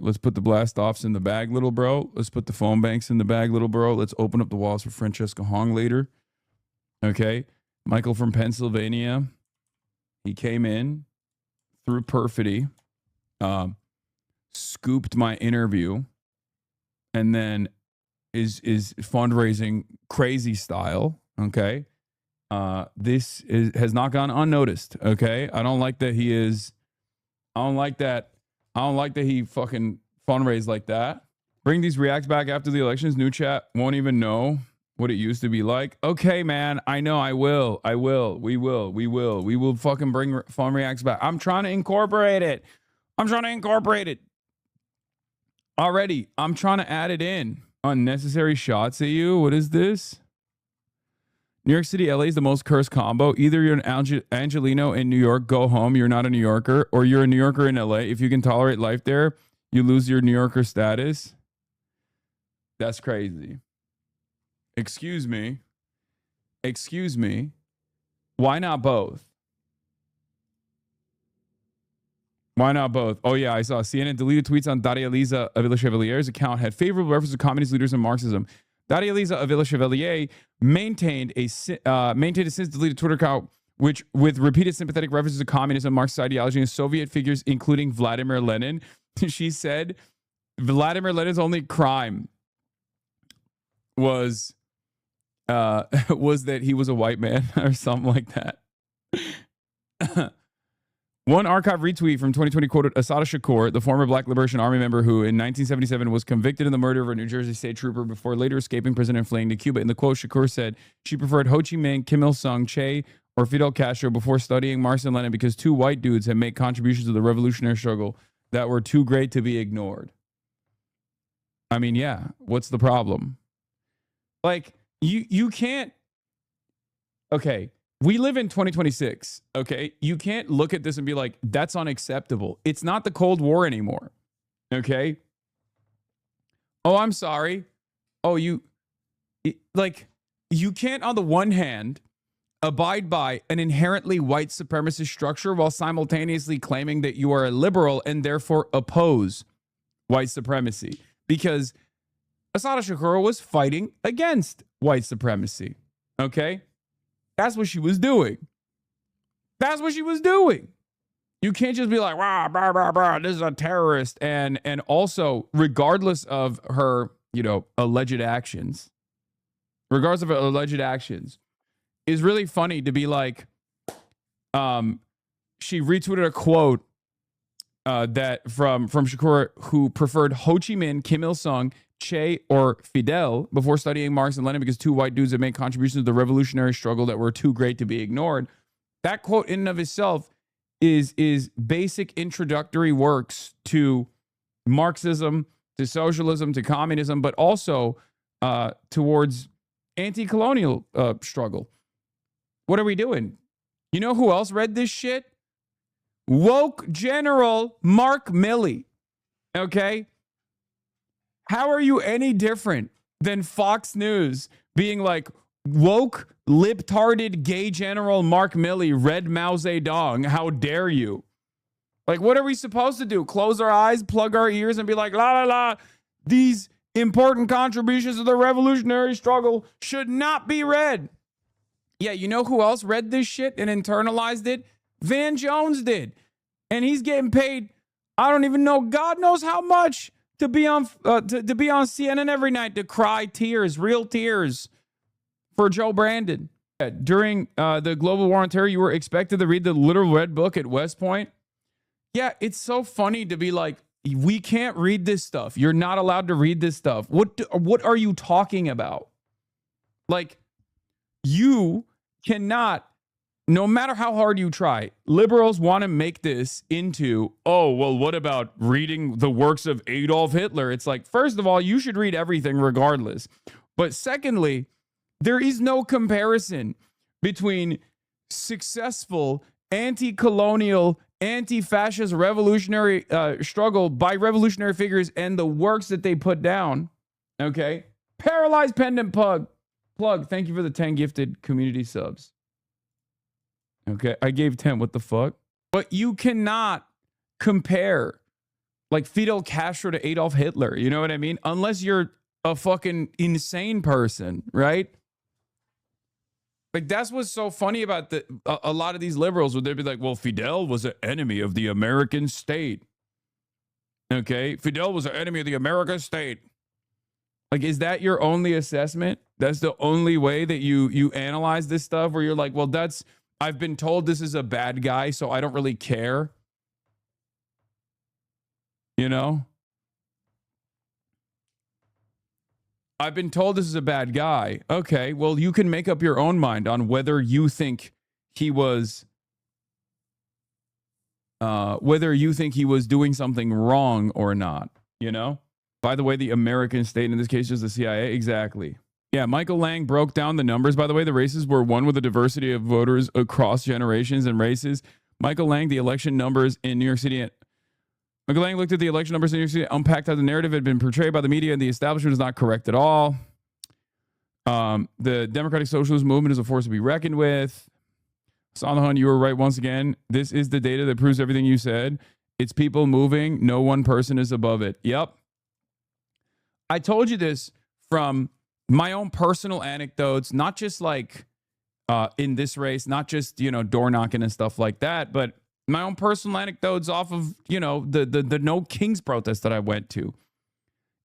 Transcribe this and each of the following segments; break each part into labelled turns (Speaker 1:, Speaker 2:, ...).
Speaker 1: Let's put the blast offs in the bag, little bro. Let's put the phone banks in the bag, little bro. Let's open up the walls for Francesca Hong later. Okay. Michael from Pennsylvania. He came in through perfidy, scooped my interview, and then is fundraising crazy style. Okay. This has not gone unnoticed. Okay. I don't like that he fucking fundraised like that. Bring these reacts back after the elections. New chat won't even know what it used to be like. Okay, man. I know. I will. We will fucking bring fun reacts back. I'm trying to incorporate it. Already. I'm trying to add it in. Unnecessary shots at you. What is this? New York City, LA is the most cursed combo. Either you're an Angelino in New York, go home, you're not a New Yorker, or you're a New Yorker in LA. If you can tolerate life there, you lose your New Yorker status. That's crazy. Excuse me. Why not both? Oh, yeah, I saw CNN deleted tweets on Daria Lisa Avila Chevalier's account had favorable references to communist leaders and Marxism. Daria Lisa Avila Chevalier maintained a since deleted Twitter account which with repeated sympathetic references to communism, Marxist ideology, and Soviet figures, including Vladimir Lenin. She said Vladimir Lenin's only crime was that he was a white man or something like that. One archive retweet from 2020 quoted Asada Shakur, the former Black Liberation Army member who in 1977 was convicted in the murder of a New Jersey state trooper before later escaping prison and fleeing to Cuba. In the quote, Shakur said she preferred Ho Chi Minh, Kim Il-sung, Che, or Fidel Castro before studying Marx and Lenin because two white dudes had made contributions to the revolutionary struggle that were too great to be ignored. I mean, yeah, what's the problem? Like, you can't... Okay, we live in 2026, okay? You can't look at this and be like, that's unacceptable. It's not the Cold War anymore, okay? Oh, I'm sorry. Oh, you can't, on the one hand, abide by an inherently white supremacist structure while simultaneously claiming that you are a liberal and therefore oppose white supremacy. Because Asada Shakur was fighting against white supremacy, okay? That's what she was doing. That's what she was doing. You can't just be like, rah, rah, rah, rah, this is a terrorist. And also, regardless of her, alleged actions, is really funny to be like, she retweeted a quote that from Shakur, who preferred Ho Chi Minh, Kim Il-sung, Che, or Fidel before studying Marx and Lenin because two white dudes had made contributions to the revolutionary struggle that were too great to be ignored. That quote in and of itself is basic introductory works to Marxism, to socialism, to communism, but also towards anti-colonial struggle. What are we doing? You know who else read this shit? Woke General Mark Milley. Okay? How are you any different than Fox News being like, woke, lip-tarded gay general Mark Milley read Mao Zedong? How dare you? Like, what are we supposed to do? Close our eyes, plug our ears, and be like, la, la, la, these important contributions to the revolutionary struggle should not be read. Yeah, you know who else read this shit and internalized it? Van Jones did. And he's getting paid, I don't even know, God knows how much, to be on CNN every night to cry tears, real tears for Joe Brandon. During the global war on terror, you were expected to read the literal red book at West Point. Yeah, it's so funny to be like, we can't read this stuff. You're not allowed to read this stuff. What are you talking about? Like, you cannot, no matter how hard you try, liberals want to make this into, oh, well, what about reading the works of Adolf Hitler? It's like, first of all, you should read everything regardless. But secondly, there is no comparison between successful anti-colonial, anti-fascist revolutionary struggle by revolutionary figures and the works that they put down. Okay? Paralyzed Pendant Plug. Thank you for the 10 gifted community subs. Okay, I gave 10. What the fuck? But you cannot compare like Fidel Castro to Adolf Hitler. You know what I mean? Unless you're a fucking insane person, right? Like, that's what's so funny about a lot of these liberals, would they be like, well, Fidel was an enemy of the American state. Okay, Fidel was an enemy of the American state. Like, is that your only assessment? That's the only way that you analyze this stuff, where you're like, well, I've been told this is a bad guy, so I don't really care. You know? I've been told this is a bad guy. Okay, well, you can make up your own mind on whether you think he was doing something wrong or not, you know? By the way, the American state, in this case, is the CIA. Exactly. Yeah, Michael Lang broke down the numbers. By the way, the races were won with a diversity of voters across generations and races. Michael Lang, the election numbers in New York City. Michael Lang looked at the election numbers in New York City, unpacked how the narrative had been portrayed by the media and the establishment is not correct at all. The Democratic Socialist movement is a force to be reckoned with. Sanahan, you were right once again. This is the data that proves everything you said. It's people moving. No one person is above it. Yep. I told you this from my own personal anecdotes, not just like in this race, not just, door knocking and stuff like that, but my own personal anecdotes off of, the No Kings protest that I went to.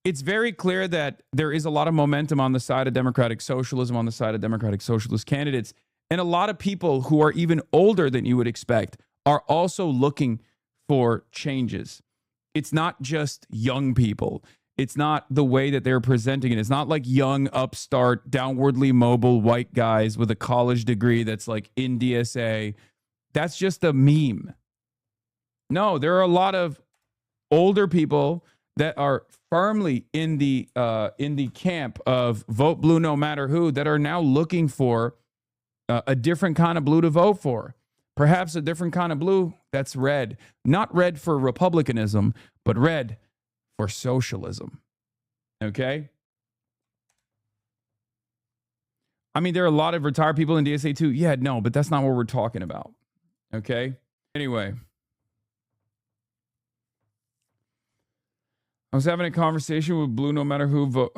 Speaker 1: It's very clear that there is a lot of momentum on the side of democratic socialism, on the side of democratic socialist candidates. And a lot of people who are even older than you would expect are also looking for changes. It's not just young people. It's not the way that they're presenting it. It's not like young, upstart, downwardly mobile white guys with a college degree that's like in DSA. That's just a meme. No, there are a lot of older people that are firmly in the camp of vote blue no matter who, that are now looking for a different kind of blue to vote for. Perhaps a different kind of blue that's red. Not red for republicanism, but red for socialism. Okay? I mean, there are a lot of retired people in DSA too. Yeah, no, but that's not what we're talking about. Okay? Anyway. I was having a conversation with Blue No Matter Who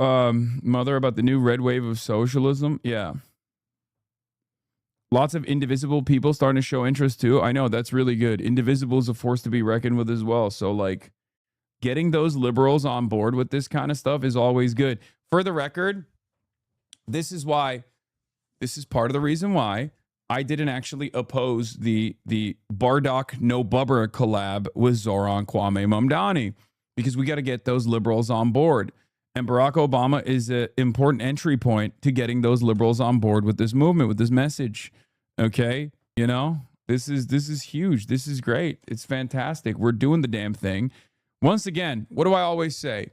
Speaker 1: mother about the new red wave of socialism. Yeah. Lots of indivisible people starting to show interest too. I know, that's really good. Indivisible is a force to be reckoned with as well. So like getting those liberals on board with this kind of stuff is always good. For the record, this is part of the reason why I didn't actually oppose the Bardock No Bubber collab with Zoran Kwame Mamdani, because we got to get those liberals on board. And Barack Obama is an important entry point to getting those liberals on board with this movement, with this message. Okay? This is huge. This is great. It's fantastic. We're doing the damn thing. Once again, what do I always say?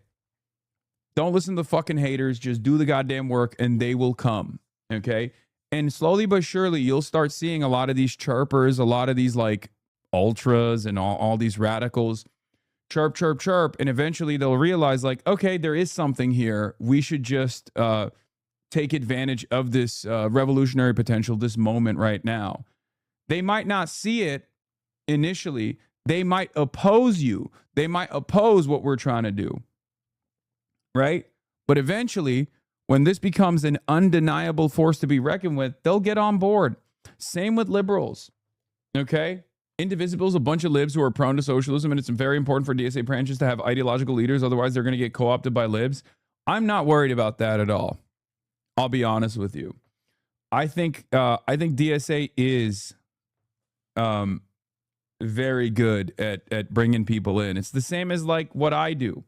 Speaker 1: Don't listen to the fucking haters. Just do the goddamn work and they will come. Okay? And slowly but surely, you'll start seeing a lot of these chirpers, a lot of these like ultras and all these radicals chirp, chirp, chirp. And eventually they'll realize like, okay, there is something here. We should just take advantage of this revolutionary potential, this moment right now. They might not see it initially. They might oppose you. They might oppose what we're trying to do. Right? But eventually, when this becomes an undeniable force to be reckoned with, they'll get on board. Same with liberals. Okay? Indivisible is a bunch of libs who are prone to socialism, and it's very important for DSA branches to have ideological leaders. Otherwise, they're going to get co-opted by libs. I'm not worried about that at all. I'll be honest with you. I think DSA is very good at bringing people in. It's the same as like what I do.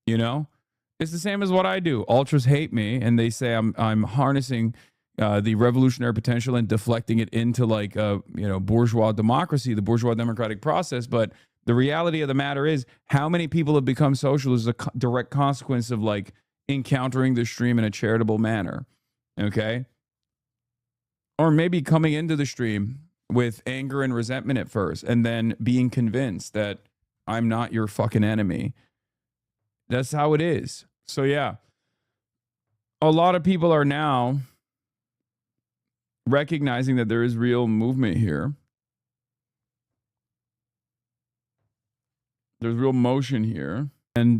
Speaker 1: It's the same as what I do. Ultras hate me, and they say I'm harnessing the revolutionary potential and deflecting it into like bourgeois democracy, the bourgeois democratic process. But the reality of the matter is, how many people have become socialists is a direct consequence of like encountering the stream in a charitable manner. Okay. Or maybe coming into the stream with anger and resentment at first, and then being convinced that I'm not your fucking enemy. That's how it is. So yeah, a lot of people are now recognizing that there is real movement here. There's real motion here. And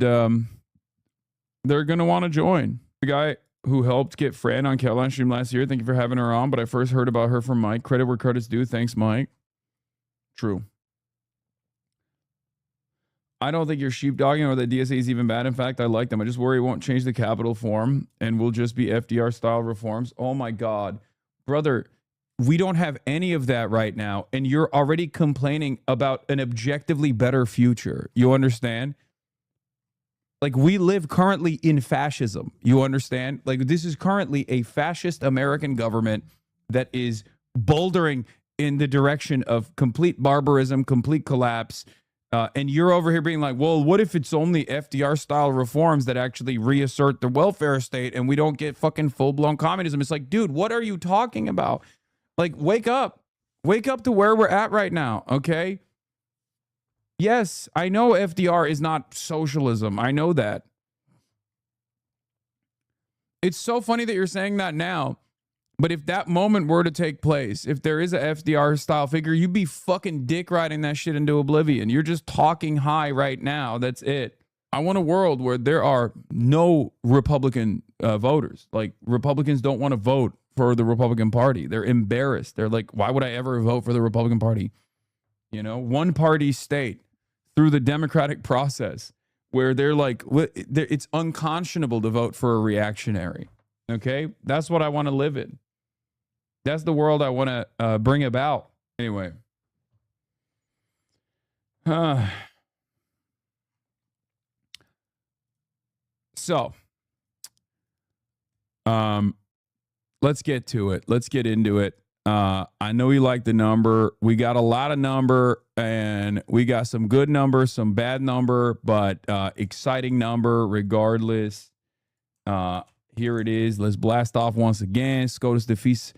Speaker 1: they're going to want to join. The guy who helped get Fran on Caroline Stream last year, thank you for having her on, but I first heard about her from Mike. Credit where credit's due. Thanks, Mike. True. I don't think you're sheepdogging or that DSA is even bad. In fact, I like them. I just worry it won't change the capital form and will just be FDR style reforms. Oh my God. Brother, we don't have any of that right now. And you're already complaining about an objectively better future. You understand? Like, we live currently in fascism. You understand? Like, this is currently a fascist American government that is bouldering in the direction of complete barbarism, complete collapse. And you're over here being like, well, what if it's only FDR style reforms that actually reassert the welfare state and we don't get fucking full blown communism? It's like, dude, what are you talking about? Like, wake up to where we're at right now. Okay. Yes, I know FDR is not socialism. I know that. It's so funny that you're saying that now. But if that moment were to take place, if there is a FDR style figure, you'd be fucking dick riding that shit into oblivion. You're just talking high right now. That's it. I want a world where there are no Republican voters. Like, Republicans don't want to vote for the Republican Party. They're embarrassed. They're like, why would I ever vote for the Republican Party? You know, one party state through the democratic process where they're like, it's unconscionable to vote for a reactionary. Okay. That's what I want to live in. That's the world I want to bring about. Anyway. So, let's get to it. Let's get into it. I know you like the number. We got a lot of number, and we got some good number, some bad number, but exciting number regardless. Here it is. Let's blast off once again. SCOTUS defeats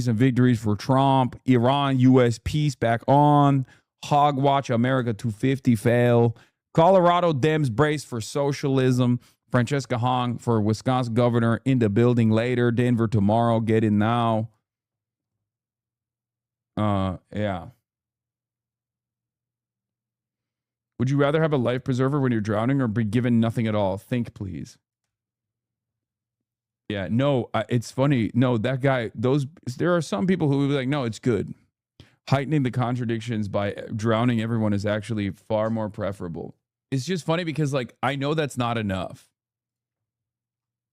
Speaker 1: and victories for Trump. Iran, U.S. peace back on. Hogwatch, America 250 fail. Colorado Dems brace for socialism. Francesca Hong for Wisconsin governor in the building later. Denver tomorrow. Get in now. Yeah. Would you rather have a life preserver when you're drowning or be given nothing at all? Think, please. Yeah, no, it's funny. No, that guy, there are some people who will be like, no, it's good. Heightening the contradictions by drowning everyone is actually far more preferable. It's just funny because, like, I know that's not enough.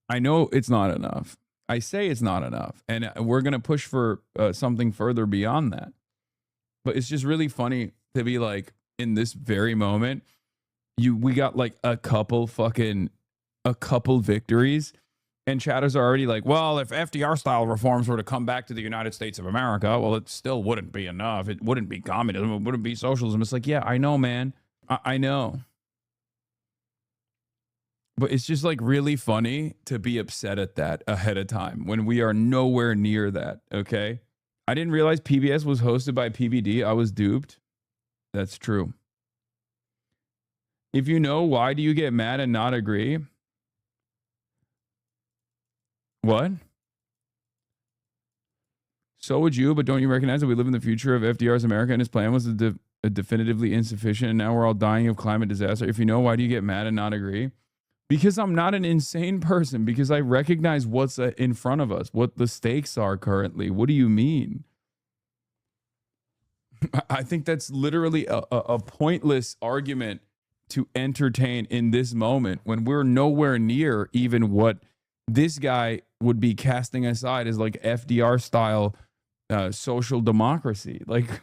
Speaker 1: I know it's not enough. I say it's not enough. And we're going to push for something further beyond that. But it's just really funny to be like, in this very moment, we got like a couple victories. And chatters are already like, well, if FDR style reforms were to come back to the United States of America, well, it still wouldn't be enough. It wouldn't be communism. It wouldn't be socialism. It's like, yeah, I know, man. I know. But it's just like really funny to be upset at that ahead of time when we are nowhere near that. Okay. I didn't realize PBS was hosted by PBD. I was duped. That's true. If you know, why do you get mad and not agree? What? So would you, but don't you recognize that we live in the future of FDR's America and his plan was definitively insufficient and now we're all dying of climate disaster? If you know, why do you get mad and not agree? Because I'm not an insane person, because I recognize what's in front of us, what the stakes are currently. What do you mean? I think that's literally a pointless argument to entertain in this moment when we're nowhere near even what this guy would be casting aside as like FDR style social democracy. Like,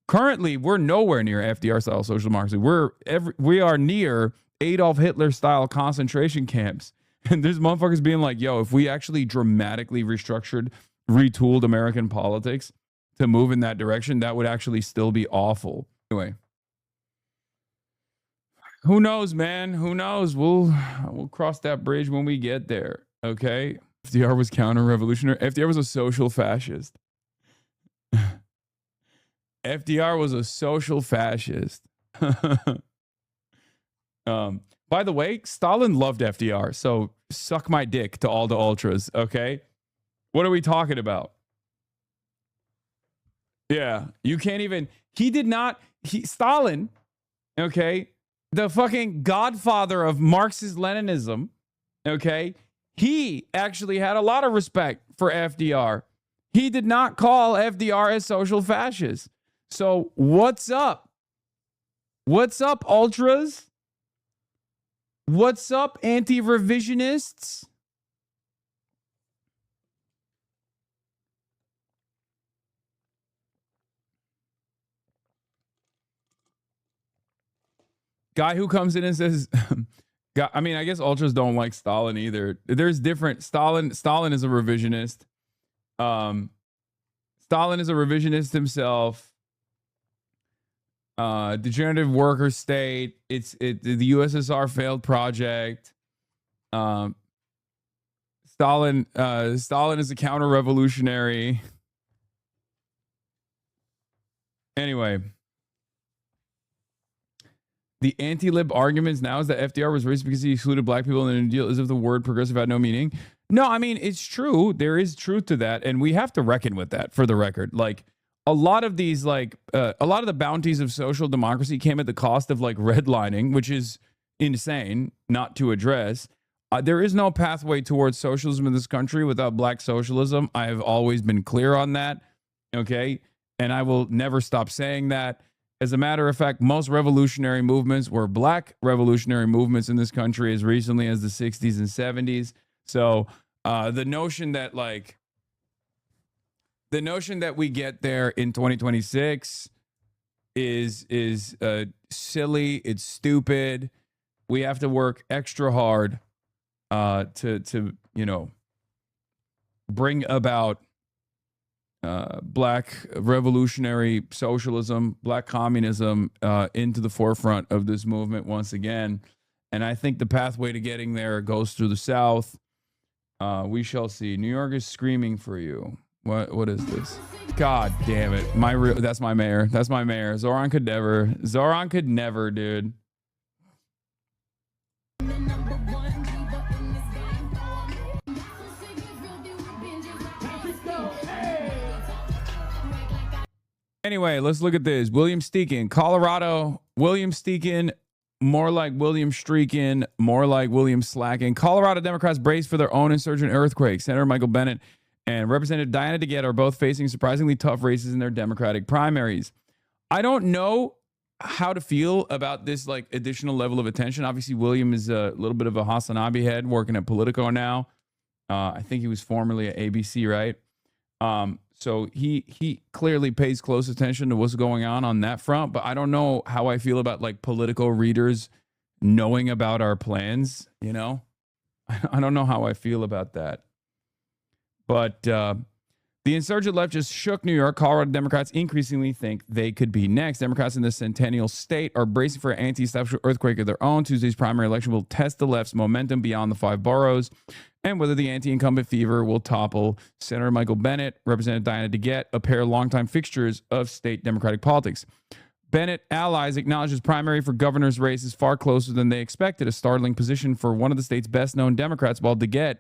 Speaker 1: currently, we're nowhere near FDR style social democracy. We are near Adolf Hitler style concentration camps. And there's motherfuckers being like, yo, if we actually dramatically retooled American politics to move in that direction, that would actually still be awful. Anyway. Who knows, man? Who knows? We'll cross that bridge when we get there. Okay. FDR was counter-revolutionary. FDR was a social fascist. FDR was a social fascist. By the way, Stalin loved FDR, so suck my dick to all the ultras, okay? What are we talking about? Yeah, you can't even... Stalin Okay. The fucking godfather of Marxist-Leninism. Okay. He actually had a lot of respect for FDR. He did not call FDR a social fascist. So what's up? What's up, ultras? What's up, anti-revisionists? Guy who comes in and says, I mean, I guess ultras don't like Stalin either. There's different Stalin is a revisionist. Stalin is a revisionist himself. Degenerative worker state. The USSR failed project. Stalin is a counter-revolutionary. Anyway, the anti-lib arguments now is that FDR was racist because he excluded black people in the New Deal, as if the word progressive had no meaning. No, I mean, it's true. There is truth to that, and we have to reckon with that, for the record. Like, a lot of these, like, a lot of the bounties of social democracy came at the cost of, like, redlining, which is insane not to address. There is no pathway towards socialism in this country without black socialism. I have always been clear on that, okay? And I will never stop saying that. As a matter of fact, most revolutionary movements were black revolutionary movements in this country as recently as the 60s and 70s. So the notion that we get there in 2026 is silly. It's stupid. We have to work extra hard to bring about black revolutionary socialism, black communism into the forefront of this movement once again. And I think the pathway to getting there goes through the South. We shall see. New York is screaming for you. What is this? God damn it. That's my mayor. That's my mayor. Zoran could never, dude. Anyway, let's look at this. William Steakin, Colorado. William Steakin, more like William Streakin, more like William Slackin. Colorado Democrats brace for their own insurgent earthquake. Senator Michael Bennet and Representative Diana DeGette are both facing surprisingly tough races in their Democratic primaries. I don't know how to feel about this like additional level of attention. Obviously, William is a little bit of a Hasanabi head working at Politico now. I think he was formerly at ABC, right? So he clearly pays close attention to what's going on that front, but I don't know how I feel about like political readers knowing about our plans, you know? I don't know how I feel about that. But the insurgent left just shook New York. Colorado Democrats increasingly think they could be next. Democrats in the Centennial State are bracing for an anti-establishment earthquake of their own. Tuesday's primary election will test the left's momentum beyond the 5 boroughs and whether the anti-incumbent fever will topple Senator Michael Bennet, Representative Diana DeGette, a pair of longtime fixtures of state Democratic politics. Bennett allies acknowledge his primary for governor's race is far closer than they expected, a startling position for one of the state's best-known Democrats, while DeGette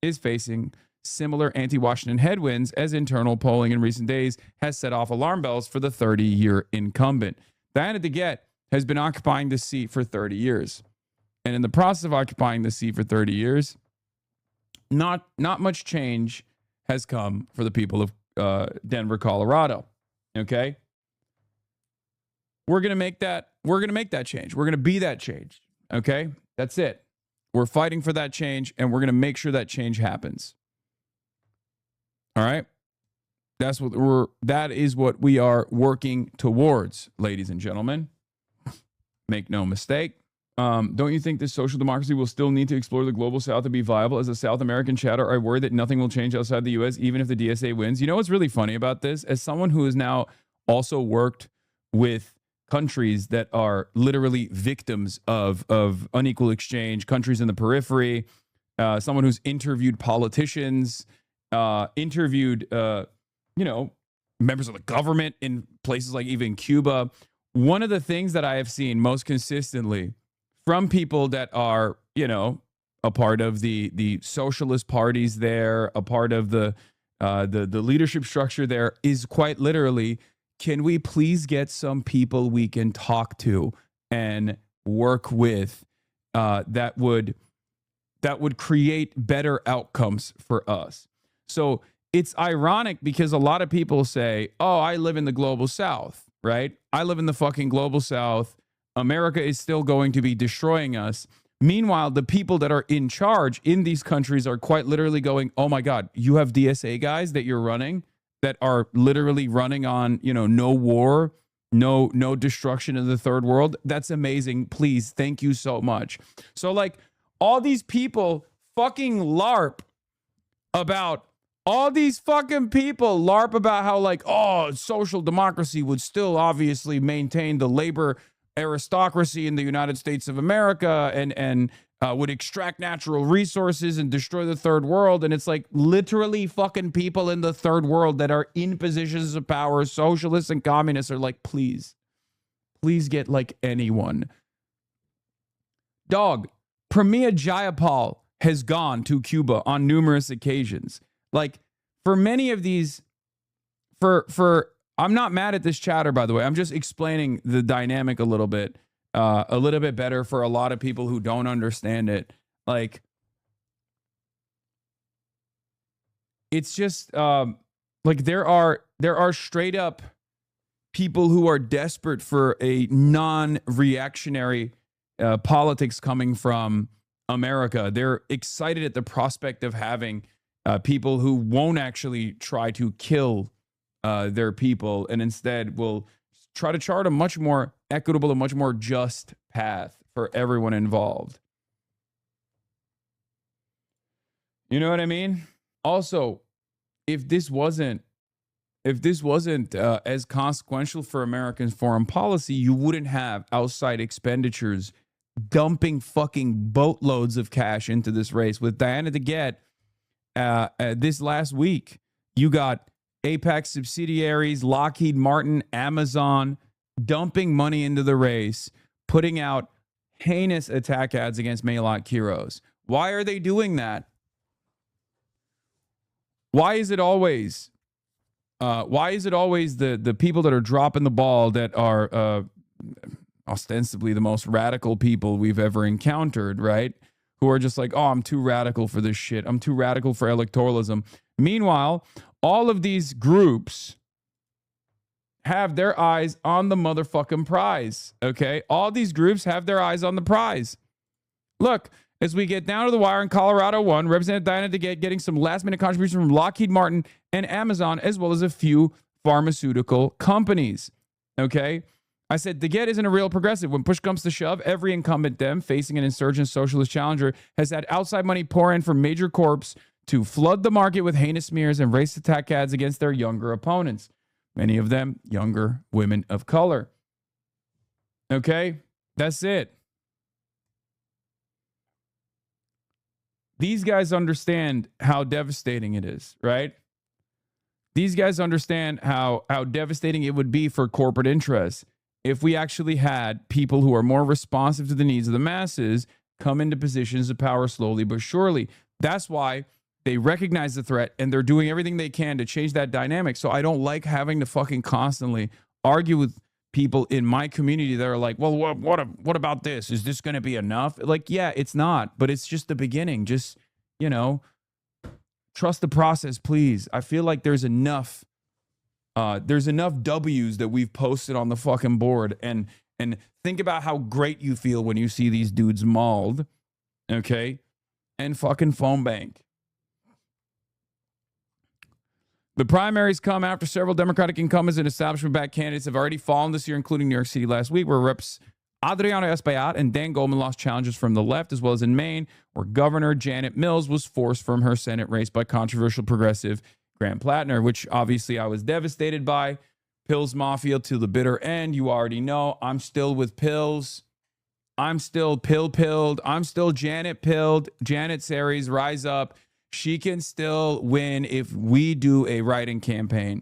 Speaker 1: is facing similar anti-Washington headwinds as internal polling in recent days has set off alarm bells for the 30-year incumbent. Diana DeGette has been occupying the seat for 30 years. And in the process of occupying the seat for 30 years, not much change has come for the people of Denver, Colorado. Okay? We're going to make that change. We're going to be that change. Okay? That's it. We're fighting for that change, and we're going to make sure that change happens. All right? That is what we are working towards, ladies and gentlemen. Make no mistake. Don't you think this social democracy will still need to explore the global South to be viable? As a South American chatter, I worry that nothing will change outside the U.S., even if the DSA wins. You know what's really funny about this? As someone who has now also worked with countries that are literally victims of unequal exchange, countries in the periphery, someone who's interviewed politicians, interviewed, members of the government in places like even Cuba. One of the things that I have seen most consistently from people that are, a part of the socialist parties there, a part of the leadership structure there, is quite literally, can we please get some people we can talk to and work with that would create better outcomes for us. So it's ironic because a lot of people say, oh, I live in the global south, right? I live in the fucking global south. America is still going to be destroying us. Meanwhile, the people that are in charge in these countries are quite literally going, oh my God, you have DSA guys that you're running that are literally running on, no war, no destruction of the third world. That's amazing. Please, thank you so much. So like all these people fucking LARP about how like, oh, social democracy would still obviously maintain the labor aristocracy in the United States of America and would extract natural resources and destroy the third world. And it's like literally fucking people in the third world that are in positions of power, socialists and communists, are like, please get like anyone. Dog, Pramila Jayapal has gone to Cuba on numerous occasions. Like for many of these, I'm not mad at this chatter, by the way. I'm just explaining the dynamic a little bit better for a lot of people who don't understand it. Like, it's just like there are straight up people who are desperate for a non-reactionary politics coming from America. They're excited at the prospect of having people who won't actually try to kill their people and instead will try to chart a much more equitable and much more just path for everyone involved. You know what I mean? Also, if this wasn't as consequential for American foreign policy, you wouldn't have outside expenditures dumping fucking boatloads of cash into this race. With Diana DeGette, this last week, you got Apex subsidiaries, Lockheed Martin, Amazon, dumping money into the race, putting out heinous attack ads against Maylot Quiros. Why are they doing that? Why is it always the people that are dropping the ball that are ostensibly the most radical people we've ever encountered, right? Who are just like, oh, I'm too radical for this shit. I'm too radical for electoralism. Meanwhile, all of these groups have their eyes on the motherfucking prize, okay? All these groups have their eyes on the prize. Look, as we get down to the wire in Colorado 1, Representative Diana DeGette getting some last-minute contributions from Lockheed Martin and Amazon, as well as a few pharmaceutical companies, okay? I said, DeGette isn't a real progressive. When push comes to shove, every incumbent Dem facing an insurgent socialist challenger has had outside money pour in from major corps to flood the market with heinous smears and race attack ads against their younger opponents, many of them younger women of color. Okay? That's it. These guys understand how devastating it is, right? These guys understand how devastating it would be for corporate interests if we actually had people who are more responsive to the needs of the masses come into positions of power slowly but surely. That's why they recognize the threat and they're doing everything they can to change that dynamic. So I don't like having to fucking constantly argue with people in my community that are like, well, what about this? Is this going to be enough? Like, yeah, it's not, but it's just the beginning. Just, trust the process, please. I feel like there's enough W's that we've posted on the fucking board, and think about how great you feel when you see these dudes mauled, okay? And fucking phone bank. The primaries come after several Democratic incumbents and establishment-backed candidates have already fallen this year, including New York City last week, where Reps Adriano Espaillat and Dan Goldman lost challenges from the left, as well as in Maine, where Governor Janet Mills was forced from her Senate race by controversial progressive Graham Plattner, which obviously I was devastated by. Pills Mafia to the bitter end. You already know I'm still with Pills. I'm still pilled. I'm still Janet pilled. Janet Series, rise up. She can still win if we do a write-in campaign.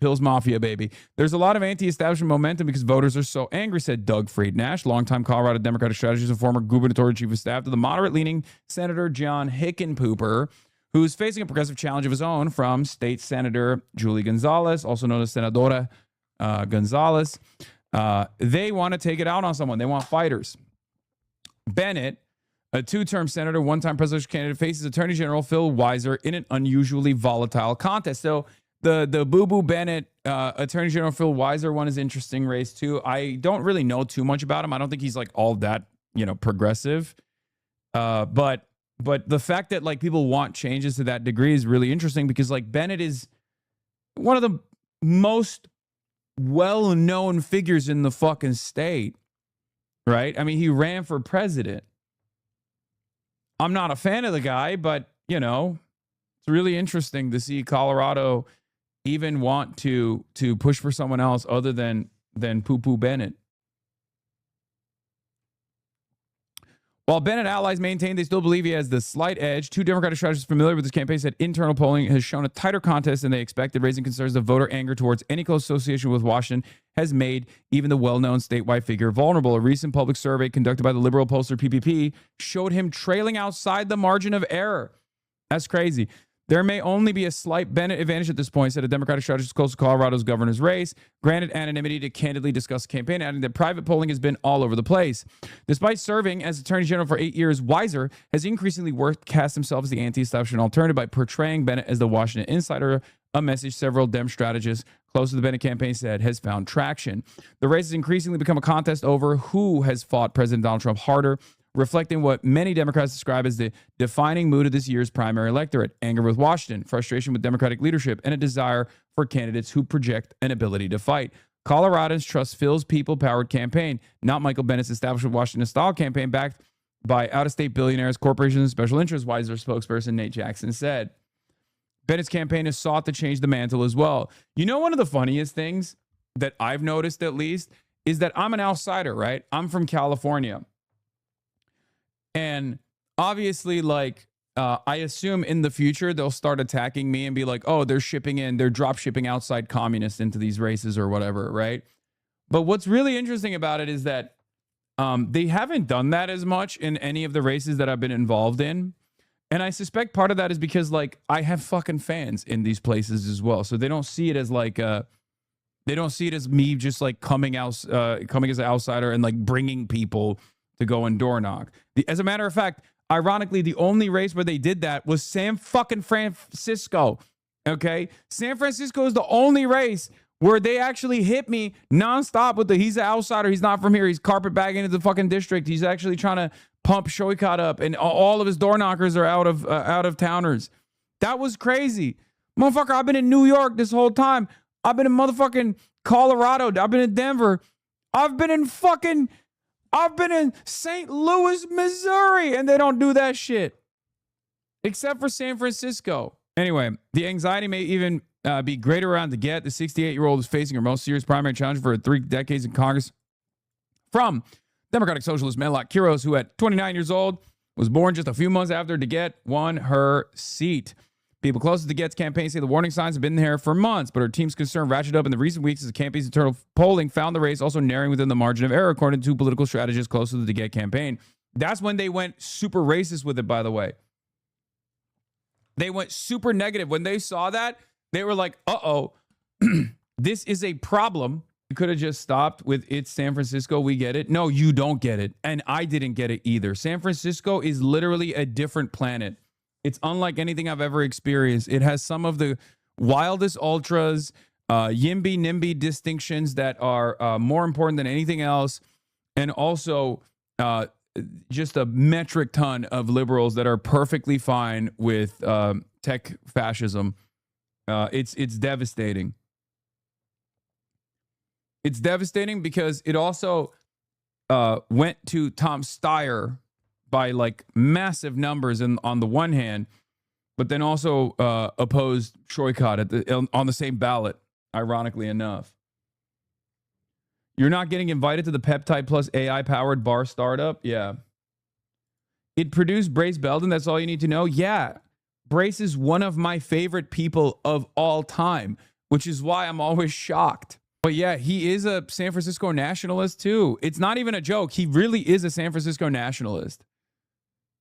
Speaker 1: Pills Mafia, baby. There's a lot of anti-establishment momentum because voters are so angry, said Doug Fried-Nash, longtime Colorado Democratic strategist and former gubernatorial chief of staff to the moderate-leaning Senator John Hickenpooper, who's facing a progressive challenge of his own from State Senator Julie Gonzalez, also known as Senadora Gonzalez. They want to take it out on someone. They want fighters. Bennett, a two-term senator, one-time presidential candidate, faces Attorney General Phil Weiser in an unusually volatile contest. So the Boo Bennett Attorney General Phil Weiser one is an interesting race too. I don't really know too much about him. I don't think he's like all that progressive. But the fact that like people want changes to that degree is really interesting because like Bennett is one of the most well-known figures in the fucking state, right? I mean, he ran for president. I'm not a fan of the guy, but it's really interesting to see Colorado even want to push for someone else other than Poo Bennett. While Bennett allies maintain they still believe he has the slight edge, two Democratic strategists familiar with this campaign said internal polling has shown a tighter contest than they expected, raising concerns of voter anger towards any close association with Washington has made even the well-known statewide figure vulnerable. A recent public survey conducted by the liberal pollster PPP showed him trailing outside the margin of error. That's crazy. There may only be a slight Bennett advantage at this point, said a Democratic strategist close to Colorado's governor's race, granted anonymity to candidly discuss the campaign, adding that private polling has been all over the place. Despite serving as Attorney General for 8 years, Weiser has increasingly worked to cast himself as the anti-establishment alternative by portraying Bennett as the Washington insider, a message several Dem strategists close to the Bennett campaign said has found traction. The race has increasingly become a contest over who has fought President Donald Trump harder, reflecting what many Democrats describe as the defining mood of this year's primary electorate: anger with Washington, frustration with Democratic leadership, and a desire for candidates who project an ability to fight. Coloradans trust Phil's people-powered campaign, not Michael Bennett's establishment Washington-style campaign backed by out-of-state billionaires, corporations, and special interests, Weiser spokesperson Nate Jackson said. Bennett's campaign has sought to change the mantle as well. One of the funniest things that I've noticed, at least, is that I'm an outsider, right? I'm from California. And obviously, like, I assume in the future they'll start attacking me and be like, oh, they're drop shipping outside communists into these races or whatever, right? But what's really interesting about it is that they haven't done that as much in any of the races that I've been involved in. And I suspect part of that is because, like, I have fucking fans in these places as well. So they don't see it as like, they don't see it as me just like coming as an outsider and like bringing people to go and door knock. As a matter of fact, ironically, the only race where they did that was San fucking Francisco. Okay? San Francisco is the only race where they actually hit me nonstop with he's an outsider, he's not from here, he's carpetbagging into the fucking district, he's actually trying to pump Shoycott up, and all of his door knockers are out of towners. That was crazy. Motherfucker, I've been in New York this whole time. I've been in motherfucking Colorado. I've been in Denver. I've been in St. Louis, Missouri, and they don't do that shit. Except for San Francisco. Anyway, the anxiety may even be greater around DeGette. The 68-year-old is facing her most serious primary challenge for 3 decades in Congress from Democratic Socialist Menlock Quiros, who at 29 years old was born just a few months after DeGette won her seat. People close to DeGette's campaign say the warning signs have been there for months, but her team's concern ratcheted up in the recent weeks as the campaign's internal polling found the race also narrowing within the margin of error, according to political strategists close to the DeGette campaign. That's when they went super racist with it, by the way. They went super negative. When they saw that, they were like, uh-oh, this is a problem. You could have just stopped with it's San Francisco, we get it. No, you don't get it. And I didn't get it either. San Francisco is literally a different planet. It's unlike anything I've ever experienced. It has some of the wildest ultras, YIMBY, NIMBY distinctions that are more important than anything else. And also just a metric ton of liberals that are perfectly fine with tech fascism. It's devastating. It's devastating because it also went to Tom Steyer by like massive numbers on the one hand, but then also opposed Shoycott on the same ballot, ironically enough. You're not getting invited to the Peptide Plus AI-powered bar startup? Yeah. It produced Brace Belden, that's all you need to know? Yeah. Brace is one of my favorite people of all time, which is why I'm always shocked. But yeah, he is a San Francisco nationalist too. It's not even a joke. He really is a San Francisco nationalist.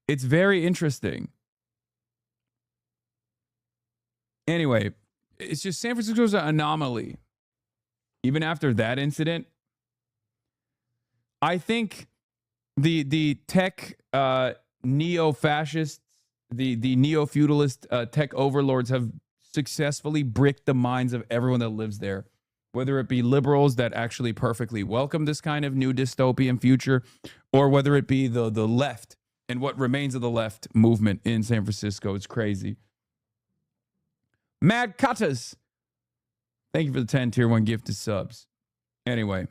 Speaker 1: It's very interesting. Anyway, it's just San Francisco's an anomaly. Even after that incident, I think the tech neo-fascists, the neo-feudalist tech overlords have successfully bricked the minds of everyone that lives there, whether it be liberals that actually perfectly welcome this kind of new dystopian future, or whether it be the left and what remains of the left movement in San Francisco. It's crazy. Mad Cutters, thank you for the 10 tier 1 gifted subs. Anyway,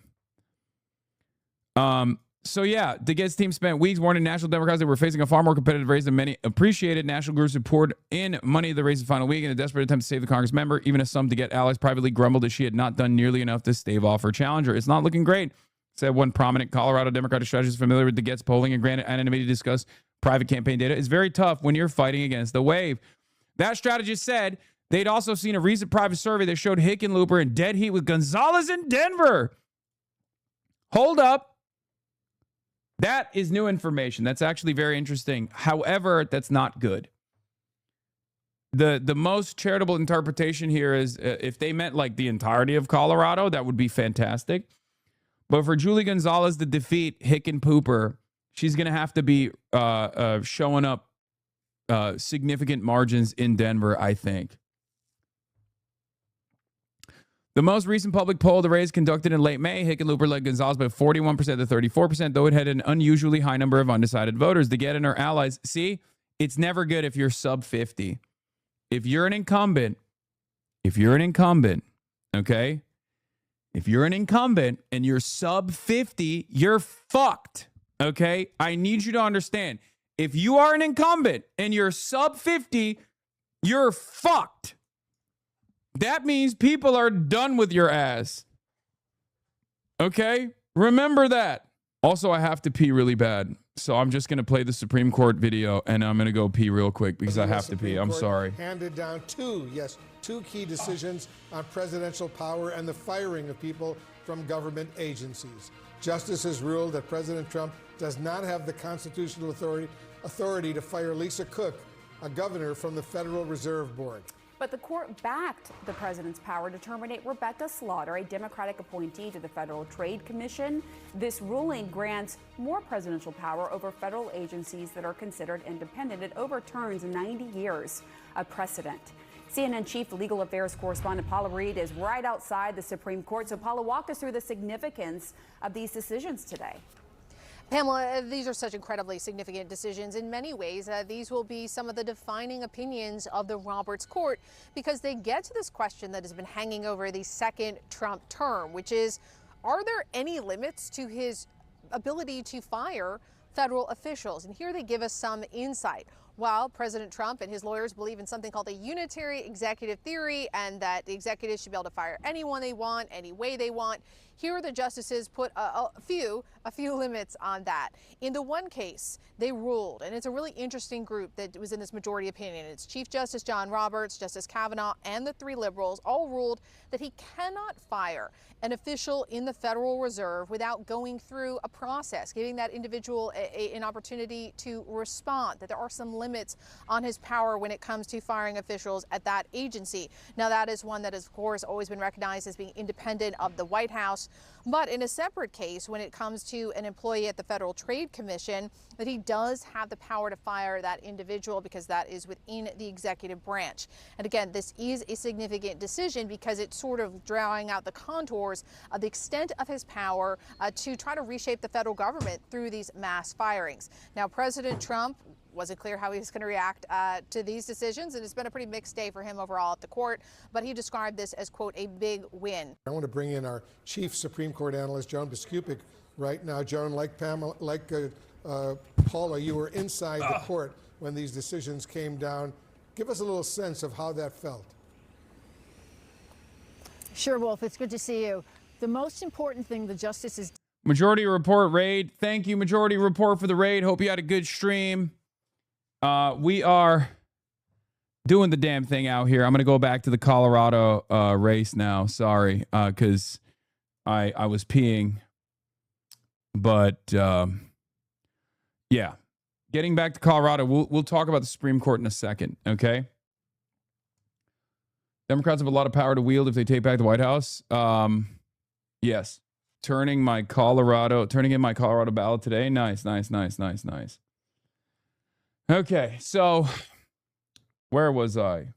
Speaker 1: so yeah, the Gates team spent weeks warning national Democrats that were facing a far more competitive race than many appreciated. National groups who poured in money to the race's final week in a desperate attempt to save the Congress member. Even as some to get allies privately grumbled that she had not done nearly enough to stave off her challenger. It's not looking great, said one prominent Colorado Democratic strategist familiar with the Gates polling and granted anonymity to discuss private campaign data. It's very tough when you're fighting against the wave. That strategist said they'd also seen a recent private survey that showed Hickenlooper in dead heat with Gonzalez in Denver. Hold up. That is new information. That's actually very interesting. However, that's not good. The most charitable interpretation here is if they meant like the entirety of Colorado, that would be fantastic. But for Julie Gonzalez to defeat Hickenpooper, she's going to have to be showing up significant margins in Denver, I think. The most recent public poll of the race conducted in late May, Hickenlooper led Gonzalez by 41% to 34%, though it had an unusually high number of undecided voters. The Get and her allies, see, it's never good if you're sub 50. If you're an incumbent, okay? If you're an incumbent and you're sub 50, you're fucked, okay? I need you to understand. If you are an incumbent and you're sub 50, you're fucked. That means people are done with your ass. Okay? Remember that. Also, I have to pee really bad. So I'm just going to play the Supreme Court video and I'm going to go pee real quick because I have to pee. I'm sorry.
Speaker 2: Handed down two key decisions on presidential power and the firing of people from government agencies. Justice has ruled that President Trump does not have the constitutional authority to fire Lisa Cook, a governor from the Federal Reserve Board.
Speaker 3: But the court backed the president's power to terminate Rebecca Slaughter, a Democratic appointee to the Federal Trade Commission. This ruling grants more presidential power over federal agencies that are considered independent. It overturns 90 years of precedent. CNN Chief Legal Affairs Correspondent Paula Reed is right outside the Supreme Court. So, Paula, walk us through the significance of these decisions today.
Speaker 4: Pamela, these are such incredibly significant decisions. In many ways, these will be some of the defining opinions of the Roberts Court because they get to this question that has been hanging over the second Trump term, which is, are there any limits to his ability to fire federal officials? And here they give us some insight. While President Trump and his lawyers believe in something called a unitary executive theory and that the executives should be able to fire anyone they want, any way they want, here the justices put a few limits on that. In the one case, they ruled, and it's a really interesting group that was in this majority opinion. It's Chief Justice John Roberts, Justice Kavanaugh, and the three liberals all ruled that he cannot fire an official in the Federal Reserve without going through a process, giving that individual an opportunity to respond, that there are some limits on his power when it comes to firing officials at that agency. Now, that is one that has, of course, always been recognized as being independent of the White House. But in a separate case, when it comes to an employee at the Federal Trade Commission, that he does have the power to fire that individual because that is within the executive branch. And again, this is a significant decision because it's sort of drawing out the contours of the extent of his power to try to reshape the federal government through these mass firings. Now, President Trump wasn't clear how he was going to react to these decisions, and it's been a pretty mixed day for him overall at the court, but he described this as, quote, a big win.
Speaker 2: I want to bring in our chief Supreme Court analyst, Joan Biskupic, right now. Joan, like Pamela, Paula, you were inside the court when these decisions came down. Give us a little sense of how that felt.
Speaker 5: Sure, Wolf. It's good to see you. The most important thing the justices...
Speaker 1: Majority Report raid. Thank you, Majority Report, for the raid. Hope you had a good stream. We are doing the damn thing out here. I'm going to go back to the Colorado race now. Sorry, because I was peeing. But, yeah. Getting back to Colorado, we'll talk about the Supreme Court in a second, okay? Democrats have a lot of power to wield if they take back the White House. Yes. turning in my Colorado ballot today. Nice. Okay, so where was I?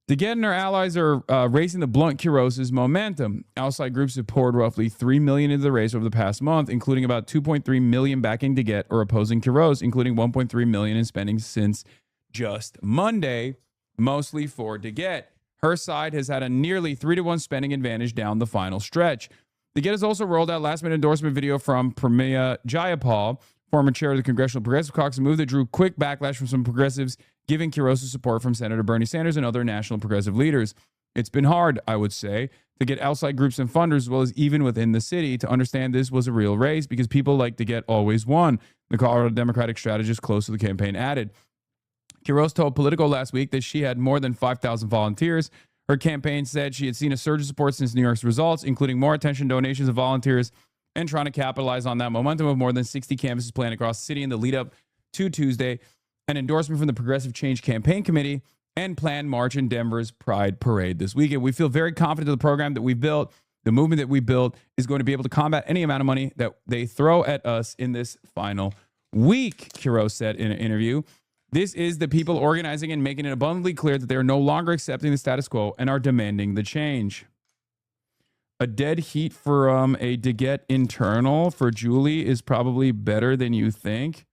Speaker 1: DeGette and her allies are racing the blunt Quiros's momentum. Outside groups have poured roughly $3 million into the race over the past month, including about $2.3 million backing DeGette or opposing Quiros, including $1.3 million in spending since just Monday, mostly for DeGette. Her side has had a nearly 3-to-1 spending advantage down the final stretch. DeGette has also rolled out last-minute endorsement video from Pramila Jayapal, former chair of the Congressional Progressive Caucus, a move that drew quick backlash from some progressives, giving Quiros support from Senator Bernie Sanders and other national progressive leaders. It's been hard, I would say, to get outside groups and funders, as well as even within the city, to understand this was a real race because people like DeGette always won, the Colorado Democratic strategist close to the campaign added. Quiros told Politico last week that she had more than 5,000 volunteers. Her campaign said she had seen a surge of support since New York's results, including more attention, donations, and volunteers, and trying to capitalize on that momentum of more than 60 canvases planned across the city in the lead up to Tuesday, an endorsement from the Progressive Change Campaign Committee, and planned march in Denver's Pride Parade this weekend. We feel very confident that the program that we've built, the movement that we built, is going to be able to combat any amount of money that they throw at us in this final week, Quiros said in an interview. This is the people organizing and making it abundantly clear that they are no longer accepting the status quo and are demanding the change. A dead heat for a DeGette internal for Julie is probably better than you think.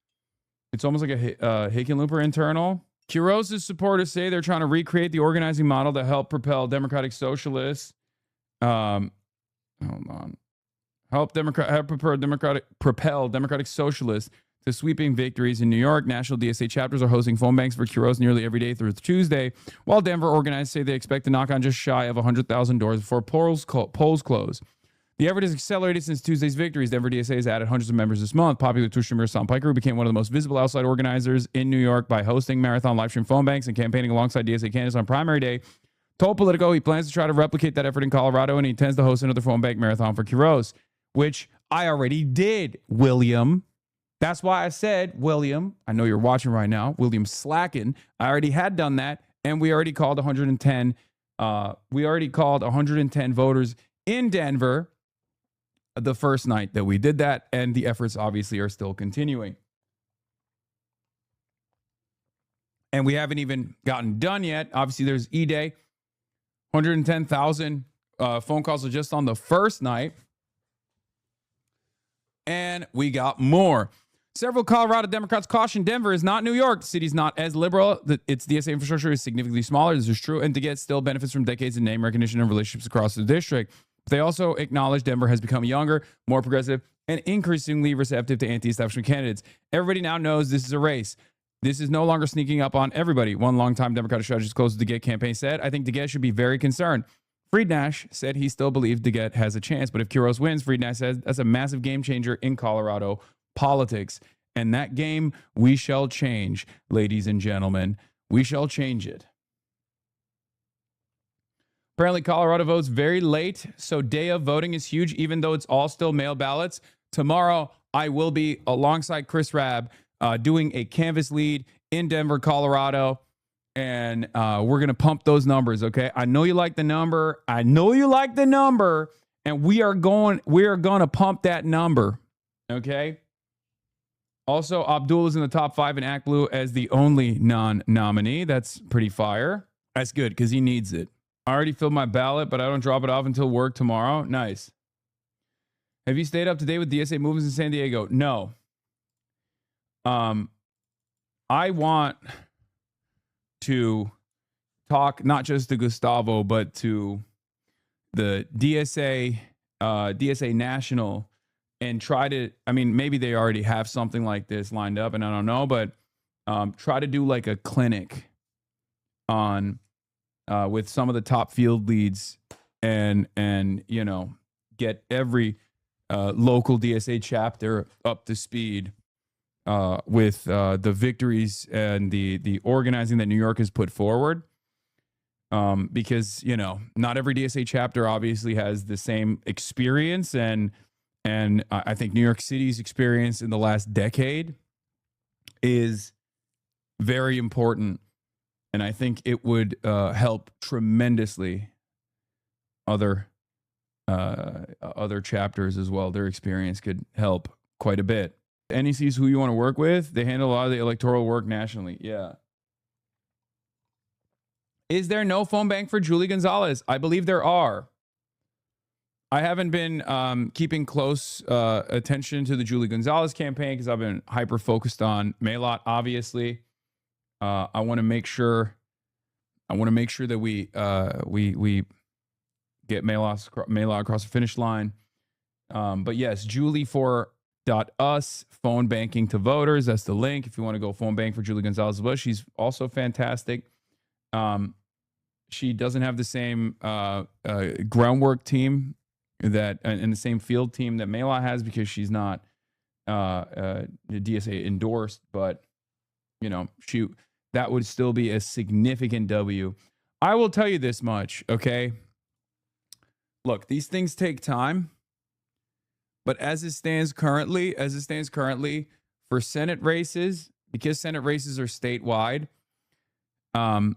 Speaker 1: It's almost like a Hickenlooper internal. Quiros' supporters say they're trying to recreate the organizing model that helped propel Democratic Socialists. Hold on. Propel Democratic Socialists to sweeping victories in New York. National DSA chapters are hosting phone banks for Quiros nearly every day through Tuesday, while Denver organizers say they expect to knock on just shy of 100,000 doors before polls close. The effort has accelerated since Tuesday's victories. Denver DSA has added hundreds of members this month. Popular Tush Shamir Sam Piker, who became one of the most visible outside organizers in New York by hosting marathon live stream phone banks and campaigning alongside DSA candidates on primary day, told Politico he plans to try to replicate that effort in Colorado, and he intends to host another phone bank marathon for Quiros, which I already did, William. That's why I said, William, I know you're watching right now, William Slacken. I already had done that, and we already called 110. We already called 110 voters in Denver the first night that we did that, and the efforts obviously are still continuing. And we haven't even gotten done yet. Obviously, there's E-Day. 110,000 phone calls are just on the first night. And we got more. Several Colorado Democrats caution Denver is not New York. The city's not as liberal. Its DSA infrastructure is significantly smaller. This is true. And DeGette still benefits from decades of name recognition and relationships across the district. But they also acknowledge Denver has become younger, more progressive, and increasingly receptive to anti-establishment candidates. Everybody now knows this is a race. This is no longer sneaking up on everybody. One longtime Democratic strategist close to the DeGette campaign said, I think DeGette should be very concerned. Fried Nash said he still believes DeGette has a chance, but if Quiros wins, Fried Nash says that's a massive game changer in Colorado politics. And that game we shall change, ladies and gentlemen. We shall change it. Apparently, Colorado votes very late, so day of voting is huge, even though it's all still mail ballots. Tomorrow, I will be alongside Chris Rabb doing a canvas lead in Denver, Colorado, and we're going to pump those numbers, okay? I know you like the number. And we are going to pump that number, okay? Also, Abdul is in the top 5 in Act Blue as the only non-nominee. That's pretty fire. That's good because he needs it. I already filled my ballot, but I don't drop it off until work tomorrow. Nice. Have you stayed up to date with DSA movements in San Diego? No. I want to talk not just to Gustavo, but to the DSA National and try to, I mean, maybe they already have something like this lined up and I don't know, but try to do like a clinic on with some of the top field leads and you know, get every local DSA chapter up to speed with the victories and the organizing that New York has put forward. Because, you know, not every DSA chapter obviously has the same experience. And I think New York City's experience in the last decade is very important. And I think it would help tremendously other chapters as well. Their experience could help quite a bit. NEC is who you want to work with. They handle a lot of the electoral work nationally. Yeah. Is there no phone bank for Julie Gonzalez? I believe there are. I haven't been keeping close attention to the Julie Gonzalez campaign because I've been hyper focused on Maylot. Obviously, I want to make sure. That we get Maylot across the finish line. But yes, Julie4.us, phone banking to voters. That's the link if you want to go phone bank for Julie Gonzalez Bush. She's also fantastic. She doesn't have the same groundwork team that and the same field team that Maylot has because she's not DSA endorsed, but that would still be a significant W. I will tell you this much, okay? Look, these things take time, but as it stands currently, for Senate races, because Senate races are statewide, I'm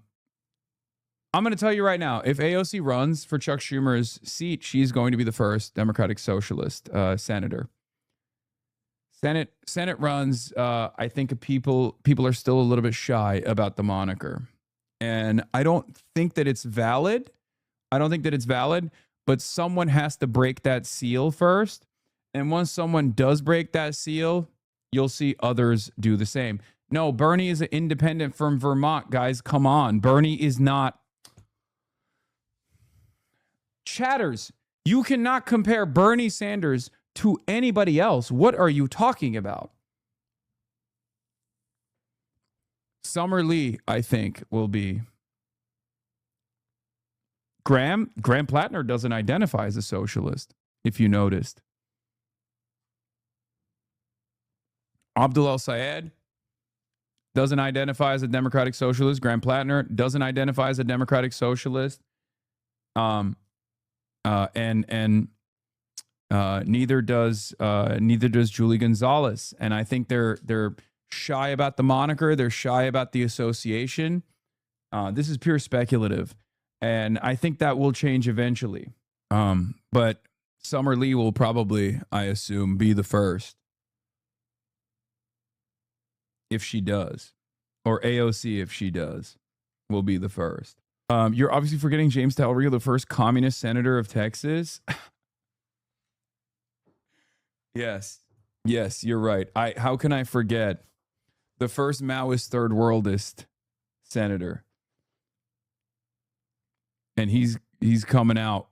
Speaker 1: going to tell you right now, if AOC runs for Chuck Schumer's seat, she's going to be the first Democratic Socialist senator. Senate runs, I think people are still a little bit shy about the moniker. And I don't think that it's valid. But someone has to break that seal first. And once someone does break that seal, you'll see others do the same. No, Bernie is an independent from Vermont, guys. Come on. Bernie is not. Chatters, you cannot compare Bernie Sanders to anybody else. What are you talking about? Summer Lee, I think, will be. Graham Plattner doesn't identify as a socialist, if you noticed. Abdul El-Sayed doesn't identify as a Democratic Socialist. Graham Plattner doesn't identify as a Democratic Socialist. Neither does Julie Gonzalez. And I think they're shy about the moniker. They're shy about the association. This is pure speculative. And I think that will change eventually. But Summer Lee will probably, I assume, be the first. If she does. Or AOC, if she does, will be the first. You're obviously forgetting James Del Rio, the first communist senator of Texas. Yes, you're right. How can I forget the first Maoist third worldist senator? And he's coming out.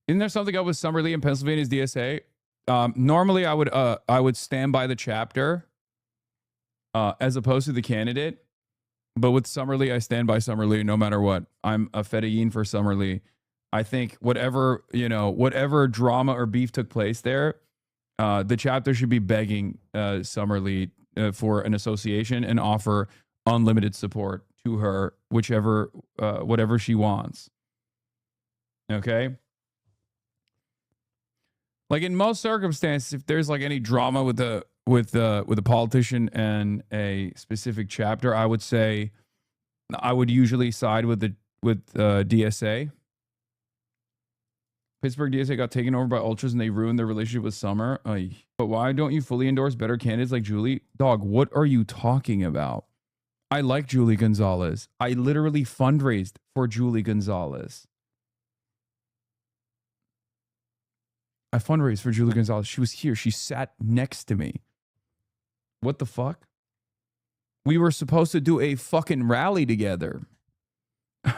Speaker 1: Isn't there something up with Summer Lee in Pennsylvania's DSA? Normally, I would stand by the chapter as opposed to the candidate. But with Summer Lee, I stand by Summer Lee no matter what. I'm a fedayeen for Summer Lee. I think whatever drama or beef took place there, the chapter should be begging Summer Lee for an association and offer unlimited support to her, whatever she wants. Okay? Like in most circumstances, if there's like any drama with a politician and a specific chapter, I would say I would usually side with DSA. Pittsburgh DSA got taken over by ultras and they ruined their relationship with Summer. But why don't you fully endorse better candidates like Julie? Dog, what are you talking about? I like Julie Gonzalez. I literally fundraised for Julie Gonzalez. I fundraised for Julie Gonzalez. She was here. She sat next to me. What the fuck? We were supposed to do a fucking rally together.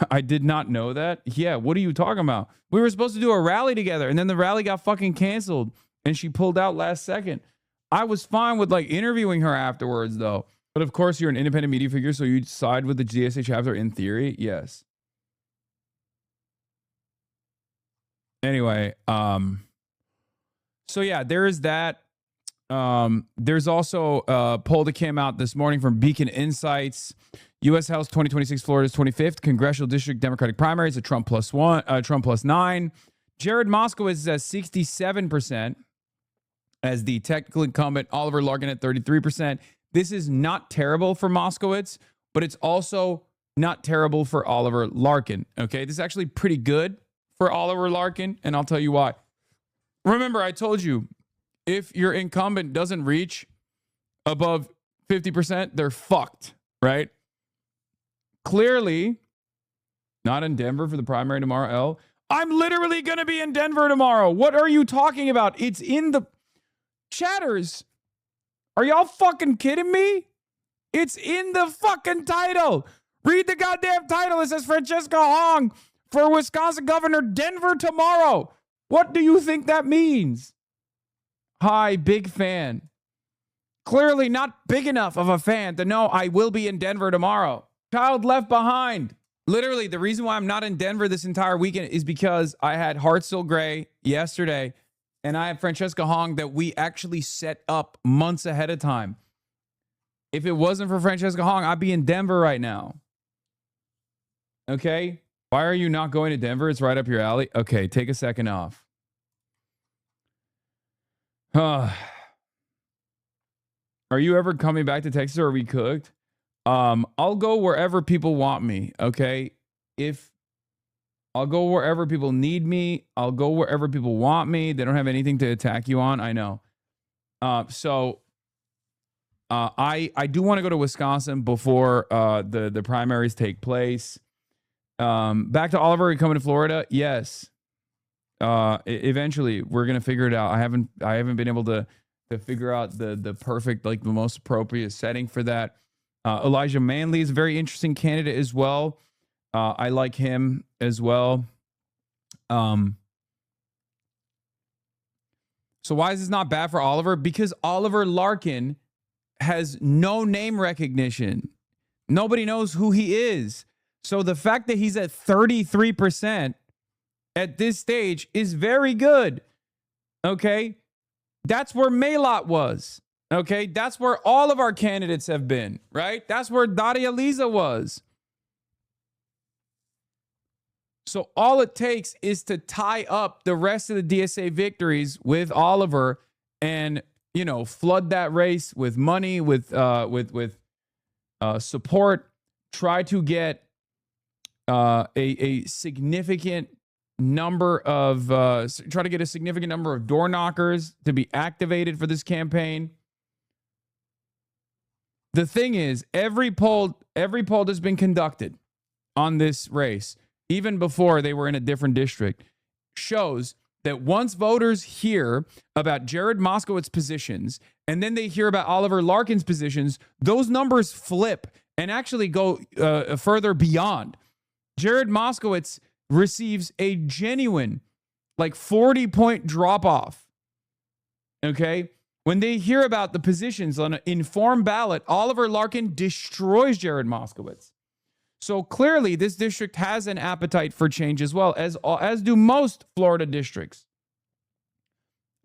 Speaker 1: I did not know that. Yeah, what are you talking about? We were supposed to do a rally together, and then the rally got fucking canceled, and she pulled out last second. I was fine with like interviewing her afterwards, though. But of course, you're an independent media figure, so you'd side with the GSA chapter in theory. Yes. Anyway, so yeah, there is that. There's also a poll that came out this morning from Beacon Insights. U.S. House 2026, Florida's 25th congressional district Democratic primaries at Trump plus 9. Jared Moskowitz is at 67% as the technical incumbent. Oliver Larkin at 33%. This is not terrible for Moskowitz, but it's also not terrible for Oliver Larkin. Okay, this is actually pretty good for Oliver Larkin, and I'll tell you why. Remember, I told you, if your incumbent doesn't reach above 50%, they're fucked, right? Clearly, not in Denver for the primary tomorrow, L. I'm literally going to be in Denver tomorrow. What are you talking about? It's in the chatters. Are y'all fucking kidding me? It's in the fucking title. Read the goddamn title. It says Francesca Hong for Wisconsin Governor, Denver tomorrow. What do you think that means? Hi, big fan. Clearly not big enough of a fan to know I will be in Denver tomorrow. Child left behind. Literally, the reason why I'm not in Denver this entire weekend is because I had Hartsel Gray yesterday, and I have Francesca Hong that we actually set up months ahead of time. If it wasn't for Francesca Hong, I'd be in Denver right now. Okay? Why are you not going to Denver? It's right up your alley. Okay, take a second off. Are you ever coming back to Texas, or are we cooked? I'll go wherever people want me, okay? I'll go wherever people need me. I'll go wherever people want me. They don't have anything to attack you on, I know. I do want to go to Wisconsin before the primaries take place. Back to Oliver, you coming to Florida? Yes. Eventually, we're gonna figure it out. I haven't been able to figure out the perfect, like the most appropriate setting for that. Elijah Manley is a very interesting candidate as well. I like him as well. So why is this not bad for Oliver? Because Oliver Larkin has no name recognition. Nobody knows who he is. So the fact that he's at 33% at this stage is very good. Okay? That's where Maylot was. Okay? That's where all of our candidates have been, right? That's where Daria Liza was. So all it takes is to tie up the rest of the DSA victories with Oliver and, you know, flood that race with money, with support, try to get a significant number of door knockers to be activated for this campaign. The thing is, every poll that's been conducted on this race, even before they were in a different district, shows that once voters hear about Jared Moskowitz's positions and then they hear about Oliver Larkin's positions, those numbers flip and actually go further beyond. Jared Moskowitz receives a genuine, like 40-point drop-off. Okay? When they hear about the positions on an informed ballot, Oliver Larkin destroys Jared Moskowitz. So clearly, this district has an appetite for change as well, as do most Florida districts.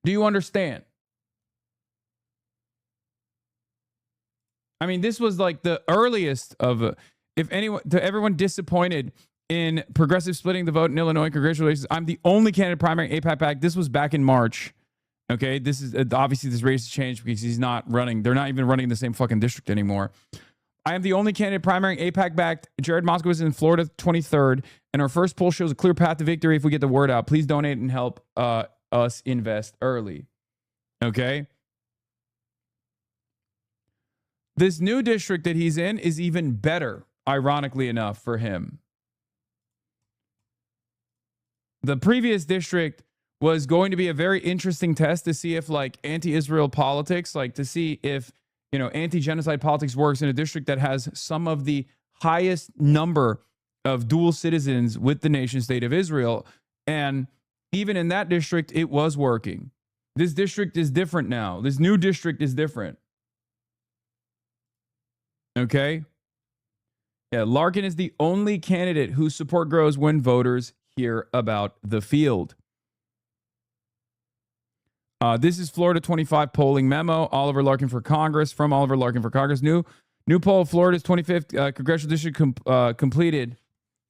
Speaker 1: Do you understand? I mean, this was like the earliest of, to everyone disappointed in progressive splitting the vote in Illinois, congratulations. I'm the only candidate primary AIPAC back. This was back in March. Okay, this is obviously this race has changed because he's not running. They're not even running in the same fucking district anymore. I am the only candidate primary AIPAC backed. Jared Moskowitz in Florida 23rd, and our first poll shows a clear path to victory if we get the word out. Please donate and help us invest early. Okay. This new district that he's in is even better, ironically enough, for him. The previous district was going to be a very interesting test to see if, like, anti-Israel politics, like to see if, you know, anti-genocide politics works in a district that has some of the highest number of dual citizens with the nation state of Israel. And even in that district, it was working. This district is different now. This new district is different. Okay? Yeah, Larkin is the only candidate whose support grows when voters hear about the field. This is Florida 25 polling memo. Oliver Larkin for Congress, from Oliver Larkin for Congress. New poll, Florida's 25th congressional district completed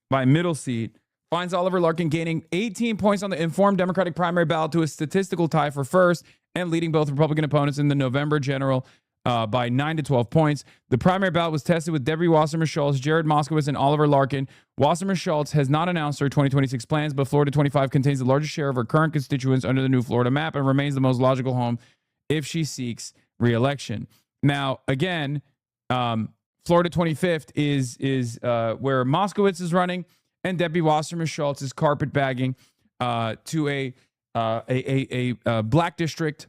Speaker 1: by middle seat finds Oliver Larkin gaining 18 points on the informed Democratic primary ballot to a statistical tie for first and leading both Republican opponents in the November general by 9 to 12 points. The primary ballot was tested with Debbie Wasserman Schultz, Jared Moskowitz, and Oliver Larkin. Wasserman Schultz has not announced her 2026 plans, but Florida 25 contains the largest share of her current constituents under the new Florida map and remains the most logical home if she seeks re-election. Now, again, Florida 25th is where Moskowitz is running, and Debbie Wasserman Schultz is carpetbagging to a black district.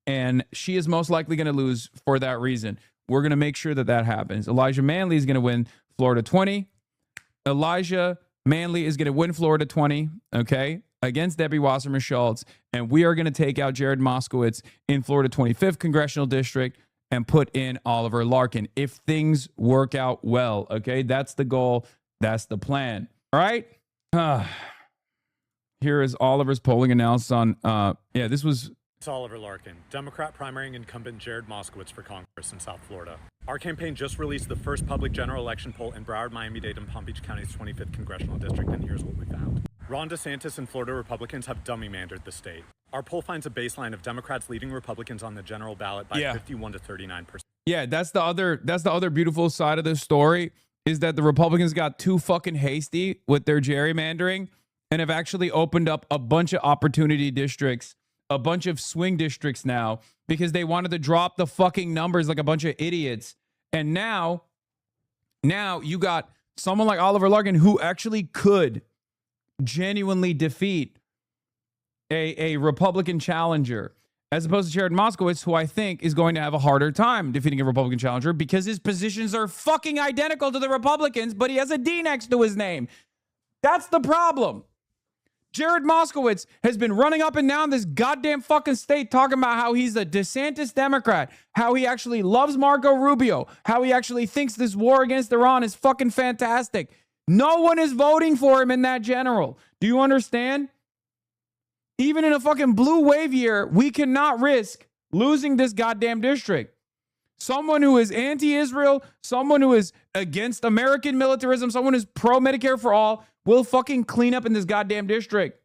Speaker 1: And she is most likely going to lose for that reason. We're going to make sure that that happens. Elijah Manley is going to win Florida 20. Elijah Manley is going to win Florida 20, okay, against Debbie Wasserman Schultz. And we are going to take out Jared Moskowitz in Florida 25th Congressional District and put in Oliver Larkin if things work out well, okay? That's the goal. That's the plan. All right? Here is Oliver's polling analysis on, this was...
Speaker 6: It's Oliver Larkin, Democrat primarying incumbent Jared Moskowitz for Congress in South Florida. Our campaign just released the first public general election poll in Broward, Miami-Dade, and Palm Beach County's 25th Congressional District, and here's what we found. Ron DeSantis and Florida Republicans have dummy-mandered the state. Our poll finds a baseline of Democrats leading Republicans on the general ballot by 51 to 39%.
Speaker 1: Yeah, that's the other beautiful side of this story, is that the Republicans got too fucking hasty with their gerrymandering and have actually opened up a bunch of opportunity districts, a bunch of swing districts now, because they wanted to drop the fucking numbers like a bunch of idiots. And now you got someone like Oliver Larkin who actually could genuinely defeat a Republican challenger, as opposed to Jared Moskowitz, who I think is going to have a harder time defeating a Republican challenger because his positions are fucking identical to the Republicans, but he has a D next to his name. That's the problem. Jared Moskowitz has been running up and down this goddamn fucking state talking about how he's a DeSantis Democrat, how he actually loves Marco Rubio, how he actually thinks this war against Iran is fucking fantastic. No one is voting for him in that general. Do you understand? Even in a fucking blue wave year, we cannot risk losing this goddamn district. Someone who is anti-Israel, someone who is against American militarism, someone who's pro-Medicare for all, will fucking clean up in this goddamn district.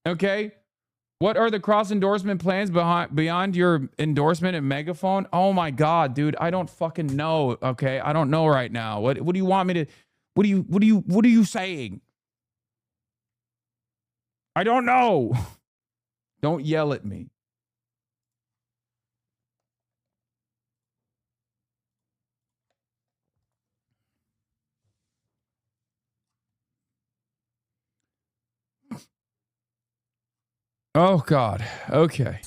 Speaker 1: Okay? What are the cross-endorsement plans beyond your endorsement and megaphone? Oh my God, dude, I don't fucking know. Okay? I don't know right now. What do you want me to, what are you saying? I don't know. Don't yell at me. Oh, God. Okay.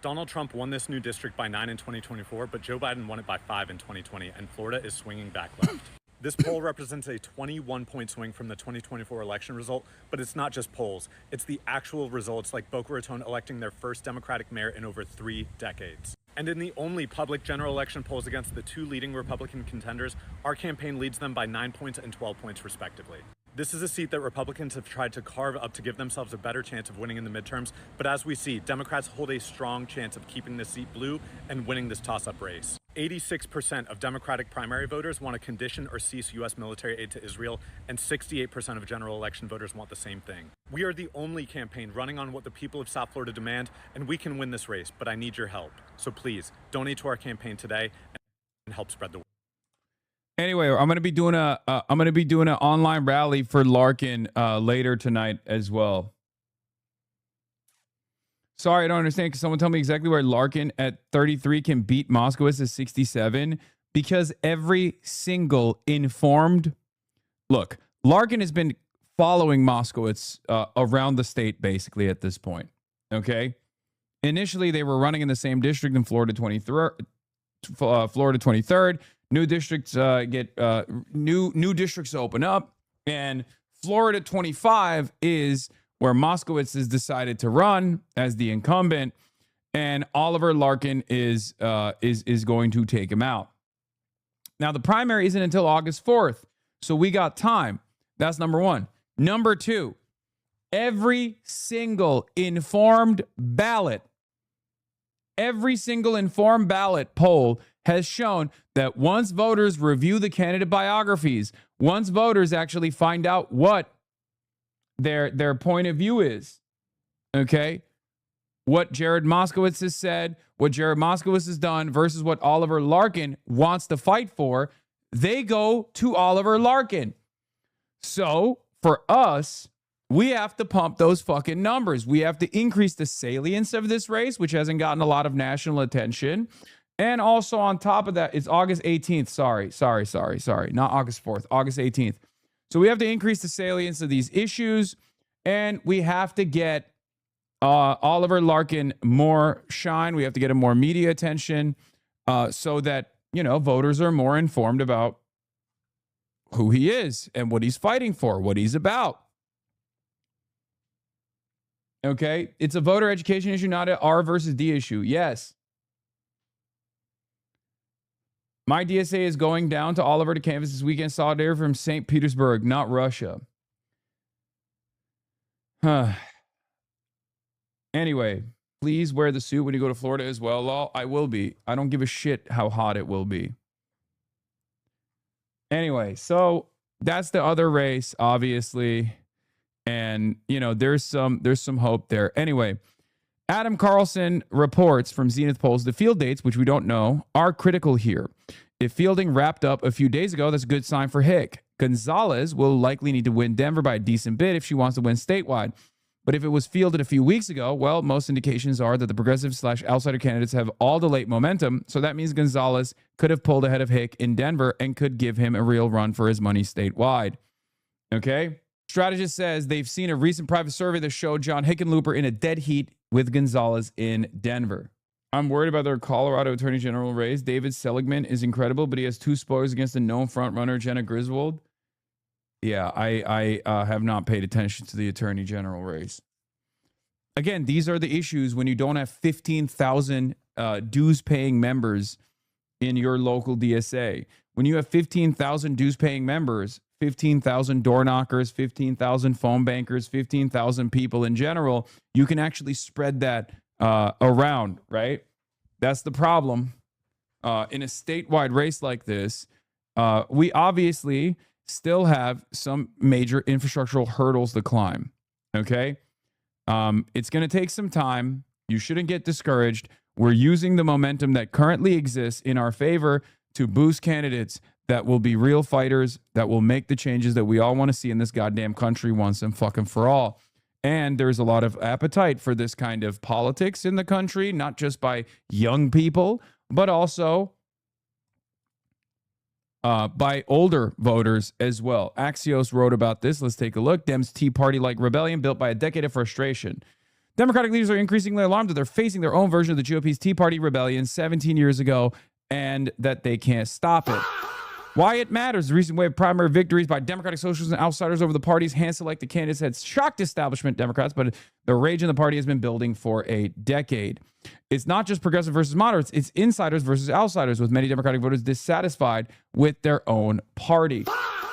Speaker 6: Donald Trump won this new district by 9 in 2024, but Joe Biden won it by 5 in 2020, and Florida is swinging back left. This poll represents a 21-point swing from the 2024 election result, but it's not just polls. It's the actual results, like Boca Raton electing their first Democratic mayor in over 3 decades. And in the only public general election polls against the 2 leading Republican contenders, our campaign leads them by 9 points and 12 points respectively. This is a seat that Republicans have tried to carve up to give themselves a better chance of winning in the midterms, but as we see, Democrats hold a strong chance of keeping this seat blue and winning this toss-up race. 86% of Democratic primary voters want to condition or cease U.S. military aid to Israel, and 68% of general election voters want the same thing. We are the only campaign running on what the people of South Florida demand, and we can win this race, but I need your help. So please, donate to our campaign today and help spread the word.
Speaker 1: Anyway, I'm gonna be doing an online rally for Larkin later tonight as well. Sorry, I don't understand. Can someone tell me exactly where Larkin at 33 can beat Moskowitz at 67? Because every single informed... Look, Larkin has been following Moskowitz around the state, basically, at this point. Okay? Initially, they were running in the same district in Florida 23rd. New districts get new districts open up, and Florida 25 is where Moskowitz has decided to run as the incumbent, and Oliver Larkin is going to take him out. Now, the primary isn't until August 4th, so we got time. That's number one. Number two, every single informed ballot poll has shown that once voters review the candidate biographies, once voters actually find out what their point of view is, okay, what Jared Moskowitz has said, what Jared Moskowitz has done versus what Oliver Larkin wants to fight for, they go to Oliver Larkin. So for us, we have to pump those fucking numbers. We have to increase the salience of this race, which hasn't gotten a lot of national attention. And also on top of that, it's August 18th. Sorry. Not August 4th, August 18th. So we have to increase the salience of these issues, and we have to get Oliver Larkin more shine. We have to get him more media attention so that, voters are more informed about who he is and what he's fighting for, what he's about. Okay? It's a voter education issue, not an R versus D issue. Yes. My DSA is going down to Oliver to canvass this weekend. Solidarity from St. Petersburg, not Russia. Anyway, please wear the suit when you go to Florida as well, Law. I will be. I don't give a shit how hot it will be. Anyway, so that's the other race, obviously. And, there's some hope there. Anyway, Adam Carlson reports from Zenith Polls the field dates, which we don't know, are critical here. If fielding wrapped up a few days ago, that's a good sign for Hick. Gonzalez will likely need to win Denver by a decent bit if she wants to win statewide. But if it was fielded a few weeks ago, well, most indications are that the progressive/outsider candidates have all the late momentum. So that means Gonzalez could have pulled ahead of Hick in Denver and could give him a real run for his money statewide. Okay? Strategist says they've seen a recent private survey that showed John Hickenlooper in a dead heat with Gonzalez in Denver. I'm worried about their Colorado Attorney General race. David Seligman is incredible, but he has 2 spoilers against a known frontrunner, Jenna Griswold. Yeah, I have not paid attention to the Attorney General race. Again, these are the issues when you don't have 15,000 dues-paying members in your local DSA. When you have 15,000 dues-paying members, 15,000 door knockers, 15,000 phone bankers, 15,000 people in general, you can actually spread that around, right? That's the problem. In a statewide race like this, we obviously still have some major infrastructural hurdles to climb, okay? It's going to take some time. You shouldn't get discouraged. We're using the momentum that currently exists in our favor to boost candidates that will be real fighters, that will make the changes that we all want to see in this goddamn country once and fucking for all. And there's a lot of appetite for this kind of politics in the country, not just by young people, but also by older voters as well. Axios wrote about this. Let's take a look. Dems Tea Party-like rebellion built by a decade of frustration. Democratic leaders are increasingly alarmed that they're facing their own version of the GOP's Tea Party rebellion 17 years ago and that they can't stop it. Why it matters. The recent wave of primary victories by Democratic socialists and outsiders over the party's hand-selected candidates had shocked establishment Democrats, but the rage in the party has been building for a decade. It's not just progressive versus moderates, it's insiders versus outsiders, with many Democratic voters dissatisfied with their own party.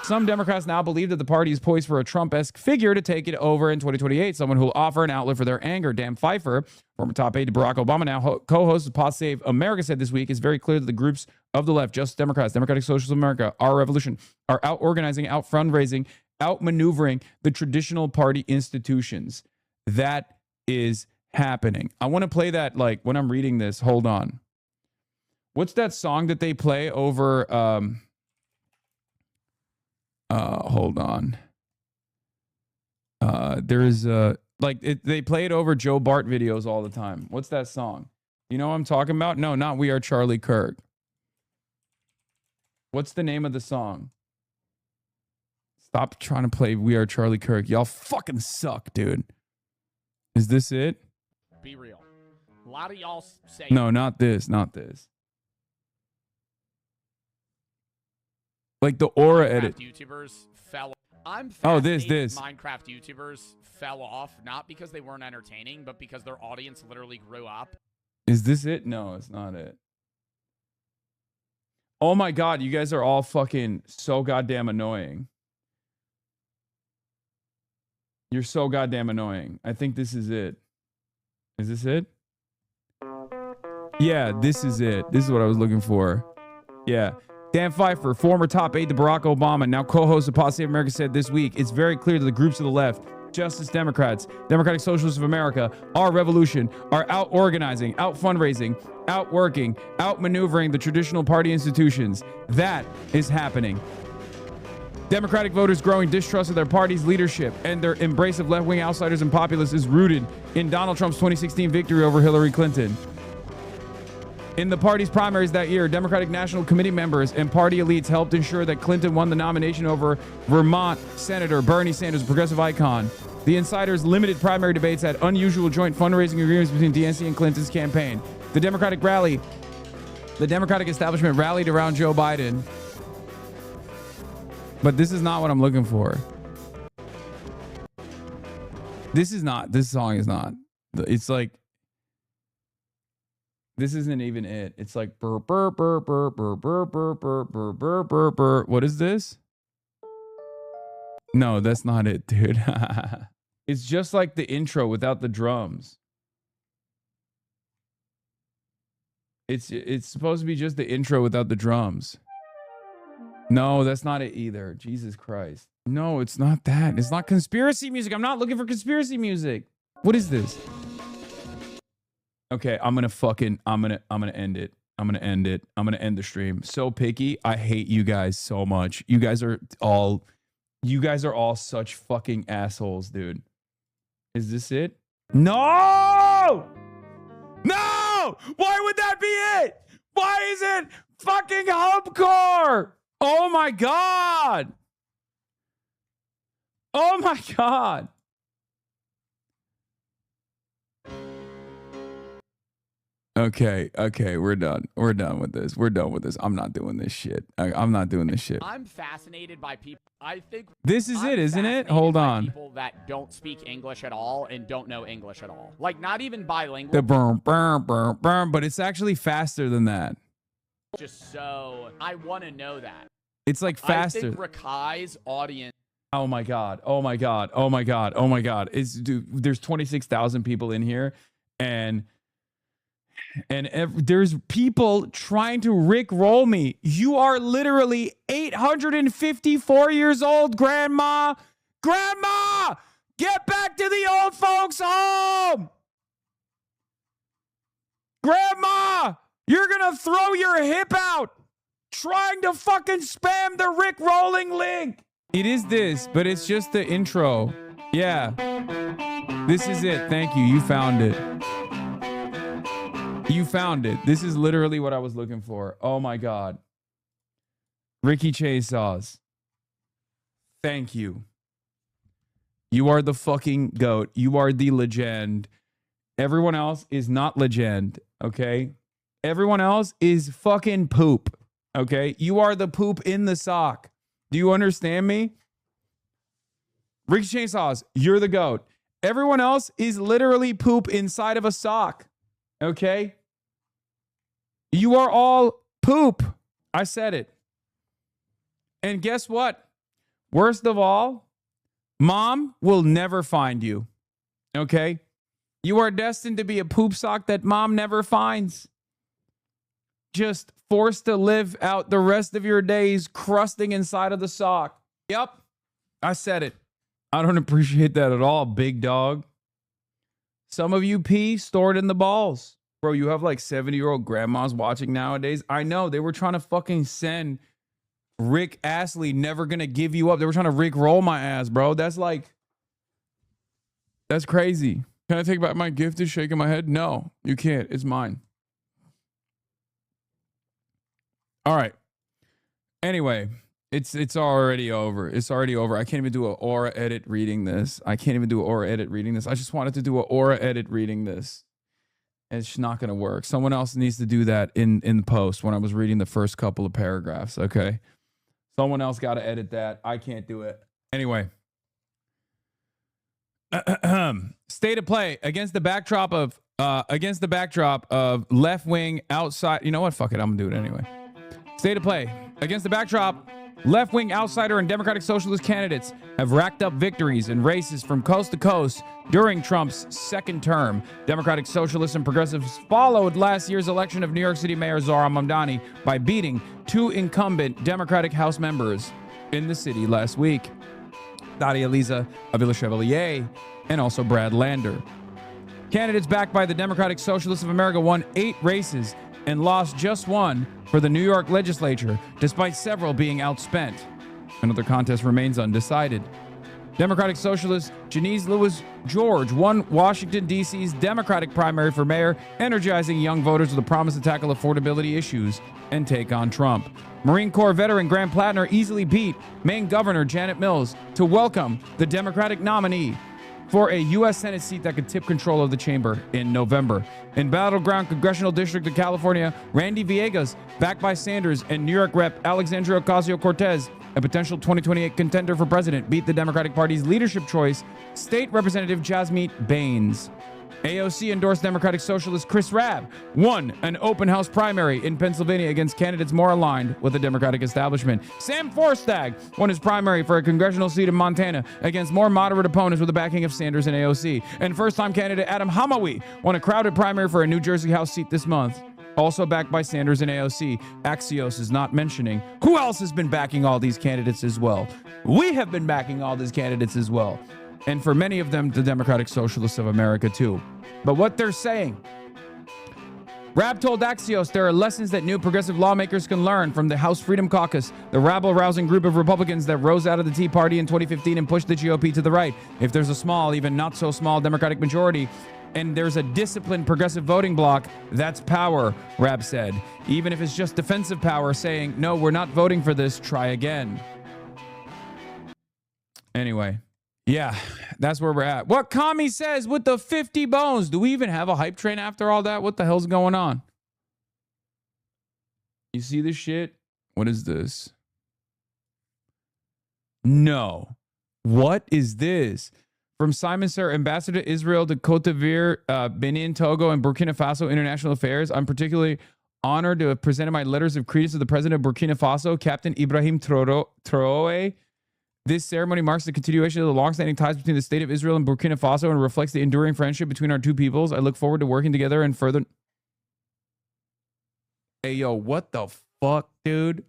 Speaker 1: Some Democrats now believe that the party is poised for a Trump-esque figure to take it over in 2028, someone who will offer an outlet for their anger. Dan Pfeiffer, former top aide to Barack Obama, now co-host of Pod Save America, said this week, it's very clear that the groups of the left, Justice Democrats, Democratic Socialists of America, Our Revolution, are out-organizing, out-fundraising, out-maneuvering the traditional party institutions. That is happening. I want to play that, like, when I'm reading this. Hold on. What's that song that they play over... hold on. There's they play it over Joe Bart videos all the time. What's that song? You know what I'm talking about? No, not We Are Charlie Kirk. What's the name of the song? Stop trying to play We Are Charlie Kirk. Y'all fucking suck, dude. Is this it?
Speaker 7: Be real. A lot of y'all say...
Speaker 1: No, not this. Not this. Like the Aura edit.
Speaker 7: YouTubers fell. I'm
Speaker 1: this.
Speaker 7: Minecraft YouTubers fell off not because they weren't entertaining, but because their audience literally grew up.
Speaker 1: Is this it? No, it's not it. Oh my god, you guys are all fucking so goddamn annoying. You're so goddamn annoying. I think this is it. Is this it? Yeah, this is it. This is what I was looking for. Yeah. Dan Pfeiffer, former top aide to Barack Obama, now co-host of Pod Save America, said this week, it's very clear that the groups of the left, Justice Democrats, Democratic Socialists of America, Our Revolution are out organizing, out fundraising, out working, out maneuvering the traditional party institutions. That is happening. Democratic voters' growing distrust of their party's leadership and their embrace of left-wing outsiders and populists is rooted in Donald Trump's 2016 victory over Hillary Clinton. In the party's primaries that year, Democratic National Committee members and party elites helped ensure that Clinton won the nomination over Vermont Senator Bernie Sanders, a progressive icon. The insiders' limited primary debates had unusual joint fundraising agreements between DNC and Clinton's campaign. The Democratic establishment rallied around Joe Biden. But this is not what I'm looking for. This song is not. It's like, this isn't even it. It's like burr burr burr burr burr burr burr burr burr burr burr burr. What is this? No, that's not it, dude. It's just like the intro without the drums. It's supposed to be just the intro without the drums. No, that's not it either. Jesus Christ. No, it's not that. It's not conspiracy music. I'm not looking for conspiracy music. What is this? Okay, I'm gonna end it. I'm gonna end the stream. So picky. I hate you guys so much. You guys are all such fucking assholes, dude. Is this it? No! No! Why would that be it? Why is it fucking hubcore? Oh my God. Oh my God. Okay, we're done. We're done with this. I'm not doing this shit. I'm not doing this shit.
Speaker 7: I'm fascinated by people. I think
Speaker 1: this is it, isn't it?
Speaker 7: fascinated
Speaker 1: Hold
Speaker 7: by
Speaker 1: on.
Speaker 7: People that don't speak English at all and don't know English at all. Like, not even bilingual.
Speaker 1: The burn, burn, burn, burn, but it's actually faster than that.
Speaker 7: Just so I want to know that.
Speaker 1: It's like faster.
Speaker 7: I think Rakai's audience.
Speaker 1: Oh my God. Oh my God. Oh my God. Oh my God. Dude, there's 26,000 people in here, and there's people trying to rickroll me. You are literally 854 years old, Grandma. Grandma, get back to the old folks' home. Grandma, you're going to throw your hip out trying to fucking spam the rickrolling link. It is this, but it's just the intro. Yeah. This is it. Thank you. You found it. You found it. This is literally what I was looking for. Oh my God. Ricky Chainsaws. Thank you. You are the fucking GOAT. You are the legend. Everyone else is not legend, okay? Everyone else is fucking poop, okay? You are the poop in the sock. Do you understand me? Ricky Chainsaws, you're the GOAT. Everyone else is literally poop inside of a sock, okay? You are all poop. I said it. And guess what? Worst of all, Mom will never find you. Okay? You are destined to be a poop sock that Mom never finds. Just forced to live out the rest of your days crusting inside of the sock. Yep. I said it. I don't appreciate that at all, big dog. Some of you pee stored in the balls. Bro, you have like 70-year-old grandmas watching nowadays. I know. They were trying to fucking send Rick Astley, Never Gonna Give You Up. They were trying to Rick roll my ass, bro. That's crazy. Can I take back my gift? Is shaking my head? No, you can't. It's mine. All right. Anyway, it's already over. It's already over. I can't even do an aura edit reading this. I just wanted to do an aura edit reading this. It's not going to work. Someone else needs to do that in post when I was reading the first couple of paragraphs, okay? Someone else got to edit that. I can't do it. Anyway. State of play against the backdrop of left-wing outside. You know what? Fuck it. I'm going to do it anyway. State of play against the backdrop. Left-wing outsider and Democratic Socialist candidates have racked up victories in races from coast to coast during Trump's second term. Democratic Socialists and Progressives followed last year's election of New York City Mayor Zohran Mamdani by beating two incumbent Democratic House members in the city last week. Daria Liza Avila Chevalier, and also Brad Lander. Candidates backed by the Democratic Socialists of America won 8 races and lost just one for the New York legislature, despite several being outspent. Another contest remains undecided. Democratic Socialist Janice Lewis George won Washington, D.C.'s Democratic primary for mayor, energizing young voters with a promise to tackle affordability issues and take on Trump. Marine Corps veteran Graham Plattner easily beat Maine Governor Janet Mills to welcome the Democratic nominee for a U.S. Senate seat that could tip control of the chamber in November. In Battleground Congressional District of California, Randy Villegas, backed by Sanders, and New York Rep. Alexandria Ocasio-Cortez, a potential 2028 contender for president, beat the Democratic Party's leadership choice, State Representative Jasmeet Baines. AOC endorsed Democratic Socialist Chris Rabb won an open house primary in Pennsylvania against candidates more aligned with the Democratic establishment. Sam Forstag won his primary for a congressional seat in Montana against more moderate opponents with the backing of Sanders and AOC. And first-time candidate Adam Hamawi won a crowded primary for a New Jersey House seat this month, also backed by Sanders and AOC. Axios is not mentioning who else has been backing all these candidates as well. We have been backing all these candidates as well. And for many of them, the Democratic Socialists of America, too. But what they're saying, Rabb told Axios there are lessons that new progressive lawmakers can learn from the House Freedom Caucus, the rabble-rousing group of Republicans that rose out of the Tea Party in 2015 and pushed the GOP to the right. If there's a small, even not so small Democratic majority, and there's a disciplined progressive voting bloc, that's power, Rabb said. Even if it's just defensive power saying, no, we're not voting for this, try again. Anyway. Yeah, that's where we're at. What Kami says with the 50 bones. Do we even have a hype train after all that? What the hell's going on? You see this shit? What is this? No. What is this? From Simon Sir, Ambassador to Israel, to Cote d'Ivoire, Benin, Togo, and Burkina Faso International Affairs. I'm particularly honored to have presented my letters of credence to the President of Burkina Faso, Captain Ibrahim Traoré. This ceremony marks the continuation of the long-standing ties between the State of Israel and Burkina Faso and reflects the enduring friendship between our two peoples. I look forward to working together and further... Hey, yo, what the fuck, dude?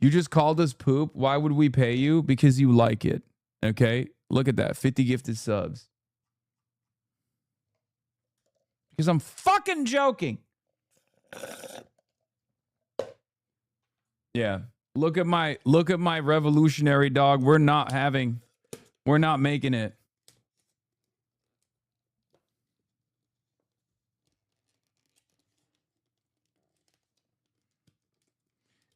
Speaker 1: You just called us poop. Why would we pay you? Because you like it. Okay? Look at that. 50 gifted subs. Because I'm fucking joking. Yeah. Look at my revolutionary dog. We're not making it.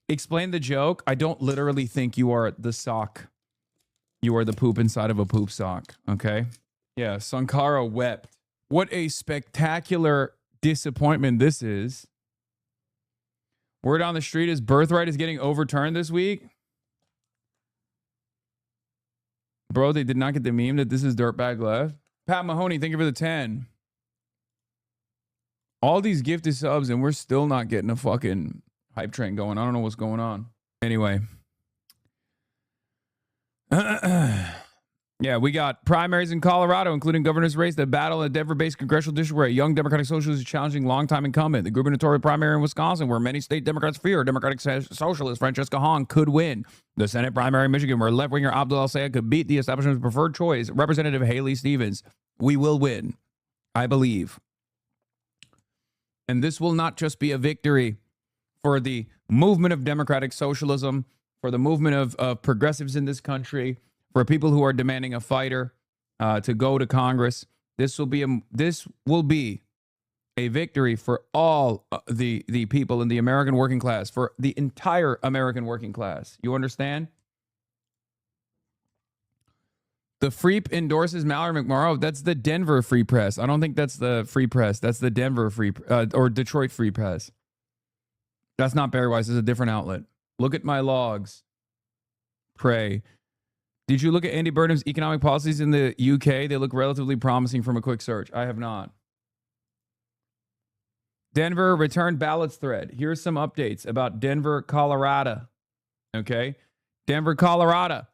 Speaker 1: Explain the joke. I don't literally think you are the sock. You are the poop inside of a poop sock. Okay? Yeah, Sankara wept. What a spectacular disappointment this is. Word on the street is birthright is getting overturned this week. Bro, they did not get the meme that this is dirtbag left. Pat Mahoney, thank you for the 10. All these gifted subs and we're still not getting a fucking hype train going. I don't know what's going on. Anyway. Yeah, we got primaries in Colorado, including governor's race, the battle in the Denver-based congressional district where a young Democratic Socialist is challenging longtime incumbent. The gubernatorial primary in Wisconsin, where many state Democrats fear Democratic Socialist Francesca Hahn could win. The Senate primary in Michigan, where left-winger Abdul El-Sayed could beat the establishment's preferred choice, Representative Haley Stevens. We will win, I believe. And this will not just be a victory for the movement of democratic socialism, for the movement of progressives in this country, for people who are demanding a fighter to go to Congress. This will be a victory for all the people in the American working class, for the entire American working class. You understand? The Freep endorses Mallory McMorrow. That's the Denver Free Press. I don't think that's the Free Press. That's the Denver Free or Detroit Free Press. That's not Barry Weiss. It's a different outlet. Look at my logs. Pray. Did you look at Andy Burnham's economic policies in the UK? They look relatively promising from a quick search. I have not. Denver return ballots thread. Here's some updates about Denver, Colorado. Okay. Denver, Colorado.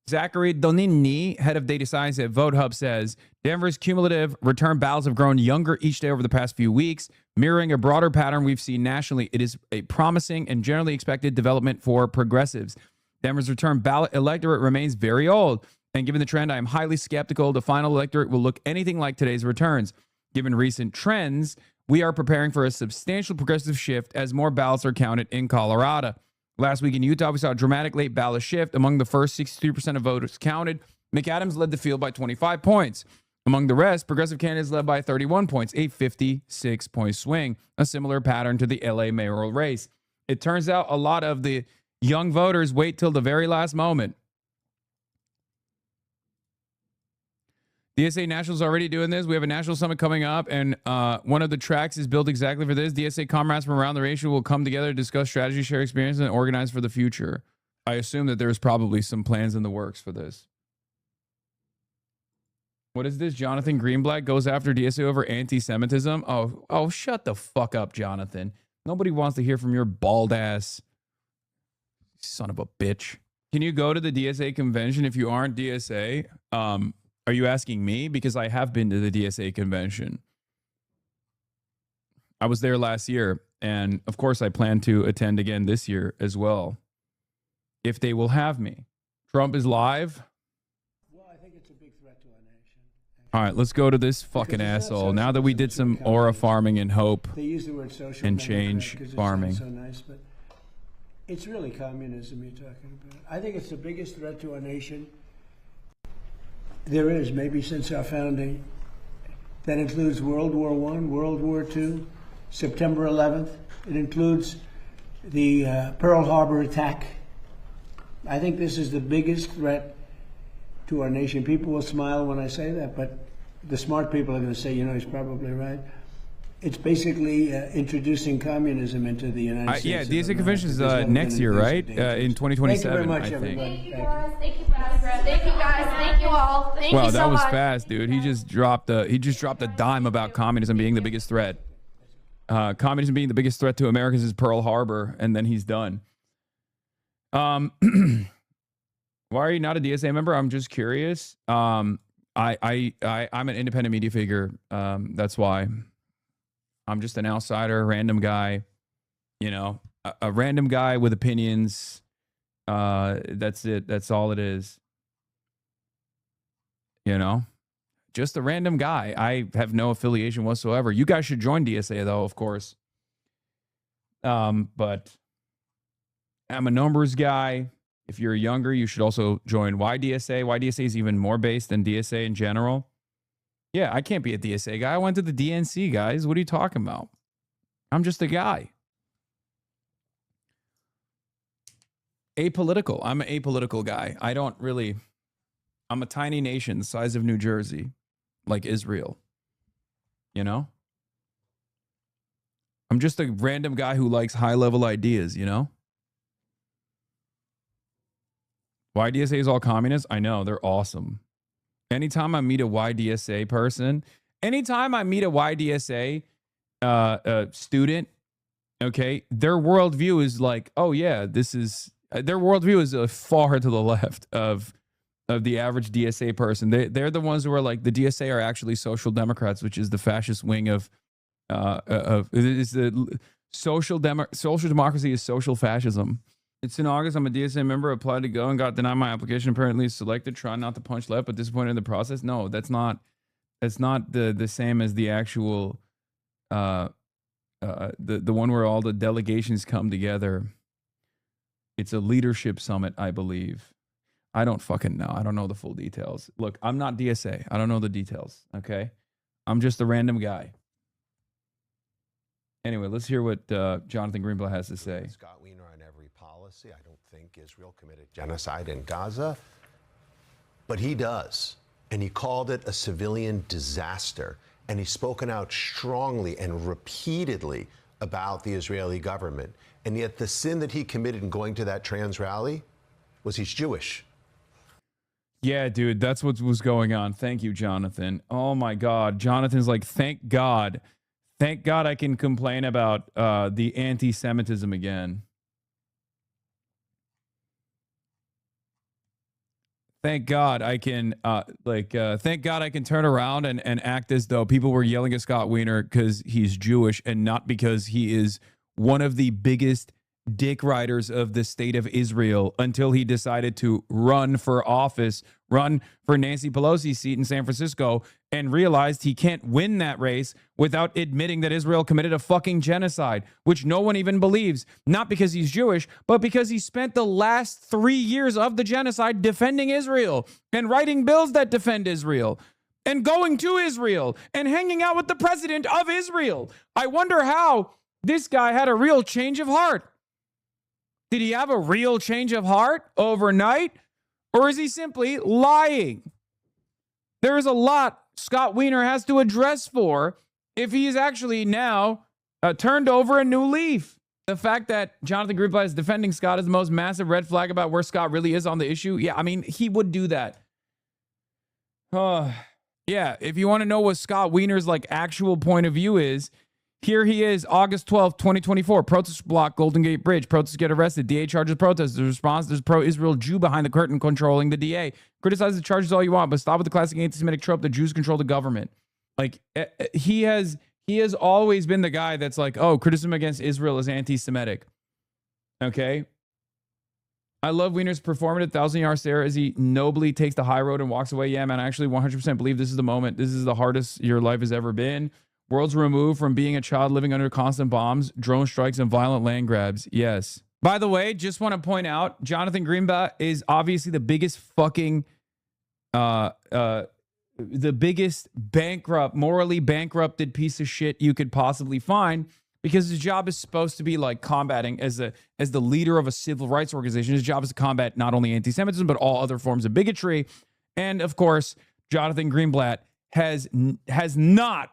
Speaker 1: Zachary Donini, head of data science at VoteHub, says Denver's cumulative return ballots have grown younger each day over the past few weeks, mirroring a broader pattern we've seen nationally. It is a promising and generally expected development for progressives. Denver's return ballot electorate remains very old, and given the trend, I am highly skeptical the final electorate will look anything like today's returns. Given recent trends, we are preparing for a substantial progressive shift as more ballots are counted in Colorado. Last week in Utah, we saw a dramatic late ballot shift. Among the first 63% of voters counted, McAdams led the field by 25 points. Among the rest, progressive candidates led by 31 points, a 56-point swing, a similar pattern to the LA mayoral race. It turns out a lot of the young voters wait till the very last moment. DSA National is already doing this. We have a national summit coming up, and one of the tracks is built exactly for this. DSA comrades from around the nation will come together to discuss strategy, share experience, and organize for the future. I assume that there's probably some plans in the works for this. What is this? Jonathan Greenblatt goes after DSA over anti-Semitism. Oh, shut the fuck up, Jonathan. Nobody wants to hear from your bald ass. Son of a bitch. Can you go to the DSA convention if you aren't DSA? Are you asking me? Because I have been to the DSA convention. I was there last year, and of course I plan to attend again this year as well, if they will have me. Trump is live.
Speaker 8: Well, I think it's a big threat to our nation.
Speaker 1: All right, let's go to this fucking asshole. Now that we did some aura farming and hope
Speaker 8: They use the word social
Speaker 1: and
Speaker 8: democrat
Speaker 1: change
Speaker 8: 'cause it
Speaker 1: farming.
Speaker 8: sounds so nice, but it's really communism you're talking about. I think it's the biggest threat to our nation there is, maybe since our founding. That includes World War I, World War II, September 11th. It includes the Pearl Harbor attack. I think this is the biggest threat to our nation. People will smile when I say that, but the smart people are going to say, you know, he's probably right. It's basically introducing communism into the United States.
Speaker 1: Yeah, DSA convention is next year, right? In 2027,
Speaker 8: Thank you very much,
Speaker 1: I think.
Speaker 8: everybody.
Speaker 9: Thank you, guys. Thank you, guys. Thank you, guys. Thank you all. Thank
Speaker 1: Wow,
Speaker 9: you so
Speaker 1: that was
Speaker 9: much.
Speaker 1: fast, dude. He just dropped a dime about communism being the biggest threat. Communism being the biggest threat to Americans is Pearl Harbor, and then he's done. Why are you not a DSA member? I'm just curious. I'm an independent media figure. That's why. I'm just an outsider, random guy. You know, a random guy with opinions. That's it. That's all it is. You know, just a random guy. I have no affiliation whatsoever. You guys should join DSA though, of course. But I'm a numbers guy. If you're younger, you should also join YDSA. YDSA is even more based than DSA in general. Yeah, I can't be a DSA guy. I went to the DNC, guys. What are you talking about? I'm just a guy. Apolitical. I'm an apolitical guy. I'm a tiny nation the size of New Jersey, like Israel. You know? I'm just a random guy who likes high-level ideas, you know? YDSA is all communists? I know, they're awesome. Anytime I meet a YDSA person, anytime I meet a YDSA student, okay, their worldview is like, oh yeah, their worldview is far to the left of the average DSA person. They're the ones who are like, the DSA are actually social democrats, which is the fascist wing of the social democracy is social fascism. It's in August. I'm a DSA member, applied to go and got denied my application. Apparently selected, trying not to punch left, but disappointed in the process. No, that's not the same as the actual the one where all the delegations come together. It's a leadership summit, I believe. I don't fucking know. I don't know the full details. Look, I'm not DSA. I don't know the details. Okay, I'm just a random guy. Anyway, let's hear what Jonathan Greenblatt has to say.
Speaker 10: Scott Wiener on every policy. I don't think Israel committed genocide in Gaza, but he does. And he called it a civilian disaster. And he's spoken out strongly and repeatedly about the Israeli government. And yet the sin that he committed in going to that trans rally was he's Jewish.
Speaker 1: Yeah, dude, that's what was going on. Thank you, Jonathan. Oh my God. Jonathan's like, thank God. Thank God I can complain about the anti-Semitism again. Thank God I can thank God I can turn around and act as though people were yelling at Scott Wiener because he's Jewish and not because he is one of the biggest dick riders of the state of Israel until he decided to run for office, run for Nancy Pelosi's seat in San Francisco, and realized he can't win that race without admitting that Israel committed a fucking genocide, which no one even believes, not because he's Jewish, but because he spent the last 3 years of the genocide defending Israel and writing bills that defend Israel and going to Israel and hanging out with the president of Israel. I wonder how this guy had a real change of heart. Did he have a real change of heart overnight? Or is he simply lying? There is a lot Scott Wiener has to address for if he is actually now turned over a new leaf. The fact that Jonathan Greenblatt is defending Scott is the most massive red flag about where Scott really is on the issue. Yeah, I mean, he would do that. Yeah, if you want to know what Scott Wiener's like actual point of view is, here he is, August 12th, 2024. Protests block Golden Gate Bridge. Protesters get arrested. DA charges protesters. The response, there's a pro-Israel Jew behind the curtain controlling the DA. Criticize the charges all you want, but stop with the classic anti-Semitic trope that Jews control the government. Like, he has always been the guy that's like, oh, criticism against Israel is anti-Semitic. Okay? I love Wiener's performative 1,000-yard stare as he nobly takes the high road and walks away. Yeah, man, I actually 100% believe this is the moment. This is the hardest your life has ever been. Worlds removed from being a child living under constant bombs, drone strikes, and violent land grabs. Yes. By the way, just want to point out, Jonathan Greenblatt is obviously the biggest fucking, the biggest morally bankrupted piece of shit you could possibly find, because his job is supposed to be like combating as the leader of a civil rights organization. His job is to combat not only anti-Semitism, but all other forms of bigotry. And of course, Jonathan Greenblatt has not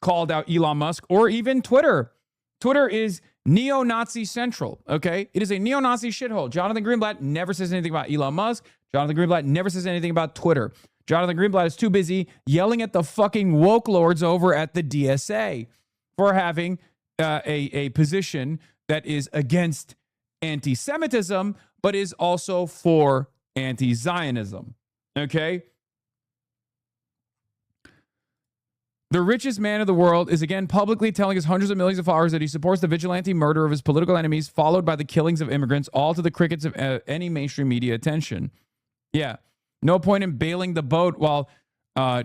Speaker 1: called out Elon Musk or even Twitter. Twitter is neo-Nazi central, okay? It is a neo-Nazi shithole. Jonathan Greenblatt never says anything about Elon Musk. Jonathan Greenblatt never says anything about Twitter. Jonathan Greenblatt is too busy yelling at the fucking woke lords over at the DSA for having a position that is against anti-Semitism, but is also for anti-Zionism, okay? The richest man of the world is again publicly telling his hundreds of millions of followers that he supports the vigilante murder of his political enemies, followed by the killings of immigrants, all to the crickets of any mainstream media attention. Yeah, no point in bailing the boat while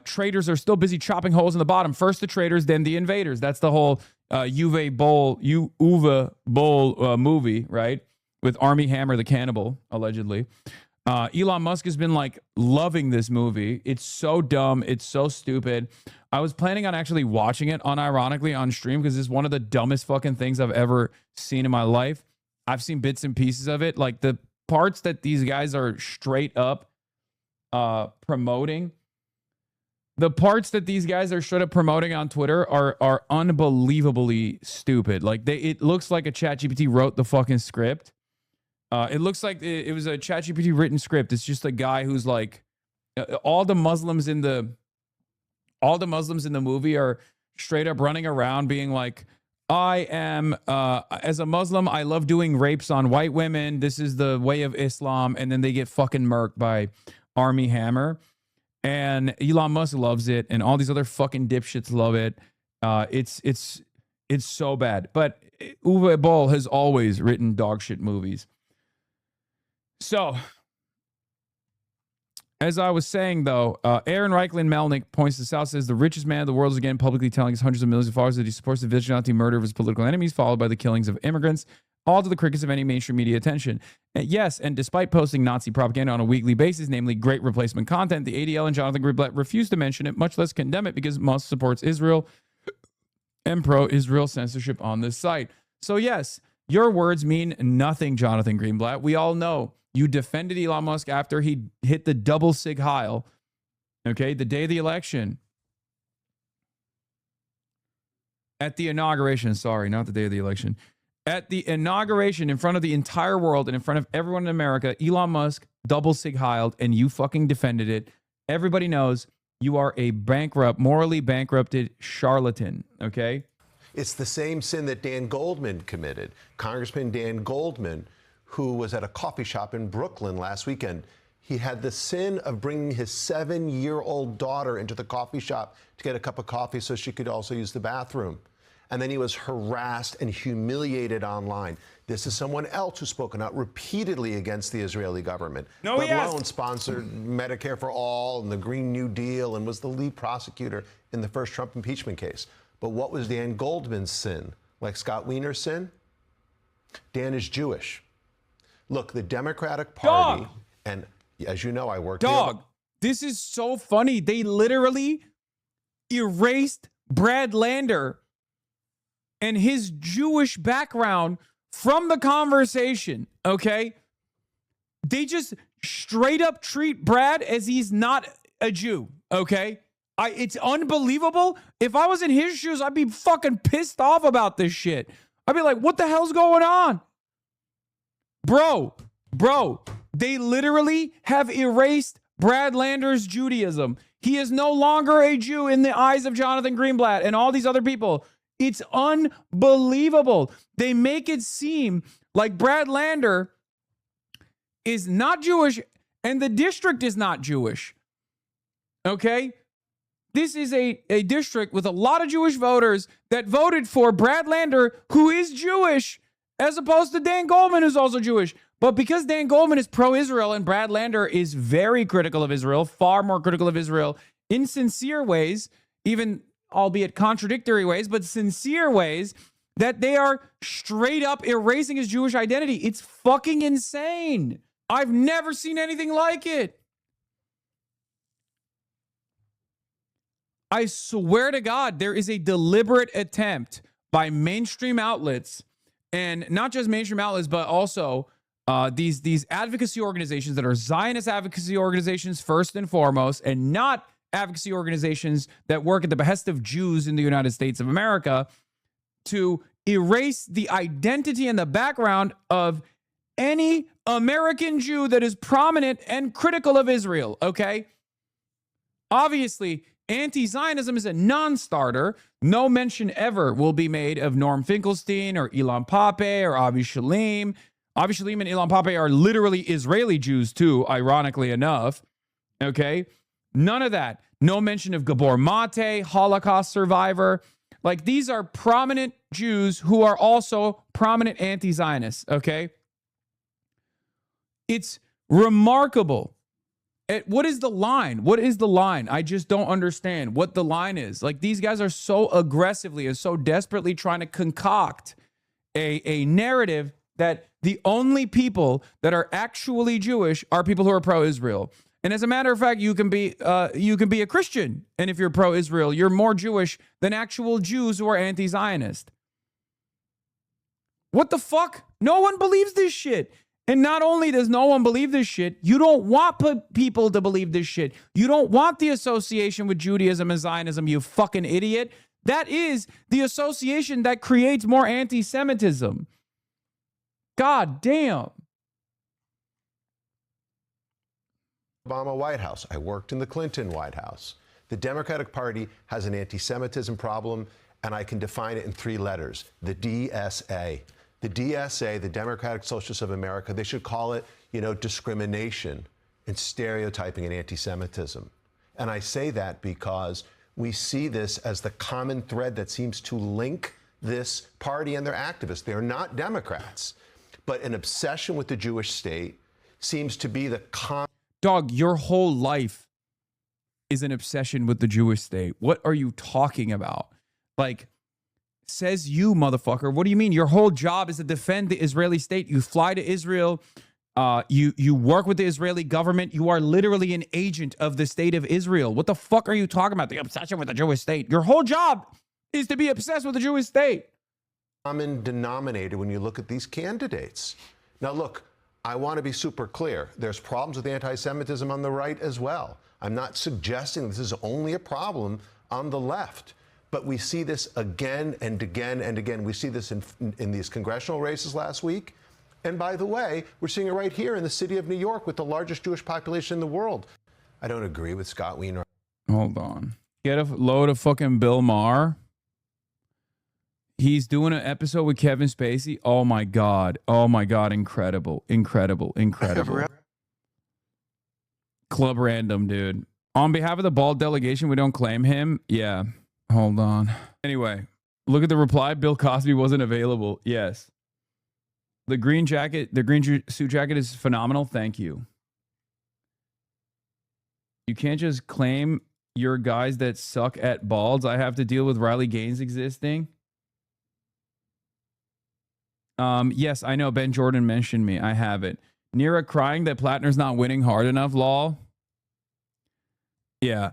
Speaker 1: traders are still busy chopping holes in the bottom. First the traders, then the invaders. That's the whole Uwe Boll movie, right? With Armie Hammer, the cannibal, allegedly. Elon Musk has been like loving this movie. It's so dumb. It's so stupid. I was planning on actually watching it unironically on stream because it's one of the dumbest fucking things I've ever seen in my life. I've seen bits and pieces of it. Like the parts that these guys are straight up promoting. The parts that these guys are straight up promoting on Twitter are unbelievably stupid. Like it looks like a ChatGPT wrote the fucking script. It looks like it was a ChatGPT written script. It's just a guy who's like, all the Muslims in the movie are straight up running around being like, I am, as a Muslim, I love doing rapes on white women. This is the way of Islam. And then they get fucking murked by Armie Hammer. And Elon Musk loves it. And all these other fucking dipshits love it. It's so bad. But Uwe Boll has always written dog shit movies. So, as I was saying, though, Aaron Reichlin Melnick points to the South, says the richest man in the world is again publicly telling his hundreds of millions of followers that he supports the vigilante murder of his political enemies, followed by the killings of immigrants, all to the crickets of any mainstream media attention. Yes, and despite posting Nazi propaganda on a weekly basis, namely great replacement content, the ADL and Jonathan Greenblatt refused to mention it, much less condemn it, because Musk supports Israel and pro-Israel censorship on this site. So yes, your words mean nothing, Jonathan Greenblatt. We all know. You defended Elon Musk after he hit the double sig Heil, okay, the day of the election. At the inauguration, sorry, not the day of the election. At the inauguration in front of the entire world and in front of everyone in America, Elon Musk double sig Heiled, and you fucking defended it. Everybody knows you are a bankrupt, morally bankrupted charlatan, okay?
Speaker 10: It's the same sin that Dan Goldman committed. Congressman Dan Goldman, who was at a coffee shop in Brooklyn last weekend. He had the sin of bringing his 7-year-old daughter into the coffee shop to get a cup of coffee so she could also use the bathroom. And then he was harassed and humiliated online. This is someone else who's spoken out repeatedly against the Israeli government.
Speaker 1: No,
Speaker 10: but
Speaker 1: he has.
Speaker 10: Malone sponsored Medicare for All and the Green New Deal and was the lead prosecutor in the first Trump impeachment case. But what was Dan Goldman's sin? Like Scott Wiener's sin? Dan is Jewish. Look, the Democratic Party,
Speaker 1: Dog.
Speaker 10: and as you know, I worked
Speaker 1: Dog, this is so funny. They literally erased Brad Lander and his Jewish background from the conversation, okay? They just straight up treat Brad as he's not a Jew, okay? It's unbelievable. If I was in his shoes, I'd be fucking pissed off about this shit. I'd be like, what the hell's going on? Bro, they literally have erased Brad Lander's Judaism. He is no longer a Jew in the eyes of Jonathan Greenblatt and all these other people. It's unbelievable. They make it seem like Brad Lander is not Jewish and the district is not Jewish. Okay? This is a district with a lot of Jewish voters that voted for Brad Lander, who is Jewish, as opposed to Dan Goldman, who's also Jewish. But because Dan Goldman is pro-Israel and Brad Lander is very critical of Israel, far more critical of Israel in sincere ways, even albeit contradictory ways, but sincere ways, that they are straight up erasing his Jewish identity. It's fucking insane. I've never seen anything like it. I swear to God, there is a deliberate attempt by mainstream outlets, and not just mainstream outlets, but also these advocacy organizations that are Zionist advocacy organizations first and foremost, and not advocacy organizations that work at the behest of Jews in the United States of America, to erase the identity and the background of any American Jew that is prominent and critical of Israel, okay? Obviously, anti-Zionism is a non-starter. No mention ever will be made of Norm Finkelstein or Ilan Pappé or Avi Shalom. Avi Shalom and Ilan Pappé are literally Israeli Jews too, ironically enough. Okay? None of that. No mention of Gabor Mate, Holocaust survivor. Like, these are prominent Jews who are also prominent anti-Zionists, okay? It's remarkable. What is the line? What is the line? I just don't understand what the line is. Like, these guys are so aggressively and so desperately trying to concoct a narrative that the only people that are actually Jewish are people who are pro-Israel. And as a matter of fact, you can be a Christian, and if you're pro-Israel, you're more Jewish than actual Jews who are anti-Zionist. What the fuck? No one believes this shit. And not only does no one believe this shit, you don't want people to believe this shit. You don't want the association with Judaism and Zionism, you fucking idiot. That is the association that creates more anti-Semitism. God damn.
Speaker 10: Obama White House. I worked in the Clinton White House. The Democratic Party has an anti-Semitism problem, and I can define it in 3 letters: the DSA. The DSA, the Democratic Socialists of America, they should call it, discrimination and stereotyping and anti-Semitism. And I say that because we see this as the common thread that seems to link this party and their activists. They're not Democrats, but an obsession with the Jewish state seems to be the common.
Speaker 1: Dog, your whole life is an obsession with the Jewish state. What are you talking about? Like, says you, motherfucker. What do you mean? Your whole job is to defend the Israeli state. You fly to Israel. You work with the Israeli government. You are literally an agent of the state of Israel. What the fuck are you talking about? The obsession with the Jewish state. Your whole job is to be obsessed with the Jewish state.
Speaker 10: Common denominator when you look at these candidates. Now, look, I want to be super clear. There's problems with anti-Semitism on the right as well. I'm not suggesting this is only a problem on the left. But we see this again and again and again. We see this in these congressional races last week. And by the way, we're seeing it right here in the city of New York with the largest Jewish population in the world. I don't agree with Scott Wiener.
Speaker 1: Hold on. Get a load of fucking Bill Maher. He's doing an episode with Kevin Spacey. Oh my God. Oh my God. Incredible. Incredible. Incredible. Club random, dude. On behalf of the bald delegation, we don't claim him. Yeah. Hold on. Anyway, look at the reply. Bill Cosby wasn't available. Yes. The green jacket, the green suit jacket is phenomenal. Thank you. You can't just claim you're guys that suck at balls. I have to deal with Riley Gaines existing. Yes, I know. Ben Jordan mentioned me. I have it. Nira crying that Plattner's not winning hard enough, lol. Yeah.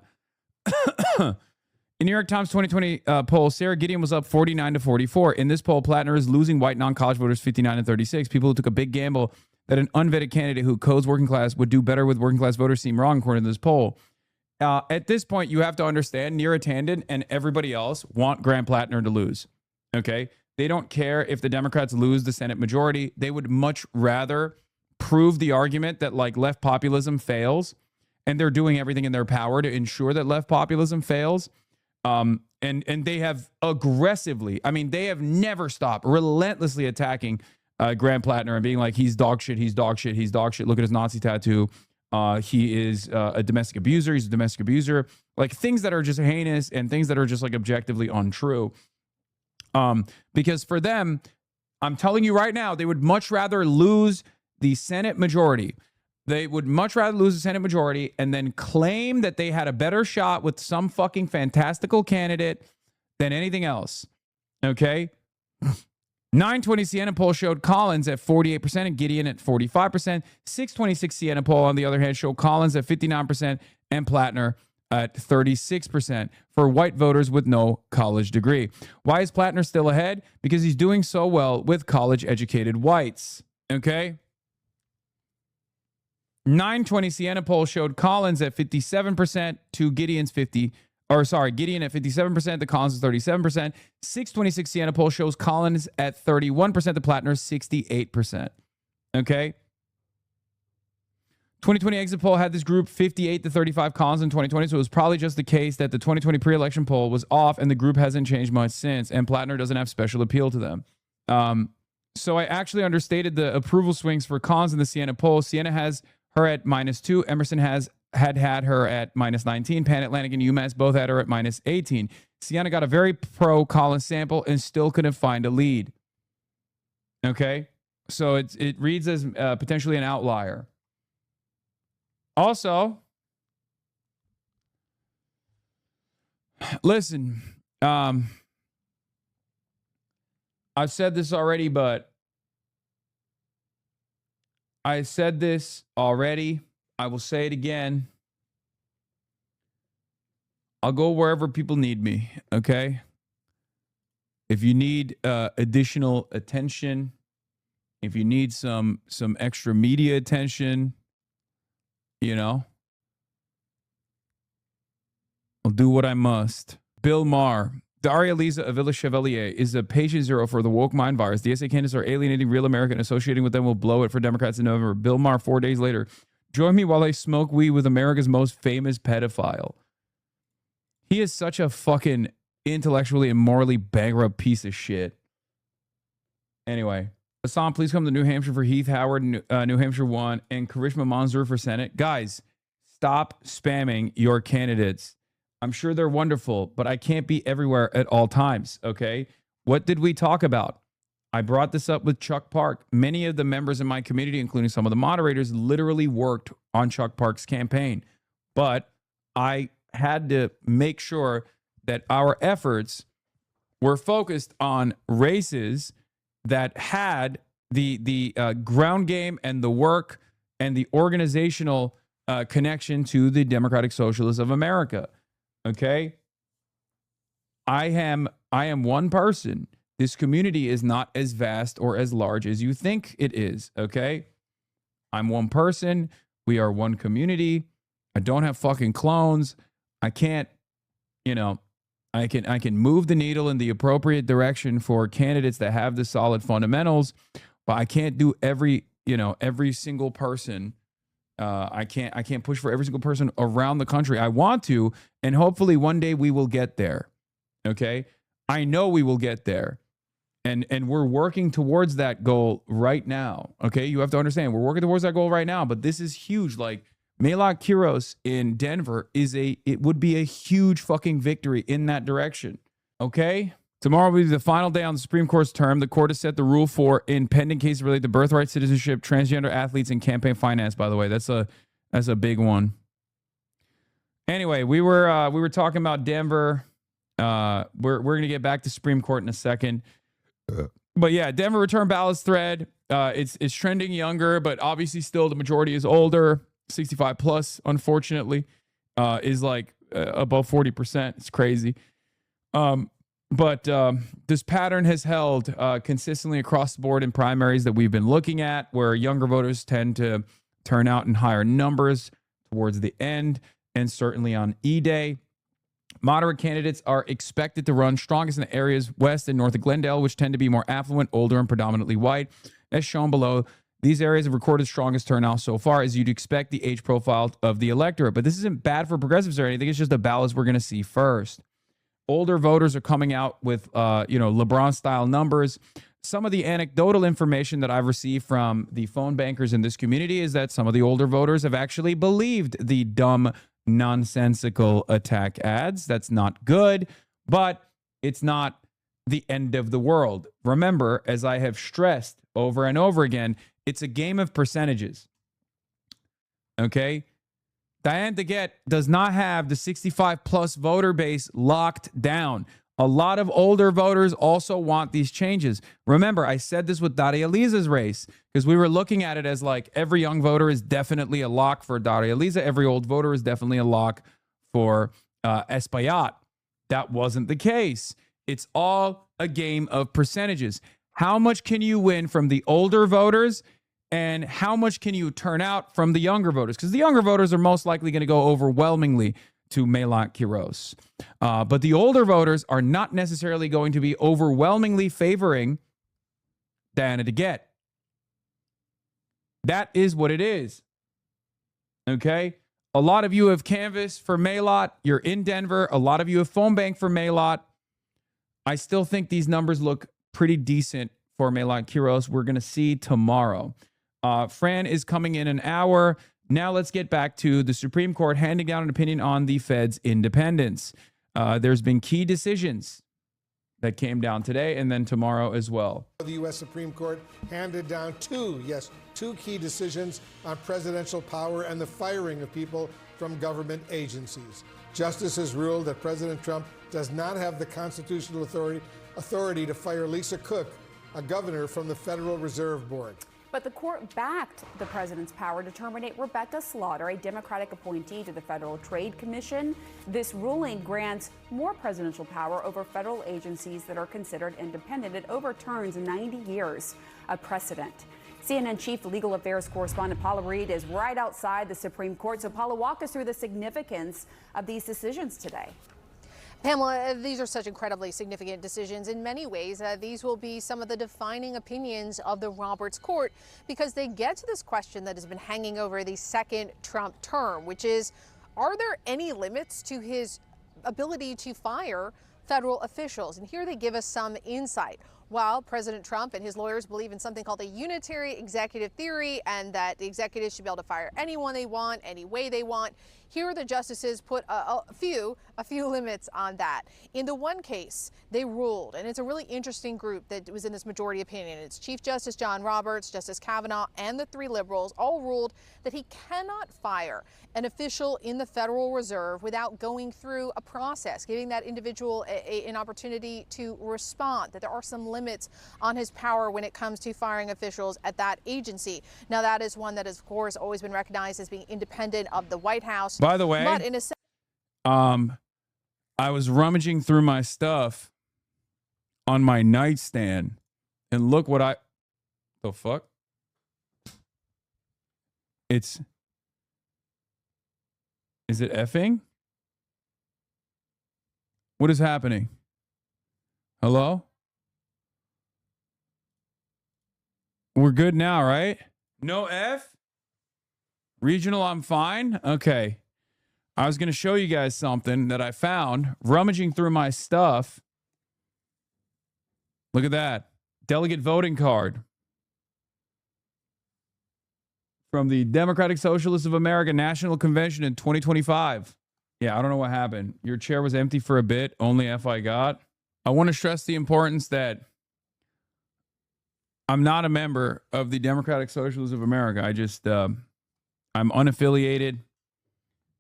Speaker 1: In New York Times 2020 poll, Sarah Gideon was up 49-44. In this poll, Plattner is losing white non-college voters 59-36. People who took a big gamble that an unvetted candidate who codes working class would do better with working class voters seem wrong, according to this poll. At this point, you have to understand Neera Tanden and everybody else want Grant Plattner to lose. Okay? They don't care if the Democrats lose the Senate majority. They would much rather prove the argument that like left populism fails, and they're doing everything in their power to ensure that left populism fails. And they have aggressively, I mean, they have never stopped relentlessly attacking Grant Plattner and being like, he's dog shit, he's dog shit, he's dog shit. Look at his Nazi tattoo. He is a domestic abuser. He's a domestic abuser. Like things that are just heinous and things that are just like objectively untrue. Because for them, I'm telling you right now, they would much rather lose the Senate majority. They would much rather lose the Senate majority and then claim that they had a better shot with some fucking fantastical candidate than anything else. Okay? 920 Siena poll showed Collins at 48% and Gideon at 45%. 626 Siena poll, on the other hand, showed Collins at 59% and Plattner at 36% for white voters with no college degree. Why is Plattner still ahead? Because he's doing so well with college-educated whites. Okay? 920 Siena poll showed Collins at 57% to Gideon at 57%, the Collins is 37%. 626 Siena poll shows Collins at 31%, the Plattner 68%. Okay? 2020 exit poll had this group 58-35 Collins in 2020, so it was probably just the case that the 2020 pre-election poll was off and the group hasn't changed much since, and Plattner doesn't have special appeal to them. So I actually understated the approval swings for Collins in the Siena poll. Siena has her at -2. Emerson had her at -19. Pan Atlantic and UMass both had her at -18. Siena got a very pro Collins sample and still couldn't find a lead. Okay? So it reads as potentially an outlier. Also, listen, I've said this already, but I said this already. I will say it again. I'll go wherever people need me, okay? If you need additional attention, if you need some extra media attention, you know, I'll do what I must. Bill Maher. Daria Lisa Avila Chevalier is a patient zero for the woke mind virus. The SA candidates are alienating real America and associating with them will blow it for Democrats in November. Bill Maher, 4 days later. Join me while I smoke weed with America's most famous pedophile. He is such a fucking intellectually and morally bankrupt piece of shit. Anyway. Hassan, please come to New Hampshire for Heath Howard, New Hampshire 1, and Karishma Manzoor for Senate. Guys, stop spamming your candidates. I'm sure they're wonderful, but I can't be everywhere at all times, okay? What did we talk about? I brought this up with Chuck Park. Many of the members in my community, including some of the moderators, literally worked on Chuck Park's campaign. But I had to make sure that our efforts were focused on races that had the ground game and the work and the organizational connection to the Democratic Socialists of America. Okay? I am one person. This community is not as vast or as large as you think it is. Okay? I'm one person. We are one community. I don't have fucking clones. I can't, you know, I can move the needle in the appropriate direction for candidates that have the solid fundamentals, but I can't do every single person. I can't push for every single person around the country. I want to, and hopefully one day we will get there. Okay? I know we will get there. And we're working towards that goal right now. Okay? You have to understand, we're working towards that goal right now, but this is huge. Like, Maylak Kiros in Denver it would be a huge fucking victory in that direction. Okay? Tomorrow will be the final day on the Supreme Court's term. The court has set the rule for in pending cases related to birthright, citizenship, transgender athletes, and campaign finance. By the way, that's a big one. Anyway, we were talking about Denver. We're gonna get back to Supreme Court in a second. But yeah, Denver return ballots thread. It's trending younger, but obviously still the majority is older. 65 plus, unfortunately, is like above 40%. It's crazy. But this pattern has held consistently across the board in primaries that we've been looking at, where younger voters tend to turn out in higher numbers towards the end, and certainly on E-Day. Moderate candidates are expected to run strongest in the areas west and north of Glendale, which tend to be more affluent, older, and predominantly white. As shown below, these areas have recorded strongest turnout so far, as you'd expect the age profile of the electorate. But this isn't bad for progressives or anything. It's just the ballots we're going to see first. Older voters are coming out with, LeBron-style numbers. Some of the anecdotal information that I've received from the phone bankers in this community is that some of the older voters have actually believed the dumb, nonsensical attack ads. That's not good, but it's not the end of the world. Remember, as I have stressed over and over again, it's a game of percentages. Okay? Diane DeGette does not have the 65 plus voter base locked down. A lot of older voters also want these changes. Remember, I said this with Daria Liza's race because we were looking at it as like every young voter is definitely a lock for Daria Liza. Every old voter is definitely a lock for Espaillat. That wasn't the case. It's all a game of percentages. How much can you win from the older voters? And how much can you turn out from the younger voters? Because the younger voters are most likely going to go overwhelmingly to Melat Quiros. But the older voters are not necessarily going to be overwhelmingly favoring Diana DeGette. That is what it is. Okay? A lot of you have canvassed for Melat. You're in Denver. A lot of you have phone banked for Melat. I still think these numbers look pretty decent for Melat Quiros. We're going to see tomorrow. Fran is coming in an hour. Now let's get back to the Supreme Court handing down an opinion on the Fed's independence. There's been key decisions that came down today and then tomorrow as well.
Speaker 2: The U.S. Supreme Court handed down two key decisions on presidential power and the firing of people from government agencies. Justices ruled that President Trump does not have the constitutional authority to fire Lisa Cook, a governor from the Federal Reserve Board.
Speaker 3: But the court backed the president's power to terminate Rebecca Slaughter, a Democratic appointee to the Federal Trade Commission. This ruling grants more presidential power over federal agencies that are considered independent. It overturns 90 years of precedent. CNN Chief Legal Affairs Correspondent Paula Reed is right outside the Supreme Court. So, Paula, walk us through the significance of these decisions today.
Speaker 4: Pamela, these are such incredibly significant decisions. In many ways, these will be some of the defining opinions of the Roberts Court because they get to this question that has been hanging over the second Trump term, which is, are there any limits to his ability to fire federal officials? And here they give us some insight. While President Trump and his lawyers believe in something called a unitary executive theory and that the executives should be able to fire anyone they want, any way they want, here the justices put a few limits on that. In the one case, they ruled, and it's a really interesting group that was in this majority opinion. It's Chief Justice John Roberts, Justice Kavanaugh, and the three liberals all ruled that he cannot fire an official in the Federal Reserve without going through a process, giving that individual an opportunity to respond, that there are some limits on his power when it comes to firing officials at that agency. Now, that is one that has, of course, always been recognized as being independent of the White House.
Speaker 1: By the way,
Speaker 4: but in a
Speaker 1: I was rummaging through my stuff on my nightstand, and look what the fuck? Is it effing? What is happening? Hello? We're good now, right? No F? Regional, I'm fine? Okay. I was going to show you guys something that I found rummaging through my stuff. Look at that. Delegate voting card from the Democratic Socialists of America National Convention in 2025. Yeah, I don't know what happened. Your chair was empty for a bit. Only F I got. I want to stress the importance that I'm not a member of the Democratic Socialists of America. I just, I'm unaffiliated.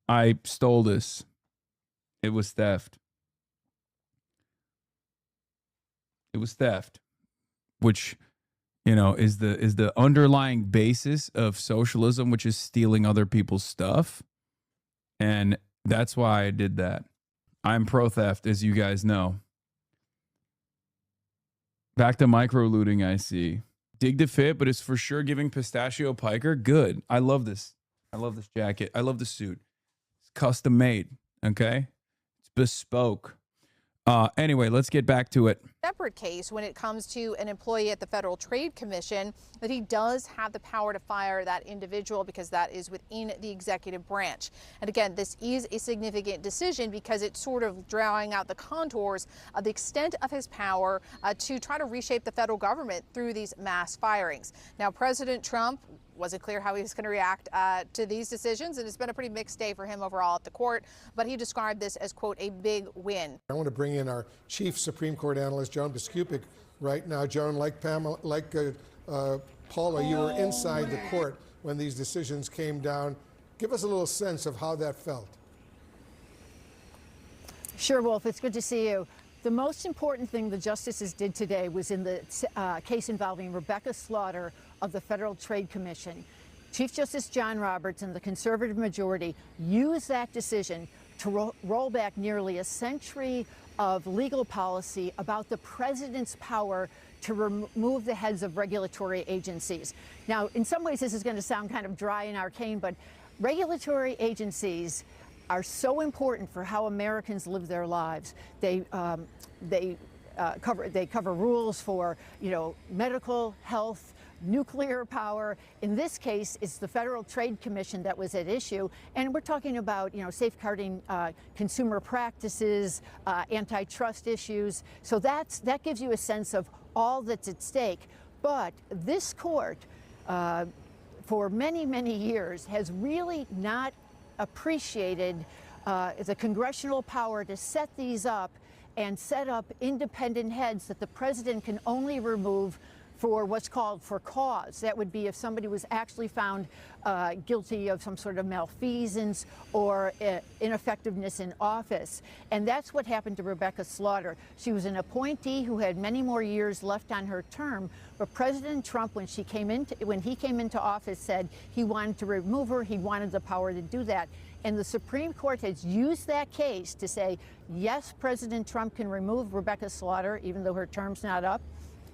Speaker 1: I stole this. It was theft. It was theft, which, you know, is the underlying basis of socialism, which is stealing other people's stuff. And that's why I did that. I'm pro theft, as you guys know. Back to micro looting, I see. Dig to fit, but it's for sure giving pistachio piker. Good. I love this. I love this jacket. I love the suit. It's custom made. Okay. It's bespoke. Anyway, let's get back to it.
Speaker 4: Separate case when it comes to an employee at the Federal Trade Commission, that he does have the power to fire that individual because that is within the executive branch. And again, this is a significant decision because it's sort of drawing out the contours of the extent of his power to try to reshape the federal government through these mass firings. Now, President Trump wasn't clear how he was going to react to these decisions, and it's been a pretty mixed day for him overall at the court, but he described this as, quote, a big win.
Speaker 2: I want to bring in our chief Supreme Court analyst, Joan Biskupic, right now. Joan, like Paula, you were inside the court when these decisions came down. Give us a little sense of how that felt.
Speaker 5: Sure, Wolf. It's good to see you. The most important thing the justices did today was in the case involving Rebecca Slaughter of the Federal Trade Commission. Chief Justice John Roberts and the conservative majority used that decision to roll back nearly a century of legal policy about the president's power to remove the heads of regulatory agencies. Now, in some ways, this is going to sound kind of dry and arcane, but regulatory agencies are so important for how Americans live their lives. They cover rules for, medical, health, nuclear power. In this case, it's the Federal Trade Commission that was at issue, and we're talking about, safeguarding consumer practices, antitrust issues. So that gives you a sense of all that's at stake. But this court, for many, many years, has really not appreciated the congressional power to set these up and set up independent heads that the president can only remove for what's called for cause. That would be if somebody was actually found guilty of some sort of malfeasance or ineffectiveness in office. And that's what happened to Rebecca Slaughter. She was an appointee who had many more years left on her term, but President Trump, when he came into office, said he wanted to remove her. He wanted the power to do that. And the Supreme Court has used that case to say, yes, President Trump can remove Rebecca Slaughter, even though her term's not up,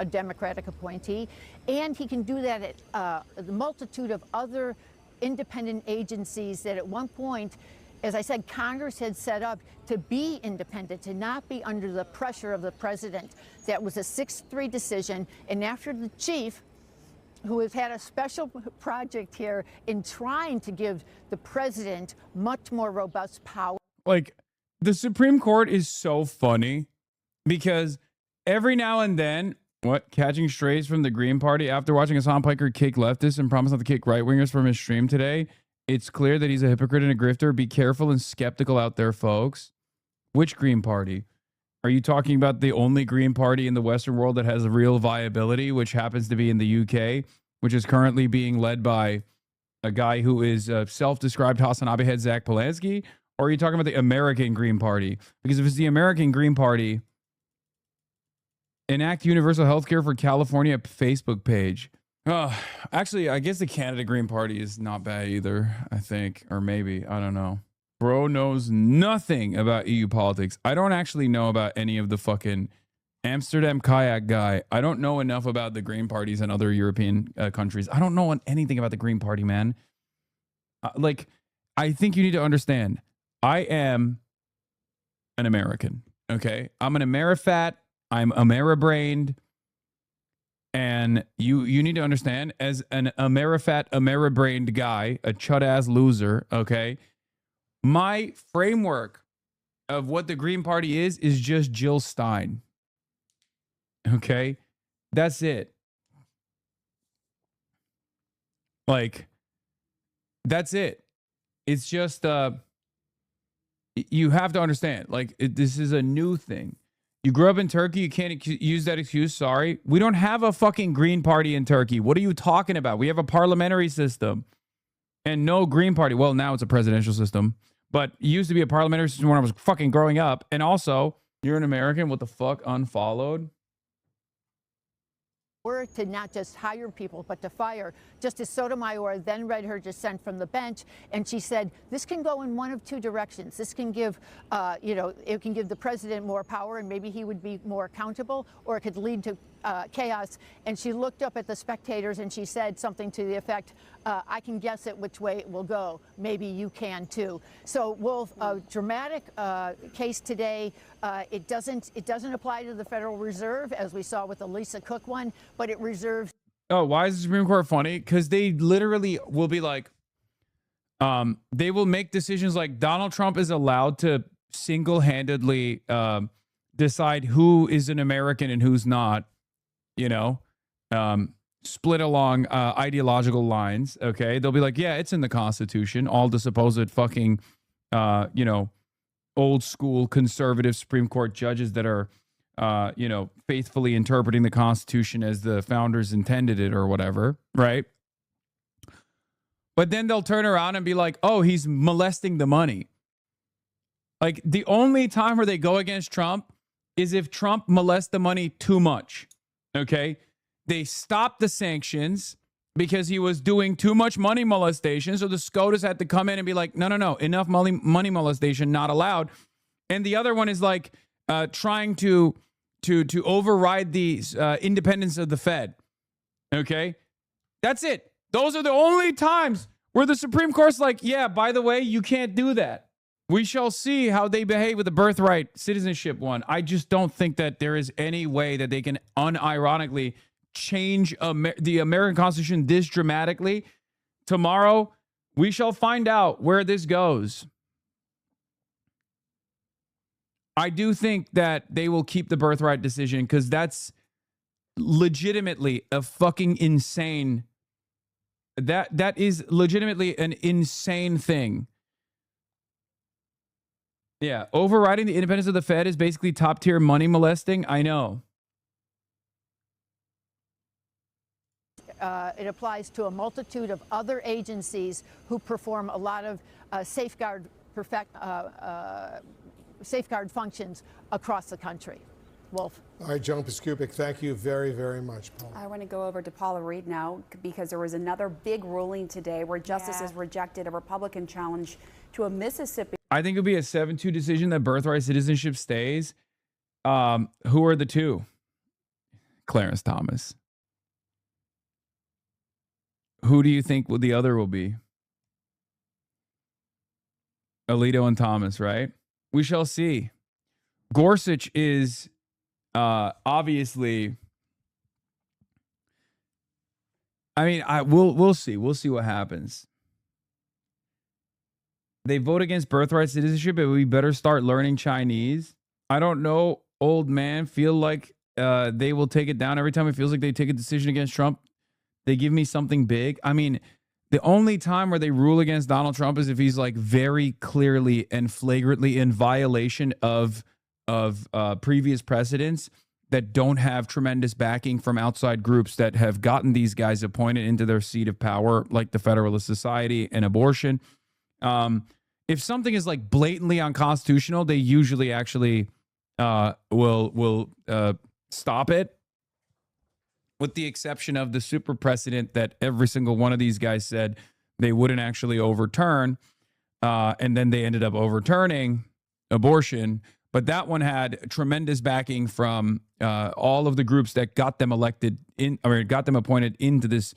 Speaker 5: a Democratic appointee, and he can do that at the multitude of other independent agencies that at one point, as I said, Congress had set up to be independent, to not be under the pressure of the president. That was a 6-3 decision, and after the chief, who has had a special project here in trying to give the president much more robust power.
Speaker 1: Like, the Supreme Court is so funny because every now and then, catching strays from the Green Party after watching Hassan Piker kick leftists and promise not to kick right-wingers from his stream today, it's clear that he's a hypocrite and a grifter. Be careful and skeptical out there, folks. Which Green Party? Are you talking about the only Green Party in the Western world that has real viability, which happens to be in the UK, which is currently being led by a guy who is self-described Hasanabi head Zach Polanski? Or are you talking about the American Green Party? Because if it's the American Green Party, enact universal health care for California Facebook page. Actually, I guess the Canada Green Party is not bad either, I think. Or maybe, I don't know. Bro knows nothing about EU politics. I don't actually know about any of the fucking Amsterdam kayak guy. I don't know enough about the Green parties in other European countries. I don't know anything about the Green Party, man. I think you need to understand. I am an American, okay? I'm an Amerifat. I'm Ameribrained. And you need to understand, as an Amerifat, Ameribrained guy, a chud-ass loser, okay? My framework of what the Green Party is just Jill Stein. Okay? That's it. That's it. It's just, you have to understand, this is a new thing. You grew up in Turkey. You can't use that excuse. Sorry. We don't have a fucking Green Party in Turkey. What are you talking about? We have a parliamentary system and no Green Party. Well, now it's a presidential system, but it used to be a parliamentary system when I was fucking growing up. And also, you're an American. What the fuck? Unfollowed?
Speaker 5: To not just hire people, but to fire. Justice Sotomayor then read her dissent from the bench, and she said, this can go in one of two directions. This can give, it can give the president more power, and maybe he would be more accountable, or it could lead to chaos. And she looked up at the spectators and she said something to the effect, I can guess it which way it will go. Maybe you can too. So, Wolf, a dramatic case today. It doesn't apply to the Federal Reserve, as we saw with the Lisa Cook one, but it reserves.
Speaker 1: Oh, why is the Supreme Court funny? Because they literally will be like, they will make decisions like Donald Trump is allowed to single-handedly decide who is an American and who's not, split along ideological lines. Okay. They'll be like, yeah, it's in the Constitution. All the supposed fucking, old school conservative Supreme Court judges that are, faithfully interpreting the Constitution as the founders intended it or whatever. Right. But then they'll turn around and be like, oh, he's molesting the money. Like, the only time where they go against Trump is if Trump molests the money too much. Okay. They stopped the sanctions because he was doing too much money molestation. So the SCOTUS had to come in and be like, no, enough money molestation, not allowed. And the other one is like trying to override the independence of the Fed. Okay. That's it. Those are the only times where the Supreme Court's like, yeah, by the way, you can't do that. We shall see how they behave with the birthright citizenship one. I just don't think that there is any way that they can unironically change the American Constitution this dramatically. Tomorrow, we shall find out where this goes. I do think that they will keep the birthright decision because that's legitimately a fucking insane. That is legitimately an insane thing. Yeah, overriding the independence of the Fed is basically top tier money molesting. I know.
Speaker 5: It applies to a multitude of other agencies who perform a lot of safeguard functions across the country. Wolf.
Speaker 2: All right, Joan Piskupic, thank you very, very much, Paul.
Speaker 3: I want to go over to Paula Reed now because there was another big ruling today where justices rejected a Republican challenge to a Mississippi.
Speaker 1: I think it'll be a 7-2 decision that birthright citizenship stays. Who are the two? Clarence Thomas. Who do you think the other will be? Alito and Thomas, right? We shall see. Gorsuch is obviously. I mean, we'll see. We'll see what happens. They vote against birthright citizenship, but we better start learning Chinese. I don't know, old man. Feel like they will take it down every time it feels like they take a decision against Trump. They give me something big. I mean, the only time where they rule against Donald Trump is if he's like very clearly and flagrantly in violation of previous precedents that don't have tremendous backing from outside groups that have gotten these guys appointed into their seat of power, like the Federalist Society and abortion. If something is like blatantly unconstitutional, they usually actually will stop it, with the exception of the super precedent that every single one of these guys said they wouldn't actually overturn. And then they ended up overturning abortion. But that one had tremendous backing from all of the groups that got them elected got them appointed into this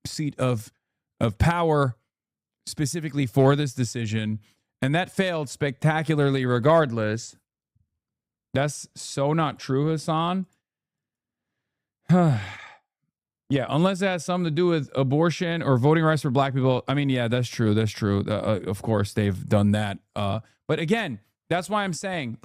Speaker 1: seat of power specifically for this decision. And that failed spectacularly regardless. That's so not true, Hassan. Yeah, unless it has something to do with abortion or voting rights for black people. I mean, yeah, that's true. That's true. Of course, they've done that. But again, that's why I'm saying,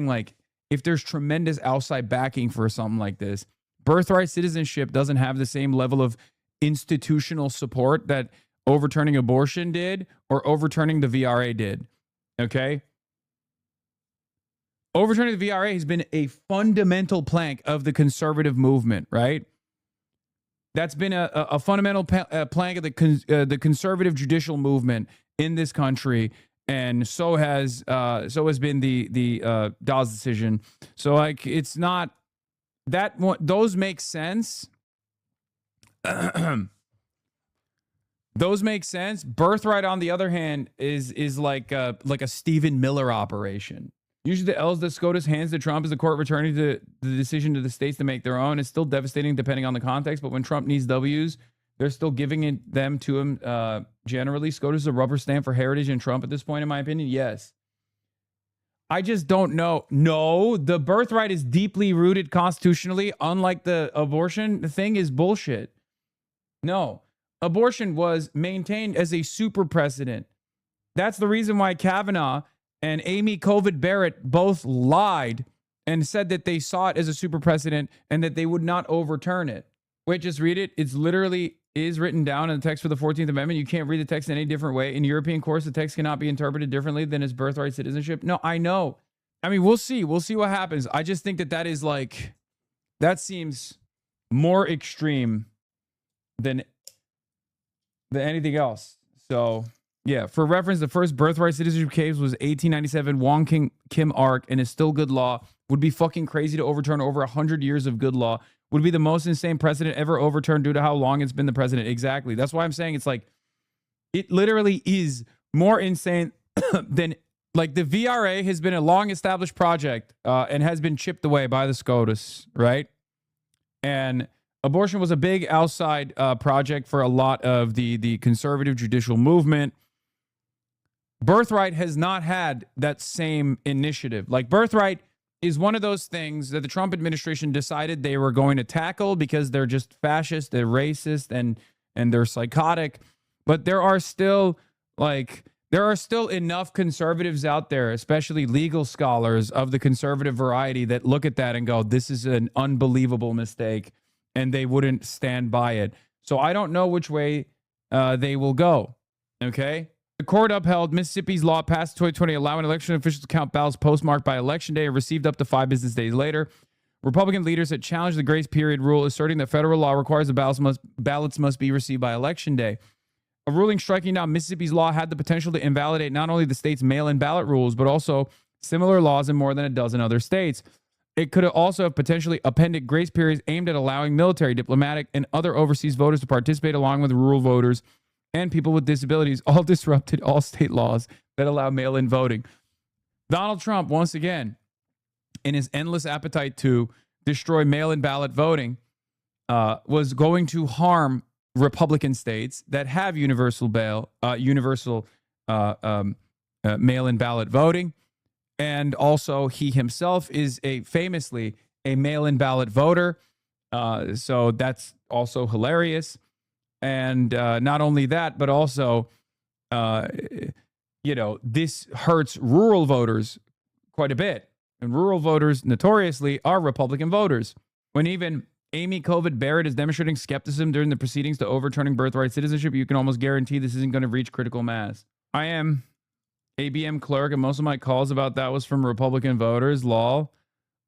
Speaker 1: like, if there's tremendous outside backing for something like this, birthright citizenship doesn't have the same level of institutional support that overturning abortion did or overturning the VRA did. Okay? Overturning the VRA has been a fundamental plank of the conservative movement, right? That's been a fundamental plank of the conservative judicial movement in this country, and so has been the Dawes decision. So like, it's not that those make sense. Those make sense. Birthright, on the other hand, is like a Stephen Miller operation. Usually the L's that SCOTUS hands to Trump is the court returning the decision to the states to make their own. It's still devastating depending on the context, but when Trump needs W's, they're still giving them to him generally. SCOTUS is a rubber stamp for heritage and Trump at this point, in my opinion. Yes. I just don't know. No, the birthright is deeply rooted constitutionally, unlike the abortion thing is bullshit. No. Abortion was maintained as a super precedent. That's the reason why Kavanaugh and Amy Covid Barrett both lied and said that they saw it as a super precedent and that they would not overturn it. Wait, just read it. It's literally is written down in the text for the 14th Amendment. You can't read the text in any different way. In European courts, the text cannot be interpreted differently than its birthright citizenship. No, I know. I mean, we'll see. We'll see what happens. I just think that is like, that seems more extreme than anything else. So, yeah, for reference, the first birthright citizenship case was 1897, Wong Kim Ark, and is still good law. Would be fucking crazy to overturn over 100 years of good law. Would be the most insane precedent ever overturned due to how long it's been the precedent. Exactly. That's why I'm saying it's like, it literally is more insane than, like, the VRA has been a long established project and has been chipped away by the SCOTUS, right? And abortion was a big outside project for a lot of the conservative judicial movement. Birthright has not had that same initiative. Like, birthright is one of those things that the Trump administration decided they were going to tackle because they're just fascist, they're racist, and they're psychotic. But there are still enough conservatives out there, especially legal scholars of the conservative variety, that look at that and go, this is an unbelievable mistake, and they wouldn't stand by it. So I don't know which way they will go, okay? The court upheld Mississippi's law passed in 2020 allowing election officials to count ballots postmarked by Election Day and received up to 5 business days later. Republican leaders had challenged the grace period rule, asserting that federal law requires the ballots must be received by Election Day. A ruling striking down Mississippi's law had the potential to invalidate not only the state's mail-in ballot rules, but also similar laws in more than a dozen other states. It could also have potentially appended grace periods aimed at allowing military, diplomatic, and other overseas voters to participate along with rural voters and people with disabilities, all disrupted all state laws that allow mail-in voting. Donald Trump, once again, in his endless appetite to destroy mail-in ballot voting, was going to harm Republican states that have universal mail-in ballot voting. And also, he himself is famously a mail-in ballot voter. So that's also hilarious. And not only that, but also, this hurts rural voters quite a bit. And rural voters notoriously are Republican voters. When even Amy Covid Barrett is demonstrating skepticism during the proceedings to overturning birthright citizenship, you can almost guarantee this isn't going to reach critical mass. I am ABM clerk, and most of my calls about that was from Republican voters. Lol.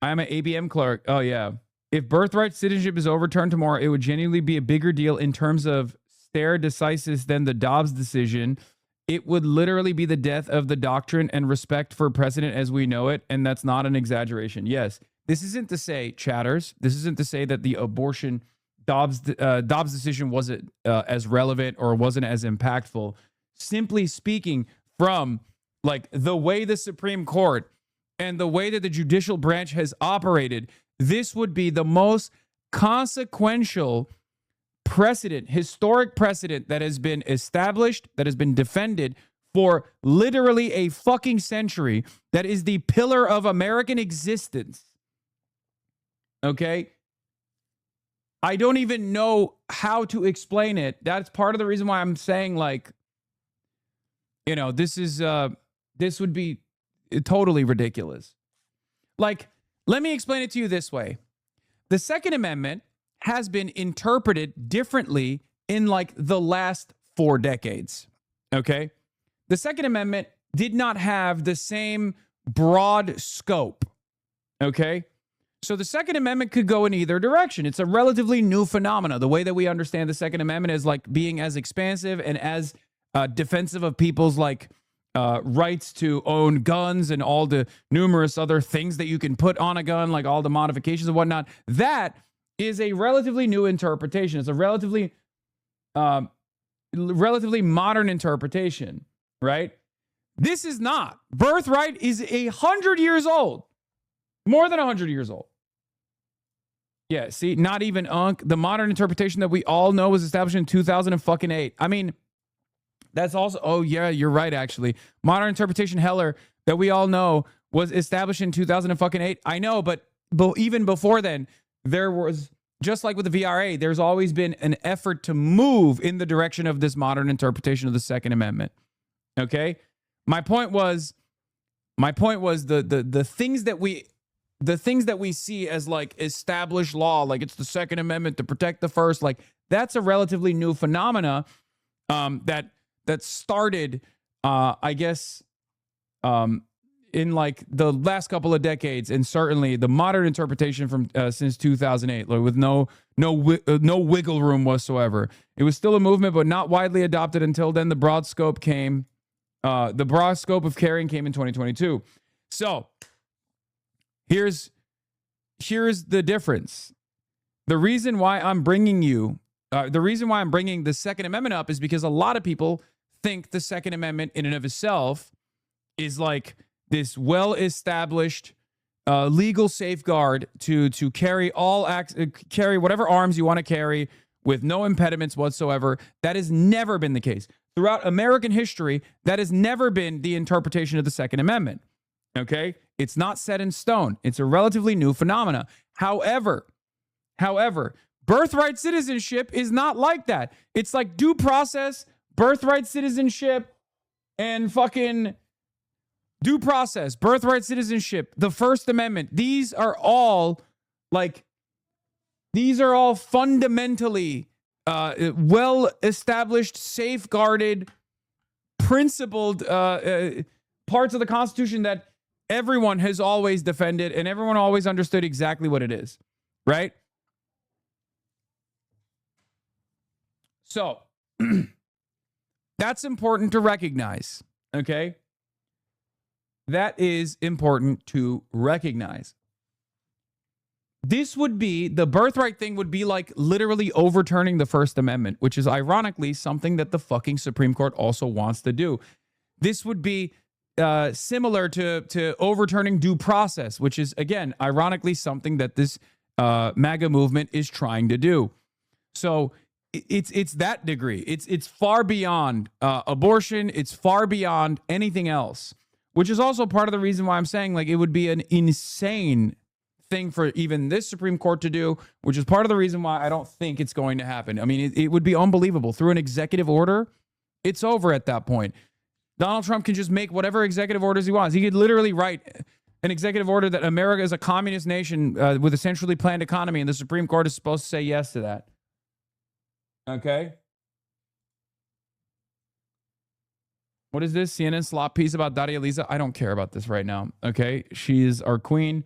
Speaker 1: I am an ABM clerk. Oh, yeah. If birthright citizenship is overturned tomorrow, it would genuinely be a bigger deal in terms of stare decisis than the Dobbs decision. It would literally be the death of the doctrine and respect for precedent as we know it, and that's not an exaggeration. Yes, this isn't to say, chatters, this isn't to say that the abortion Dobbs decision wasn't as relevant or wasn't as impactful. Simply speaking, from like the way the Supreme Court and the way that the judicial branch has operated, this would be the most consequential precedent, historic precedent that has been established, that has been defended for literally a fucking century, that is the pillar of American existence. Okay? I don't even know how to explain it. That's part of the reason why I'm saying, like, this would be totally ridiculous. Like, let me explain it to you this way. The Second Amendment has been interpreted differently in like the last 4 decades. Okay? The Second Amendment did not have the same broad scope Okay? So the Second Amendment could go in either direction. It's a relatively new phenomena. The way that we understand the Second Amendment is like being as expansive and as defensive of people's like rights to own guns and all the numerous other things that you can put on a gun, like all the modifications and whatnot. That is a relatively new interpretation. It's a relatively modern interpretation, right? This is not. Birthright is 100 years old. More than 100 years old. Yeah, see, not even the modern interpretation that we all know was established in 2008. I mean, that's also, oh yeah, you're right, actually. Modern interpretation, Heller, that we all know was established in 2008. I know, but even before then, there was, just like with the VRA, there's always been an effort to move in the direction of this modern interpretation of the Second Amendment. Okay? My point was the things that we see as like established law, like it's the Second Amendment to protect the first, like that's a relatively new phenomena that started, I guess, in like the last couple of decades, and certainly the modern interpretation from since 2008, like with no wiggle room whatsoever. It was still a movement, but not widely adopted until then. The broad scope came. The broad scope of carrying came in 2022. So here's the difference. The reason why I'm bringing the Second Amendment up is because a lot of people think the Second Amendment in and of itself is like this well-established legal safeguard to carry carry whatever arms you want to carry with no impediments whatsoever. That has never been the case. Throughout American history, that has never been the interpretation of the Second Amendment. Okay? It's not set in stone. It's a relatively new phenomena. However, birthright citizenship is not like that. It's like due process, birthright citizenship, and fucking due process, birthright citizenship, the First Amendment. These are all fundamentally well-established, safeguarded, principled parts of the Constitution that everyone has always defended and everyone always understood exactly what it is, right? So that's important to recognize, okay? That is important to recognize. This would be, the birthright thing would be like literally overturning the First Amendment, which is ironically something that the fucking Supreme Court also wants to do. This would be similar to overturning due process, which is, again, ironically something that this MAGA movement is trying to do. So it's that degree. It's far beyond abortion. It's far beyond anything else, which is also part of the reason why I'm saying like it would be an insane thing for even this Supreme Court to do, which is part of the reason why I don't think it's going to happen. I mean, it would be unbelievable. Through an executive order, it's over at that point. Donald Trump can just make whatever executive orders he wants. He could literally write an executive order that America is a communist nation with a centrally planned economy, and the Supreme Court is supposed to say yes to that. Okay? What is this? CNN slop piece about Daria Lisa? I don't care about this right now. Okay? She is our queen.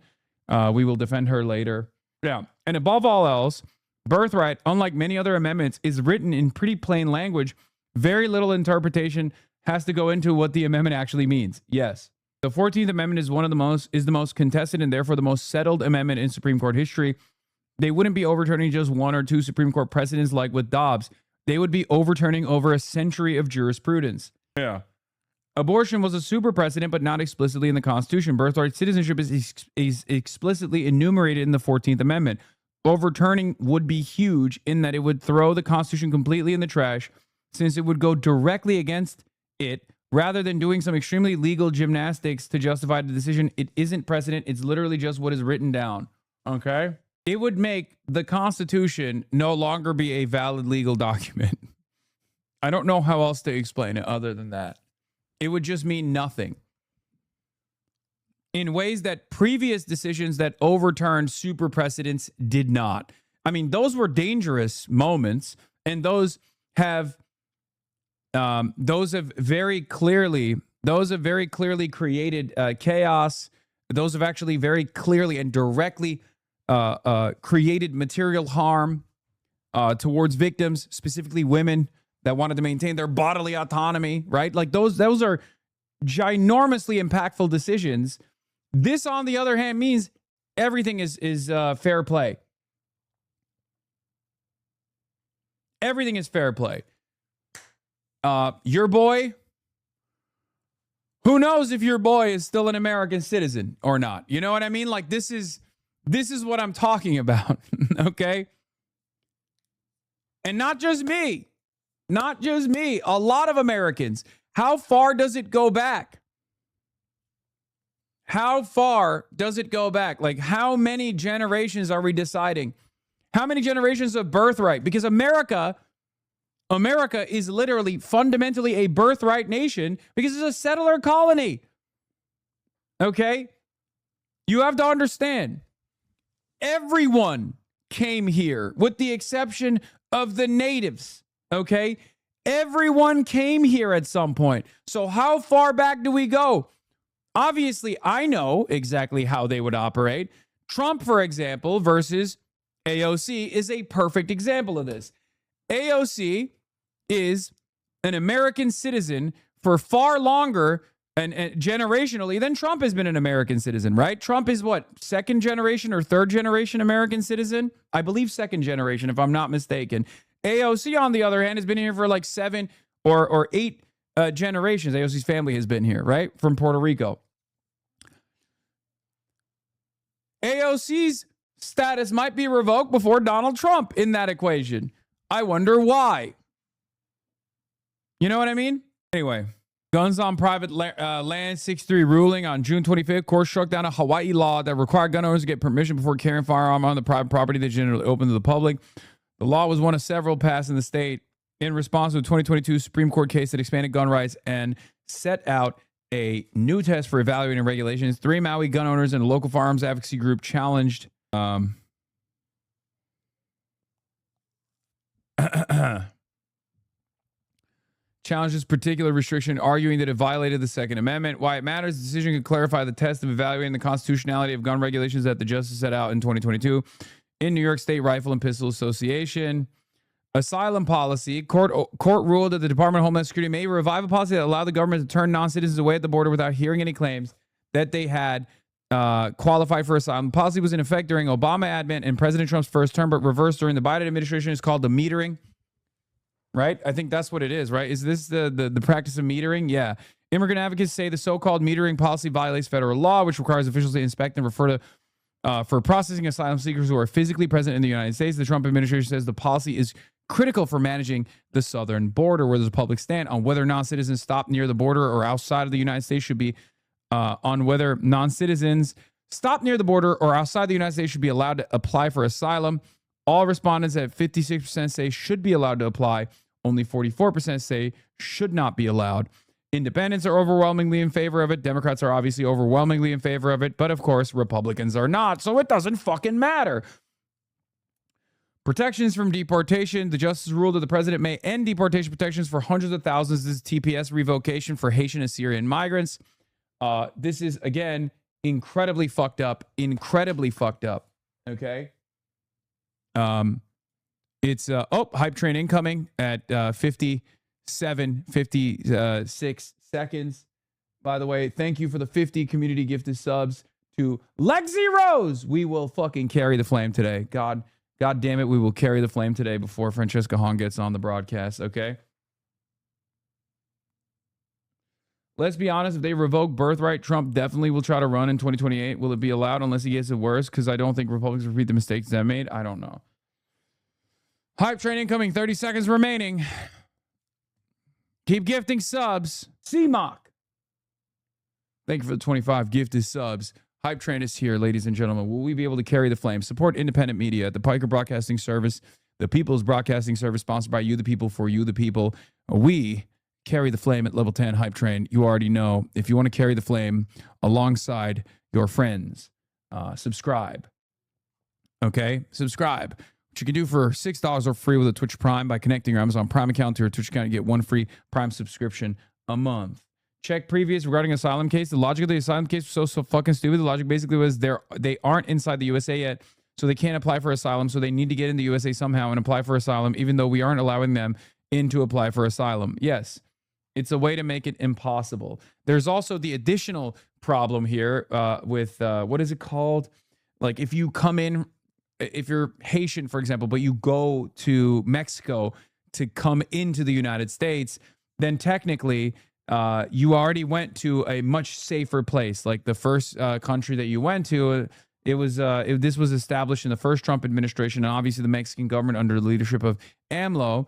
Speaker 1: We will defend her later. Yeah. And above all else, birthright, unlike many other amendments, is written in pretty plain language. Very little interpretation has to go into what the amendment actually means. Yes. The 14th Amendment is the most contested and therefore the most settled amendment in Supreme Court history. They wouldn't be overturning just one or two Supreme Court precedents like with Dobbs. They would be overturning over a century of jurisprudence. Yeah. Abortion was a super precedent, but not explicitly in the Constitution. Birthright citizenship is explicitly enumerated in the 14th Amendment. Overturning would be huge in that it would throw the Constitution completely in the trash, since it would go directly against it rather than doing some extremely legal gymnastics to justify the decision. It isn't precedent. It's literally just what is written down. Okay? It would make the Constitution no longer be a valid legal document. I don't know how else to explain it other than that. It would just mean nothing. In ways that previous decisions that overturned super precedents did not. I mean, those were dangerous moments, and those have very clearly created chaos, Those have actually very clearly and directly created material harm towards victims, specifically women that wanted to maintain their bodily autonomy, right? Like those are ginormously impactful decisions. This, on the other hand, means everything is fair play. Everything is fair play. Your boy, who knows if your boy is still an American citizen or not? You know what I mean? Like this is what I'm talking about, okay? And not just me. A lot of Americans. How far does it go back? How far does it go back? Like, how many generations are we deciding? How many generations of birthright? Because America is literally fundamentally a birthright nation because it's a settler colony. Okay? You have to understand, everyone came here with the exception of the natives. Okay? Everyone came here at some point. So how far back do we go? Obviously, I know exactly how they would operate. Trump, for example, versus AOC is a perfect example of this. AOC is an American citizen for far longer and generationally than Trump has been an American citizen, right? Trump is what, second generation or third generation American citizen? I believe second generation, if I'm not mistaken. AOC, on the other hand, has been here for like 7 or 8 generations. AOC's family has been here, right? From Puerto Rico. AOC's status might be revoked before Donald Trump in that equation. I wonder why. You know what I mean? Anyway, guns on private land 6-3 ruling on June 25th. Court struck down a Hawaii law that required gun owners to get permission before carrying a firearm on the private property that's generally open to the public. The law was one of several passed in the state in response to a 2022 Supreme Court case that expanded gun rights and set out a new test for evaluating regulations. 3 Maui gun owners and a local firearms advocacy group challenged this particular restriction, arguing that it violated the Second Amendment. Why it matters, the decision could clarify the test of evaluating the constitutionality of gun regulations that the justice set out in 2022 in New York State Rifle and Pistol Association. Asylum policy. Court ruled that the Department of Homeland Security may revive a policy that allowed the government to turn non-citizens away at the border without hearing any claims that they had qualified for asylum. The policy was in effect during Obama admin and President Trump's first term, but reversed during the Biden administration. It's called the metering, right? I think that's what it is, right? Is this the practice of metering? Yeah. Immigrant advocates say the so-called metering policy violates federal law, which requires officials to inspect and refer to for processing asylum seekers who are physically present in the United States. The Trump administration says the policy is critical for managing the southern border, where there's a public stand on whether non-citizens stop near the border or outside of the United States should be on whether non-citizens stop near the border or outside the United States should be allowed to apply for asylum. All respondents at 56% say should be allowed to apply. Only 44% say should not be allowed. Independents are overwhelmingly in favor of it. Democrats are obviously overwhelmingly in favor of it. But of course, Republicans are not. So it doesn't fucking matter. Protections from deportation. The justice ruled that the president may end deportation protections for hundreds of thousands. This is TPS revocation for Haitian and Syrian migrants. This is, again, incredibly fucked up. Incredibly fucked up. Okay? It's, hype train incoming at 56 seconds. By the way, thank you for the 50 community gifted subs to Lexi Rose. We will fucking carry the flame today. God damn it, we will carry the flame today before Francesca Hahn gets on the broadcast, okay? Let's be honest, if they revoke birthright, Trump definitely will try to run in 2028. Will it be allowed unless he gets it worse? Because I don't think Republicans repeat the mistakes they made. I don't know. Hype train incoming, 30 seconds remaining. Keep gifting subs. C-Mock. Thank you for the 25 gifted subs. Hype train is here, ladies and gentlemen. Will we be able to carry the flame? Support independent media at the Piker Broadcasting Service, the People's Broadcasting Service, sponsored by you, the people, for you, the people. We carry the flame at level 10 Hype Train. You already know. If you want to carry the flame alongside your friends, subscribe. Okay? Subscribe. What you can do for $6 or free with a Twitch Prime by connecting your Amazon Prime account to your Twitch account and get one free Prime subscription a month. Check previous regarding asylum case. The logic of the asylum case was so fucking stupid. The logic basically was they aren't inside the USA yet, so they can't apply for asylum. So they need to get in the USA somehow and apply for asylum, even though we aren't allowing them in to apply for asylum. Yes, it's a way to make it impossible. There's also the additional problem here with what is it called? Like if you come in, if you're Haitian, for example, but you go to Mexico to come into the United States, then technically you already went to a much safer place. Like the first country that you went to, this was established in the first Trump administration, and obviously the Mexican government under the leadership of AMLO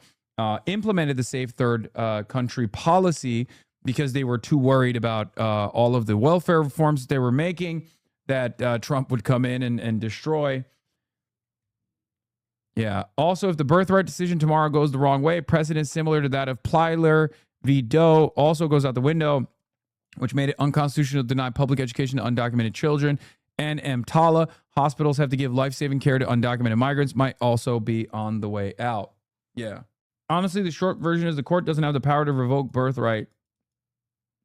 Speaker 1: implemented the safe third country policy because they were too worried about all of the welfare reforms that they were making that Trump would come in and destroy. Yeah. Also, if the birthright decision tomorrow goes the wrong way, precedent similar to that of Plyler v. Doe also goes out the window, which made it unconstitutional to deny public education to undocumented children. And EMTALA, hospitals have to give life-saving care to undocumented migrants, might also be on the way out. Yeah. Honestly, the short version is the court doesn't have the power to revoke birthright.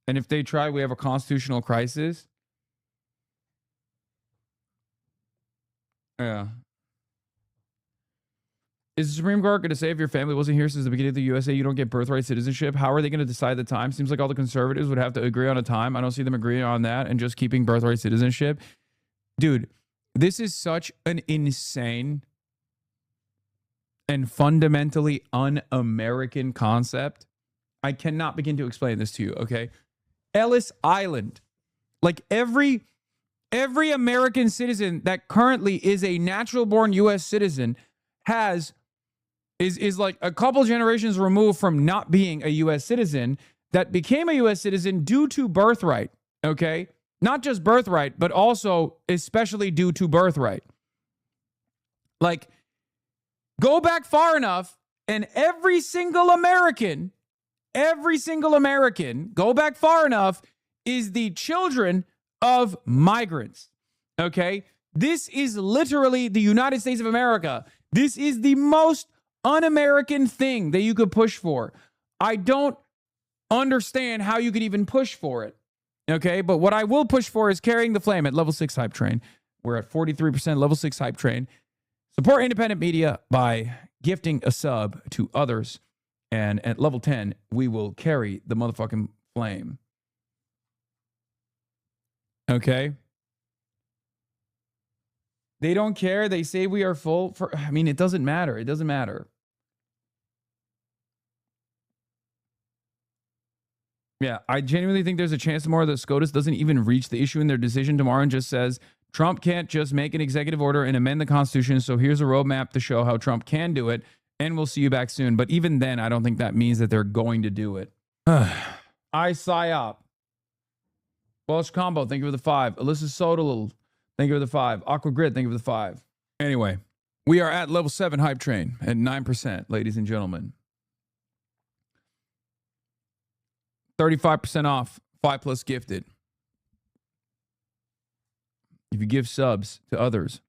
Speaker 1: And if they try, we have a constitutional crisis. Yeah. Is the Supreme Court going to say if your family wasn't here since the beginning of the USA, you don't get birthright citizenship? How are they going to decide the time? Seems like all the conservatives would have to agree on a time. I don't see them agreeing on that and just keeping birthright citizenship. Dude, this is such an insane and fundamentally un-American concept. I cannot begin to explain this to you, okay? Ellis Island. Like every American citizen that currently is a natural-born U.S. citizen is like a couple generations removed from not being a U.S. citizen that became a U.S. citizen due to birthright, okay? Not just birthright, but also especially due to birthright. Like, go back far enough, and every single American, go back far enough, is the children of migrants, okay? This is literally the United States of America. This is the most un-American thing that you could push for. I don't understand how you could even push for it. Okay, but what I will push for is carrying the flame at Level 6 Hype Train. We're at 43% Level 6 Hype Train. Support independent media by gifting a sub to others. And at Level 10, we will carry the motherfucking flame. Okay? They don't care. They say we are full. I mean, it doesn't matter. It doesn't matter. Yeah, I genuinely think there's a chance tomorrow that SCOTUS doesn't even reach the issue in their decision tomorrow and just says, Trump can't just make an executive order and amend the Constitution, so here's a roadmap to show how Trump can do it, and we'll see you back soon. But even then, I don't think that means that they're going to do it. ISIOP. Welsh Combo, thank you for the 5. Alyssa Sodal, thank you for the 5. Aqua Grid, thank you for the 5. Anyway, we are at Level 7 Hype Train at 9%, ladies and gentlemen. 35% off, 5+ gifted. If you give subs to others,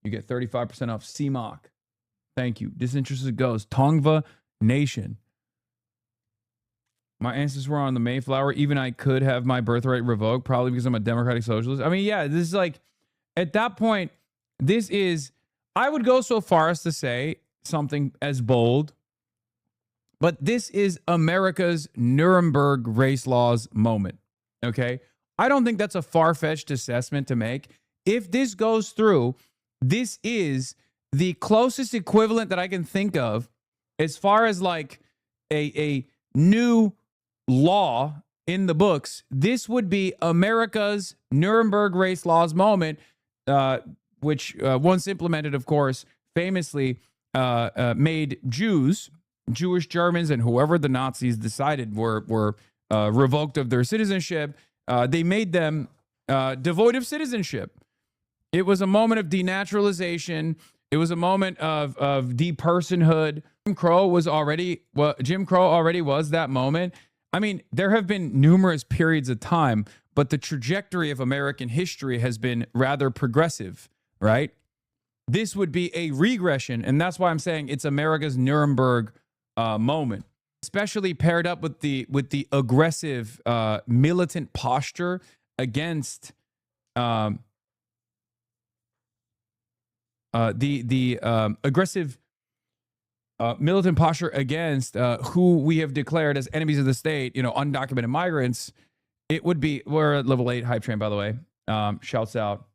Speaker 1: you get 35% off. CMOC. Thank you. Disinterested Ghost. Tongva Nation. My ancestors were on the Mayflower. Even I could have my birthright revoked, probably because I'm a democratic socialist. I mean, yeah, this is like, at that point, this is, I would go so far as to say something as bold, but this is America's Nuremberg race laws moment, okay? I don't think that's a far-fetched assessment to make. If this goes through, this is the closest equivalent that I can think of as far as like a new law in the books. This would be America's Nuremberg race laws moment, which once implemented, of course, famously made Jewish Germans, and whoever the Nazis decided were revoked of their citizenship, they made them devoid of citizenship. It was a moment of denaturalization. It was a moment of depersonhood. Jim Crow already was that moment. I mean, there have been numerous periods of time, but the trajectory of American history has been rather progressive, right? This would be a regression, and that's why I'm saying it's America's Nuremberg moment. especially paired up with the aggressive militant posture against aggressive militant posture against who we have declared as enemies of the state, undocumented migrants. It would be, we're at level 8 hype train, by the way. Shouts out.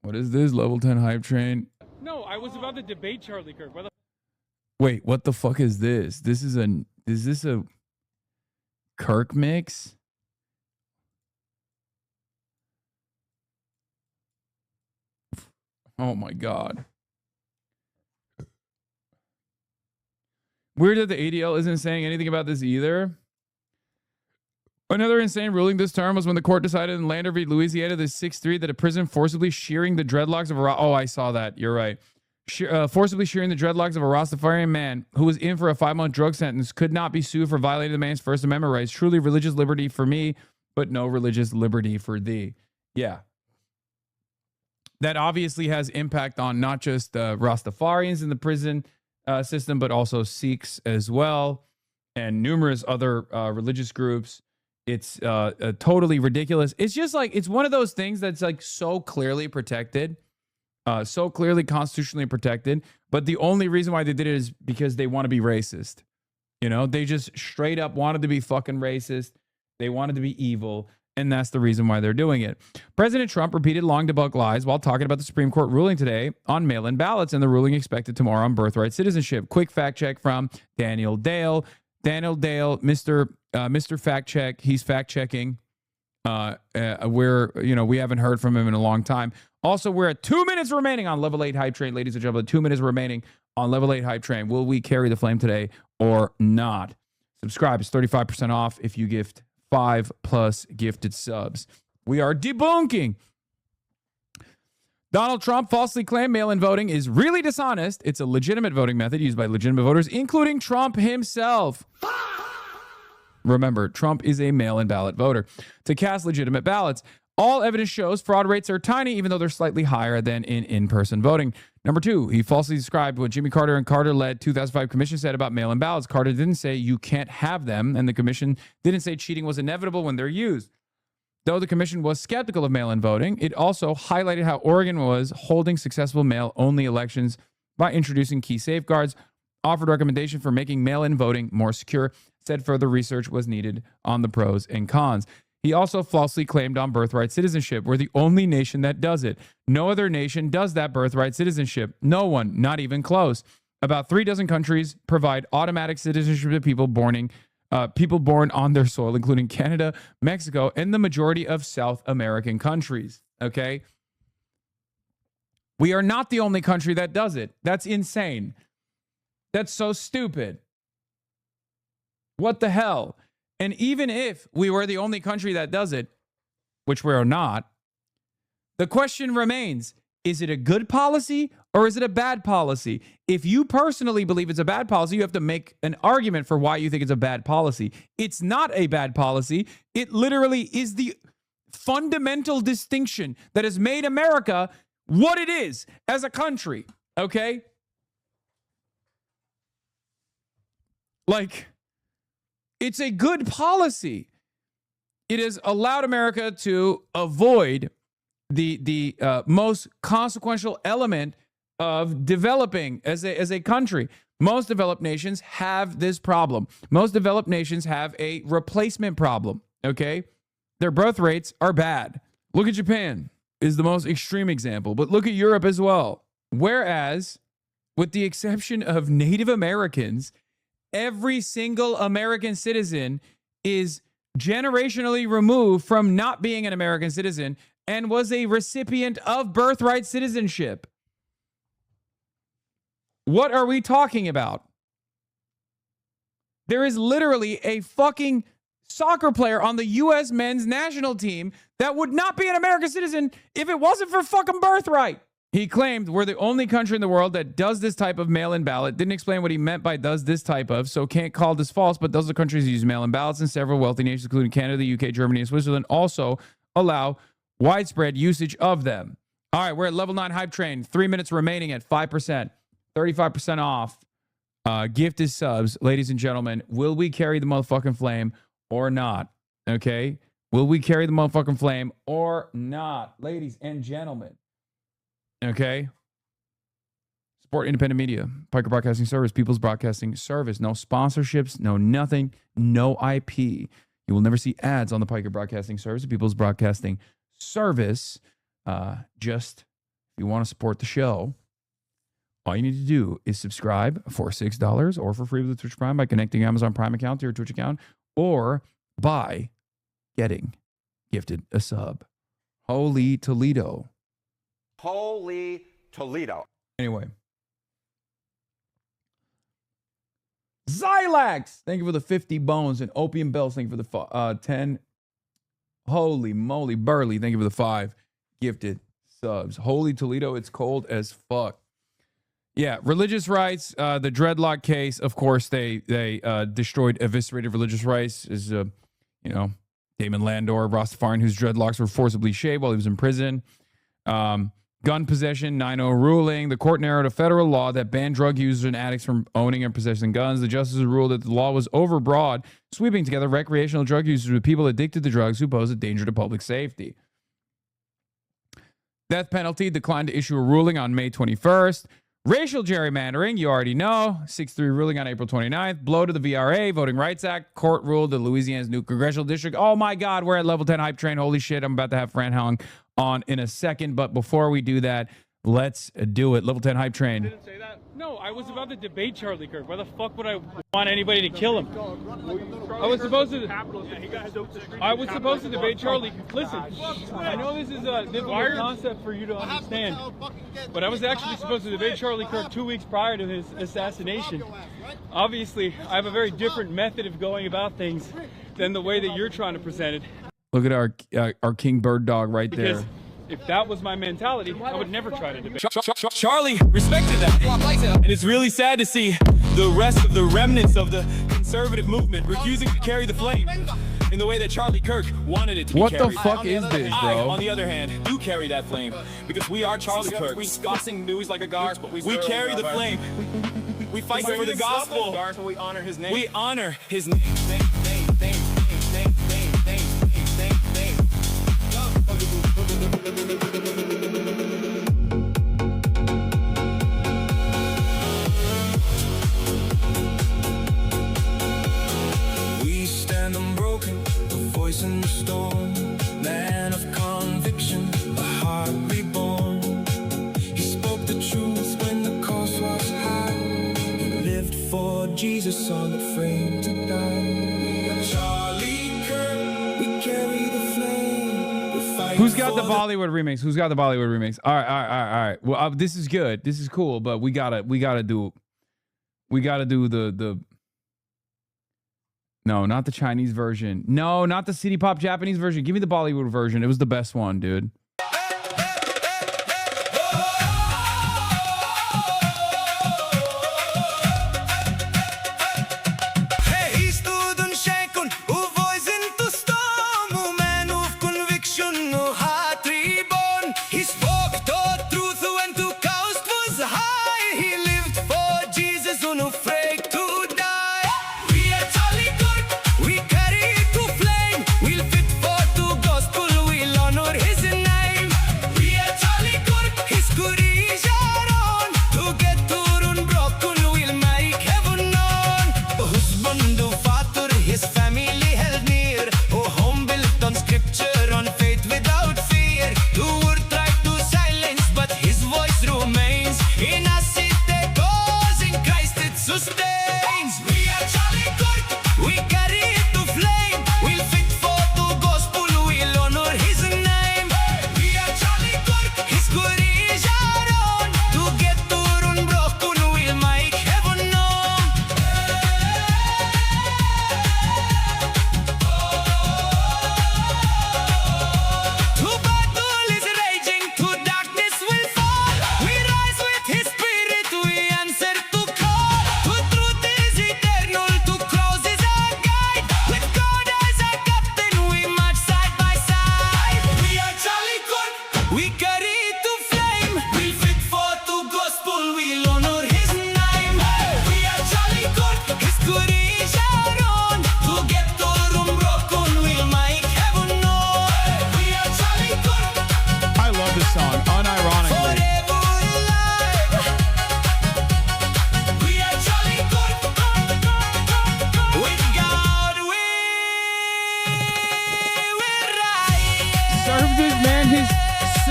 Speaker 1: What is this? Level 10 hype train?
Speaker 11: No, I was about to debate Charlie Kirk.
Speaker 1: Wait, what the fuck is this? Is this a Kirk mix? Oh my God. Weird that the ADL isn't saying anything about this either. Another insane ruling this term was when the court decided in Lander v. Louisiana, the 6-3, that a prison forcibly shearing the dreadlocks of a... Oh, I saw that. You're right. Forcibly shearing the dreadlocks of a Rastafarian man who was in for a 5-month drug sentence could not be sued for violating the man's First Amendment rights. Truly religious liberty for me, but no religious liberty for thee. Yeah. That obviously has impact on not just Rastafarians in the prison system, but also Sikhs as well, and numerous other religious groups. It's totally ridiculous. It's just like, it's one of those things that's like so clearly protected, so clearly constitutionally protected. But the only reason why they did it is because they want to be racist. They just straight up wanted to be fucking racist. They wanted to be evil. And that's the reason why they're doing it. President Trump repeated long debunked lies while talking about the Supreme Court ruling today on mail-in ballots and the ruling expected tomorrow on birthright citizenship. Quick fact check from Daniel Dale. Daniel Dale, Mr. Fact Check. He's fact checking. We haven't heard from him in a long time. Also, we're at 2 minutes remaining on level 8 hype train, ladies and gentlemen. 2 minutes remaining on level 8 hype train. Will we carry the flame today or not? Subscribe. It's 35% off if you gift 5+ gifted subs. We are debunking. Donald Trump falsely claimed mail-in voting is really dishonest. It's a legitimate voting method used by legitimate voters, including Trump himself. Remember, Trump is a mail-in ballot voter to cast legitimate ballots. All evidence shows fraud rates are tiny, even though they're slightly higher than in-person voting. Number 2, he falsely described what Jimmy Carter and Carter-led 2005 commission said about mail-in ballots. Carter didn't say you can't have them, and the commission didn't say cheating was inevitable when they're used. Though the commission was skeptical of mail-in voting, it also highlighted how Oregon was holding successful mail-only elections by introducing key safeguards, offered recommendation for making mail-in voting more secure, said further research was needed on the pros and cons. He also falsely claimed on birthright citizenship. We're the only nation that does it. No other nation does that birthright citizenship. No one, not even close. About 36 countries provide automatic citizenship to people born on their soil, including Canada, Mexico, and the majority of South American countries. Okay? We are not the only country that does it. That's insane. That's so stupid. What the hell? And even if we were the only country that does it, which we are not, the question remains, is it a good policy or is it a bad policy? If you personally believe it's a bad policy, you have to make an argument for why you think it's a bad policy. It's not a bad policy. It literally is the fundamental distinction that has made America what it is as a country, okay? Like, it's a good policy. It has allowed America to avoid the most consequential element of developing as a country. Most developed nations have this problem. Most developed nations have a replacement problem, okay? Their birth rates are bad. Look at Japan is the most extreme example, but look at Europe as well. Whereas, with the exception of Native Americans, every single American citizen is generationally removed from not being an American citizen and was a recipient of birthright citizenship. What are we talking about? There is literally a fucking soccer player on the U.S. men's national team that would not be an American citizen if it wasn't for fucking birthright. He claimed we're the only country in the world that does this type of mail-in ballot. Didn't explain what he meant by does this type of, so can't call this false, but those are countries that use mail-in ballots, and several wealthy nations, including Canada, the UK, Germany, and Switzerland, also allow widespread usage of them. All right, we're at level 9 hype train. 3 minutes remaining at 5%. 35% off. Gifted subs, ladies and gentlemen. Will we carry the motherfucking flame or not? Okay? Will we carry the motherfucking flame or not, ladies and gentlemen? Okay? Support independent media. Piker Broadcasting Service, People's Broadcasting Service. No sponsorships, no nothing, no IP. You will never see ads on the Piker Broadcasting Service, People's Broadcasting Service. Just if you want to support the show, all you need to do is subscribe for $6 or for free with the Twitch Prime by connecting your Amazon Prime account to your Twitch account or by getting gifted a sub. Holy Toledo.
Speaker 12: Holy Toledo.
Speaker 1: Anyway. Xylax, thank you for the 50 bones. And Opium Bells, thank you for the 10. Holy moly. Burley, thank you for the 5 gifted subs. Holy Toledo, it's cold as fuck. Yeah, religious rights, the dreadlock case, of course, they destroyed, eviscerated religious rights. Is Damon Landor, Rastafarian, whose dreadlocks were forcibly shaved while he was in prison. Gun possession, 9-0 ruling. The court narrowed a federal law that banned drug users and addicts from owning and possessing guns. The justices ruled that the law was overbroad, sweeping together recreational drug users with people addicted to drugs who pose a danger to public safety. Death penalty declined to issue a ruling on May 21st. Racial gerrymandering, you already know. 6-3 ruling on April 29th. Blow to the VRA, Voting Rights Act. Court ruled that Louisiana's new congressional district. Oh my God, we're at level 10 hype train. Holy shit, I'm about to have Fran Hong on in a second. But before we do that, let's do it. Level 10 hype train.
Speaker 11: Didn't say that? No, I was about to debate Charlie Kirk. Why the fuck would I want anybody to kill him? I was supposed to debate Charlie. Listen, I know this is a difficult concept for you to understand, but I was actually supposed to debate Charlie Kirk 2 weeks prior to his assassination. Obviously, I have a very different method of going about things than the way that you're trying to present it.
Speaker 1: Look at our King Bird dog right there.
Speaker 11: If that was my mentality, I would never try to debate.
Speaker 13: Charlie respected that. And it's really sad to see the rest of the remnants of the conservative movement refusing to carry the flame in the way that Charlie Kirk wanted it to be carried.
Speaker 1: What the fuck is this, bro?
Speaker 13: On the other hand, do carry that flame because we are Charlie Kirk. We sing news like a god. We carry the flame. We fight for the gospel. We honor his name. We honor his name.
Speaker 14: We stand unbroken, a voice in the storm, man of conviction, a heart reborn. He spoke the truth when the cost was high. He lived for Jesus, unafraid to die. Charlie Kirk, we carry the flame.
Speaker 1: Who's got the Bollywood remix? Who's got the Bollywood remix? All right. Well, this is good. This is cool, but we gotta do the. No, not the Chinese version. No, not the City Pop Japanese version. Give me the Bollywood version. It was the best one, dude.
Speaker 14: His name.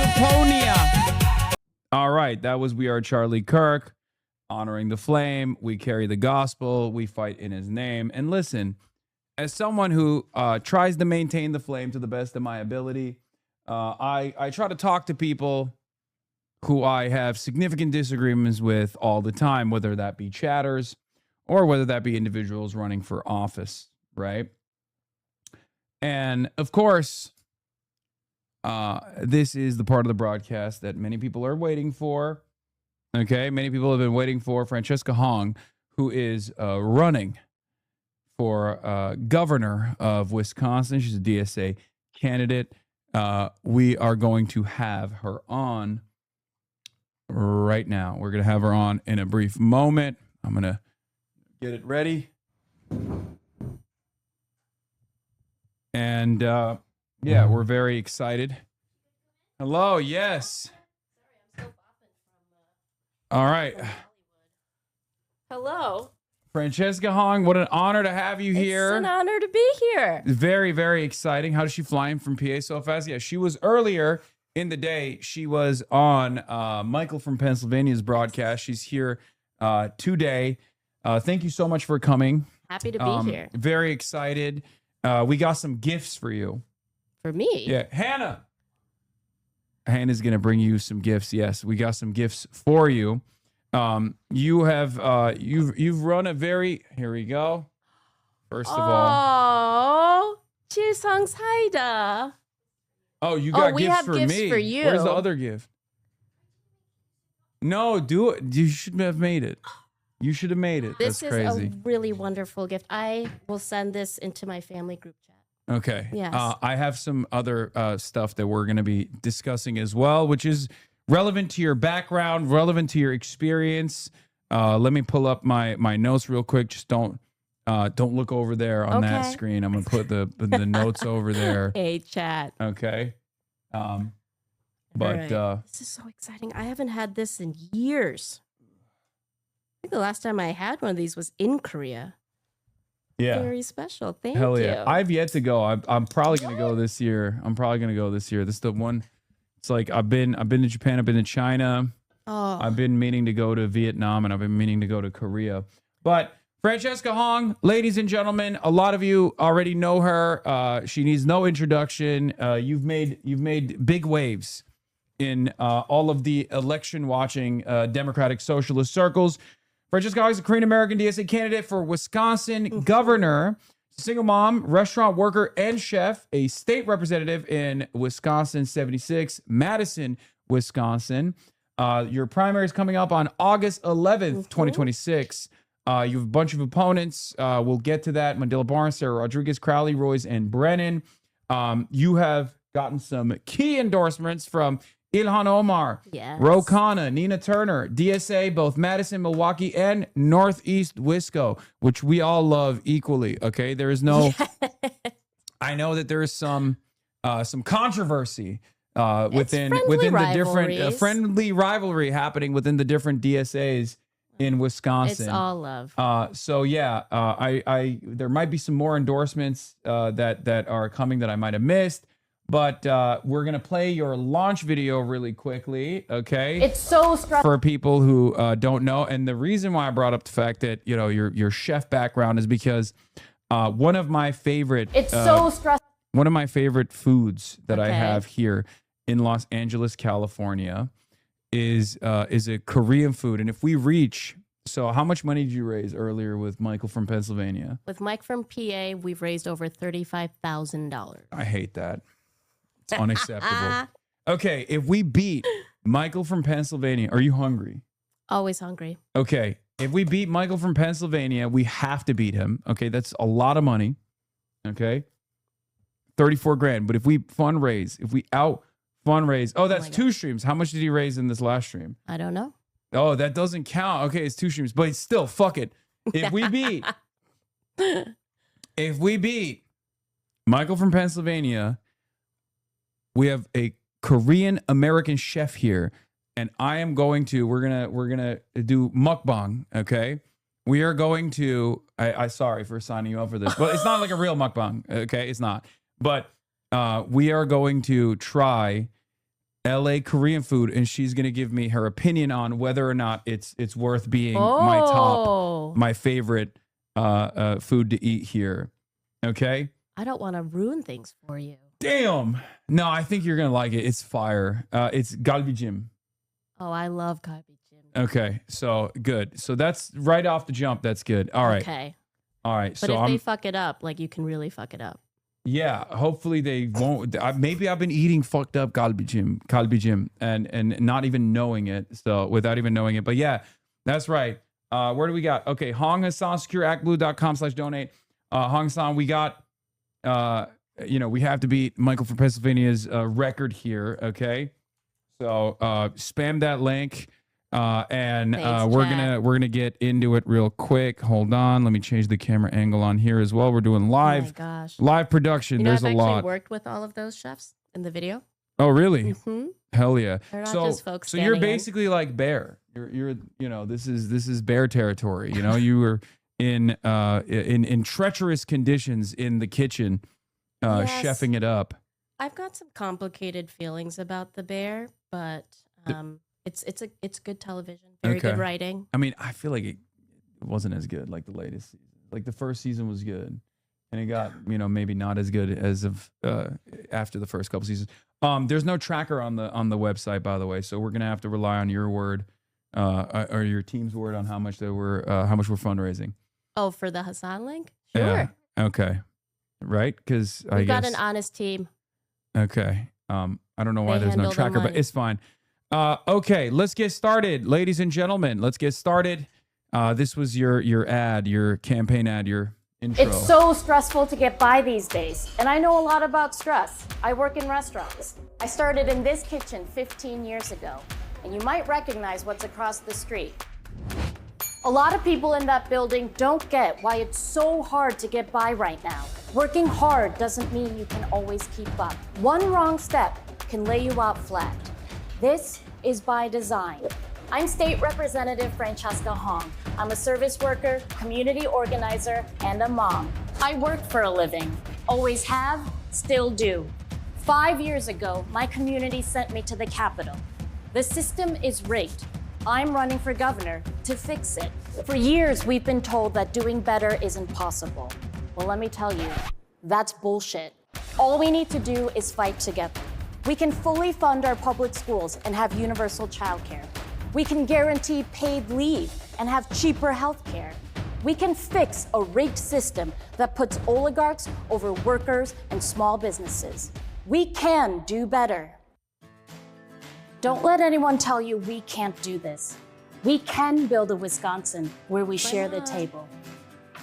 Speaker 1: California. All right, that was We Are Charlie Kirk, honoring the flame. We carry the gospel. We fight in his name. And listen, as someone who tries to maintain the flame to the best of my ability, I try to talk to people who I have significant disagreements with all the time, whether that be chatters or whether that be individuals running for office, right? And of course, this is the part of the broadcast that many people are waiting for. Okay, many people have been waiting for Francesca Hong, who is running for governor of Wisconsin. She's a DSA candidate. We are going to have her on right now. We're going to have her on in a brief moment. I'm going to get it ready. And yeah, we're very excited. Hello, yes. All right.
Speaker 15: Hello.
Speaker 1: Francesca Hong, what an honor to have you here.
Speaker 15: It's an honor to be here.
Speaker 1: Very, very exciting. How does she fly in from PA so fast? Yeah, she was earlier in the day. She was on Michael from Pennsylvania's broadcast. She's here today. Thank you so much for coming.
Speaker 15: Happy to be here.
Speaker 1: Very excited. We got some gifts for you.
Speaker 15: For me?
Speaker 1: Yeah, Hannah. Hannah's gonna bring you some gifts. Yes, we got some gifts for you. You have you've run a very, here we go. First of all,
Speaker 15: 칠성사이다.
Speaker 1: Oh, you got
Speaker 15: we
Speaker 1: gifts
Speaker 15: have
Speaker 1: for
Speaker 15: gifts
Speaker 1: me.
Speaker 15: for you.
Speaker 1: Where's the other gift? No, do it. You should have made it. You should have made it.
Speaker 15: This
Speaker 1: That's crazy.
Speaker 15: is a really wonderful gift. I will send this into my family group chat.
Speaker 1: Okay.
Speaker 15: Yes.
Speaker 1: I have some other stuff that we're going to be discussing as well, which is relevant to your background, relevant to your experience. Let me pull up my notes real quick. Just don't look over there on that screen. I'm going to put the notes over there.
Speaker 15: Hey, chat.
Speaker 1: Okay. But
Speaker 15: right. This is so exciting. I haven't had this in years. I think the last time I had one of these was in Korea.
Speaker 1: Yeah.
Speaker 15: Very special. Thank
Speaker 1: Hell
Speaker 15: you.
Speaker 1: yeah. I've yet to go. I'm probably going to go this year. This is the one. It's like I've been to Japan, I've been to China.
Speaker 15: Oh.
Speaker 1: I've been meaning to go to Vietnam, and I've been meaning to go to Korea. But Francesca Hong, ladies and gentlemen, a lot of you already know her. She needs no introduction. You've made big waves in all of the election watching Democratic Socialist circles. Francesca Hong is a Korean American DSA candidate for Wisconsin governor. Single mom, restaurant worker, and chef, a state representative in Wisconsin 76, Madison, Wisconsin. Your primary is coming up on August 11th, 2026. You have a bunch of opponents. We'll get to that. Mandela Barnes, Sarah Rodriguez, Crowley, Royce, and Brennan. You have gotten some key endorsements from Ilhan Omar,
Speaker 15: yes.
Speaker 1: Ro Khanna, Nina Turner, DSA, both Madison, Milwaukee, and Northeast Wisco, which we all love equally. Okay, there is no. I know that there is some controversy within the different friendly rivalry happening within the different DSAs in Wisconsin.
Speaker 15: It's all love.
Speaker 1: So yeah, I there might be some more endorsements that are coming that I might have missed. But we're going to play your launch video really quickly, okay?
Speaker 15: It's so stressful.
Speaker 1: For people who don't know. And the reason why I brought up the fact that, you know, your chef background is because one of my favorite...
Speaker 15: It's so stressful.
Speaker 1: One of my favorite foods that I have here in Los Angeles, California is a Korean food. And if we reach... So how much money did you raise earlier with Michael from Pennsylvania?
Speaker 15: With Mike from PA, we've raised over $35,000.
Speaker 1: I hate that. It's unacceptable. Okay, if we beat Michael from Pennsylvania, are you hungry?
Speaker 15: Always hungry.
Speaker 1: Okay, if we beat Michael from Pennsylvania, we have to beat him. Okay, that's a lot of money. Okay, 34 grand. But if we fundraise, if we fundraise, that's two streams. How much did he raise in this last stream?
Speaker 15: I don't know.
Speaker 1: Oh, that doesn't count. Okay, it's two streams, but it's still, fuck it. If we beat Michael from Pennsylvania, we have a Korean American chef here, and we're gonna do mukbang. Okay, we are going to. I sorry for signing you up for this, but it's not like a real mukbang. Okay, it's not. But we are going to try LA Korean food, and she's gonna give me her opinion on whether or not it's worth being my favorite food to eat here. Okay.
Speaker 15: I don't want to ruin things for you.
Speaker 1: Damn. No, I think you're gonna like it. It's fire. It's galbijim.
Speaker 15: Oh, I love galbijim.
Speaker 1: Okay, so good. So that's right off the jump. That's good. All right.
Speaker 15: Okay.
Speaker 1: All right.
Speaker 15: But
Speaker 1: so
Speaker 15: if they fuck it up, like you can really fuck it up.
Speaker 1: Yeah, hopefully they won't. Maybe I've been eating fucked up galbijim, and not even knowing it. So without even knowing it. But yeah, that's right. Where do we got? Okay, Hong Hassan, secureactblue.com/donate. Hong Hassan, we got, we have to beat Michael from Pennsylvania's record here. Okay. So spam that link. And
Speaker 15: Thanks,
Speaker 1: we're
Speaker 15: Chad.
Speaker 1: gonna get into it real quick. Hold on, let me change the camera angle on here as well. We're doing live,
Speaker 15: Oh my gosh.
Speaker 1: live production.
Speaker 15: You know,
Speaker 1: There's
Speaker 15: I've
Speaker 1: a
Speaker 15: actually
Speaker 1: lot.
Speaker 15: worked with all of those chefs in the video.
Speaker 1: Oh, really?
Speaker 15: Mm-hmm.
Speaker 1: Hell yeah!
Speaker 15: They're not
Speaker 1: So,
Speaker 15: just folks
Speaker 1: so you're
Speaker 15: standing in.
Speaker 1: basically like Bear. You're this is Bear territory. You know, you were in treacherous conditions in the kitchen,
Speaker 15: Yes.
Speaker 1: chefing it up.
Speaker 15: I've got some complicated feelings about the bear, but it's good television, very good writing.
Speaker 1: I mean, I feel like it wasn't as good like the latest season. Like the first season was good, and it got maybe not as good as of after the first couple seasons. There's no tracker on the website, by the way, so we're gonna have to rely on your word or your team's word on how much we're fundraising.
Speaker 15: Oh, for the Hassan link? Sure.
Speaker 1: Yeah. Okay. Right? Because I
Speaker 15: We've
Speaker 1: guess
Speaker 15: got an honest team.
Speaker 1: Okay. I don't know why
Speaker 15: They
Speaker 1: there's no
Speaker 15: handle the
Speaker 1: tracker, but
Speaker 15: money.
Speaker 1: it's fine. Okay, let's get started, ladies and gentlemen. Let's get started. This was your ad, your campaign ad, your intro.
Speaker 16: It's so stressful to get by these days, and I know a lot about stress. I work in restaurants. I started in this kitchen 15 years ago, and you might recognize what's across the street. A lot of people in that building don't get why it's so hard to get by right now. Working hard doesn't mean you can always keep up. One wrong step can lay you out flat. This is by design. I'm State Representative Francesca Hong. I'm a service worker, community organizer, and a mom. I work for a living. Always have, still do. 5 years ago, my community sent me to the Capitol. The system is rigged. I'm running for governor to fix it. For years, we've been told that doing better is impossible. Well, let me tell you, that's bullshit. All we need to do is fight together. We can fully fund our public schools and have universal childcare. We can guarantee paid leave and have cheaper healthcare. We can fix a rigged system that puts oligarchs over workers and small businesses. We can do better. Don't let anyone tell you we can't do this. We can build a Wisconsin where we share the table.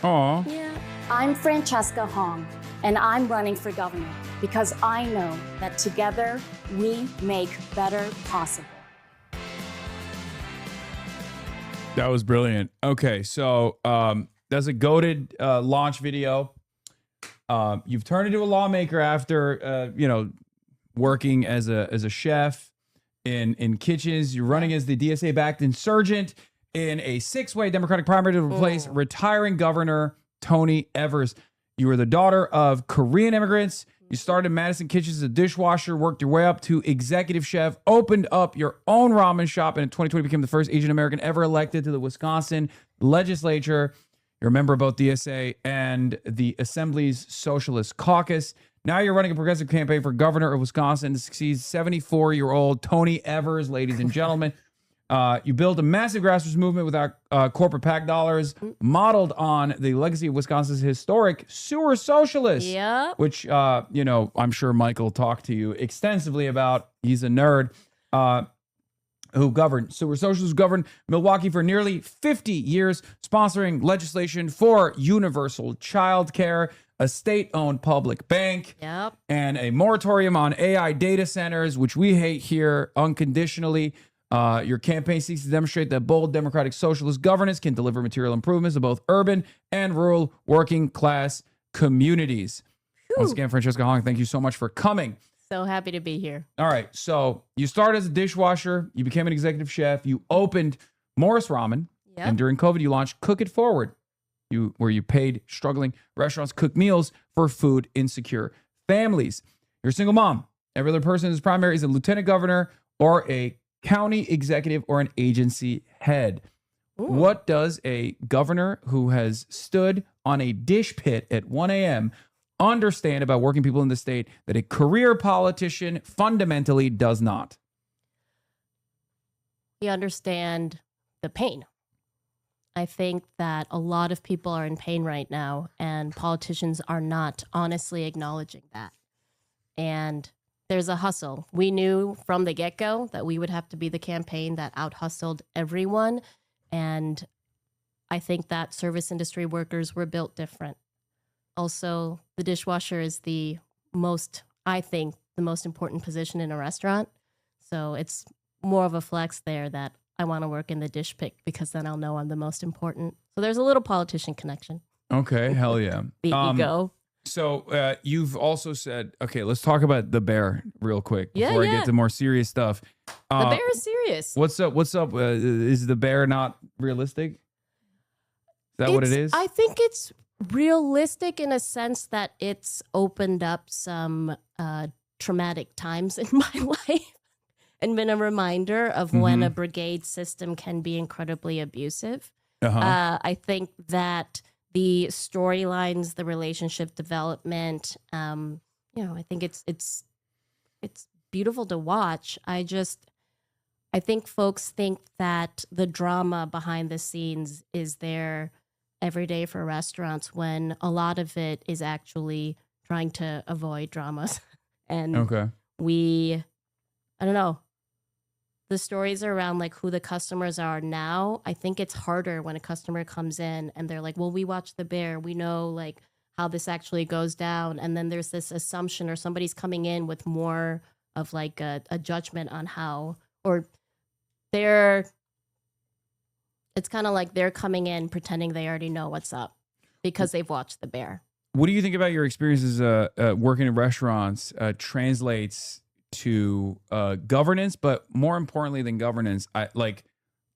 Speaker 1: Aw.
Speaker 15: Yeah.
Speaker 16: I'm Francesca Hong, and I'm running for governor because I know that together we make better possible.
Speaker 1: That was brilliant. Okay, so that's a goated launch video. You've turned into a lawmaker after working as a chef in kitchens. You're running as the DSA-backed insurgent in a 6-way Democratic primary to replace retiring Governor Tony Evers. You were the daughter of Korean immigrants. You started in Madison Kitchens as a dishwasher, worked your way up to executive chef, opened up your own ramen shop, and in 2020 became the first Asian American ever elected to the Wisconsin legislature. You're a member of both DSA and the Assembly's Socialist Caucus. Now you're running a progressive campaign for governor of Wisconsin to succeed 74-year-old Tony Evers, ladies and gentlemen. You built a massive grassroots movement without corporate PAC dollars, modeled on the legacy of Wisconsin's historic sewer socialists,
Speaker 15: Yep.
Speaker 1: which, I'm sure Michael talked to you extensively about. He's a nerd. Who governed sewer socialists, governed Milwaukee for nearly 50 years, sponsoring legislation for universal child care, a state-owned public bank,
Speaker 15: Yep.
Speaker 1: and a moratorium on AI data centers, which we hate here unconditionally. Your campaign seeks to demonstrate that bold democratic socialist governance can deliver material improvements to both urban and rural working class communities. Once again, Francesca Hong, thank you so much for coming.
Speaker 15: So happy to be here.
Speaker 1: All right, so you started as a dishwasher, you became an executive chef, you opened Morris Ramen,
Speaker 15: Yep.
Speaker 1: and during COVID, you launched Cook It Forward, where you paid struggling restaurants cook meals for food insecure families. You're a single mom. Every other person is primary is a lieutenant governor or a county executive or an agency head. What does a governor who has stood on a dish pit at 1 a.m. understand about working people in the state that a career politician fundamentally does not?
Speaker 15: We understand the pain. I think that a lot of people are in pain right now, and politicians are not honestly acknowledging that. And there's a hustle. We knew from the get-go that we would have to be the campaign that out-hustled everyone. And I think that service industry workers were built different. Also, the dishwasher is the most important position in a restaurant. So it's more of a flex there that I want to work in the dish pit because then I'll know I'm the most important. So there's a little politician connection.
Speaker 1: Okay, hell yeah.
Speaker 15: The ego.
Speaker 1: So you've also said, okay, let's talk about the bear real quick before I get to more serious stuff.
Speaker 15: The bear is serious.
Speaker 1: What's up? Is the bear not realistic? Is that what it is?
Speaker 15: I think it's realistic in a sense that it's opened up some traumatic times in my life and been a reminder of when a brigade system can be incredibly abusive. I think that the storylines, the relationship development, I think it's beautiful to watch. I think folks think that the drama behind the scenes is there every day for restaurants when a lot of it is actually trying to avoid dramas. And I don't know, the stories around like who the customers are now, I think it's harder when a customer comes in and they're like, well, we watch the bear. We know like how this actually goes down. And then there's this assumption or somebody's coming in with more of like a judgment on how, or it's kind of like they're coming in pretending they already know what's up because they've watched the bear.
Speaker 1: What do you think about your experiences working in restaurants translates to governance, but more importantly than governance,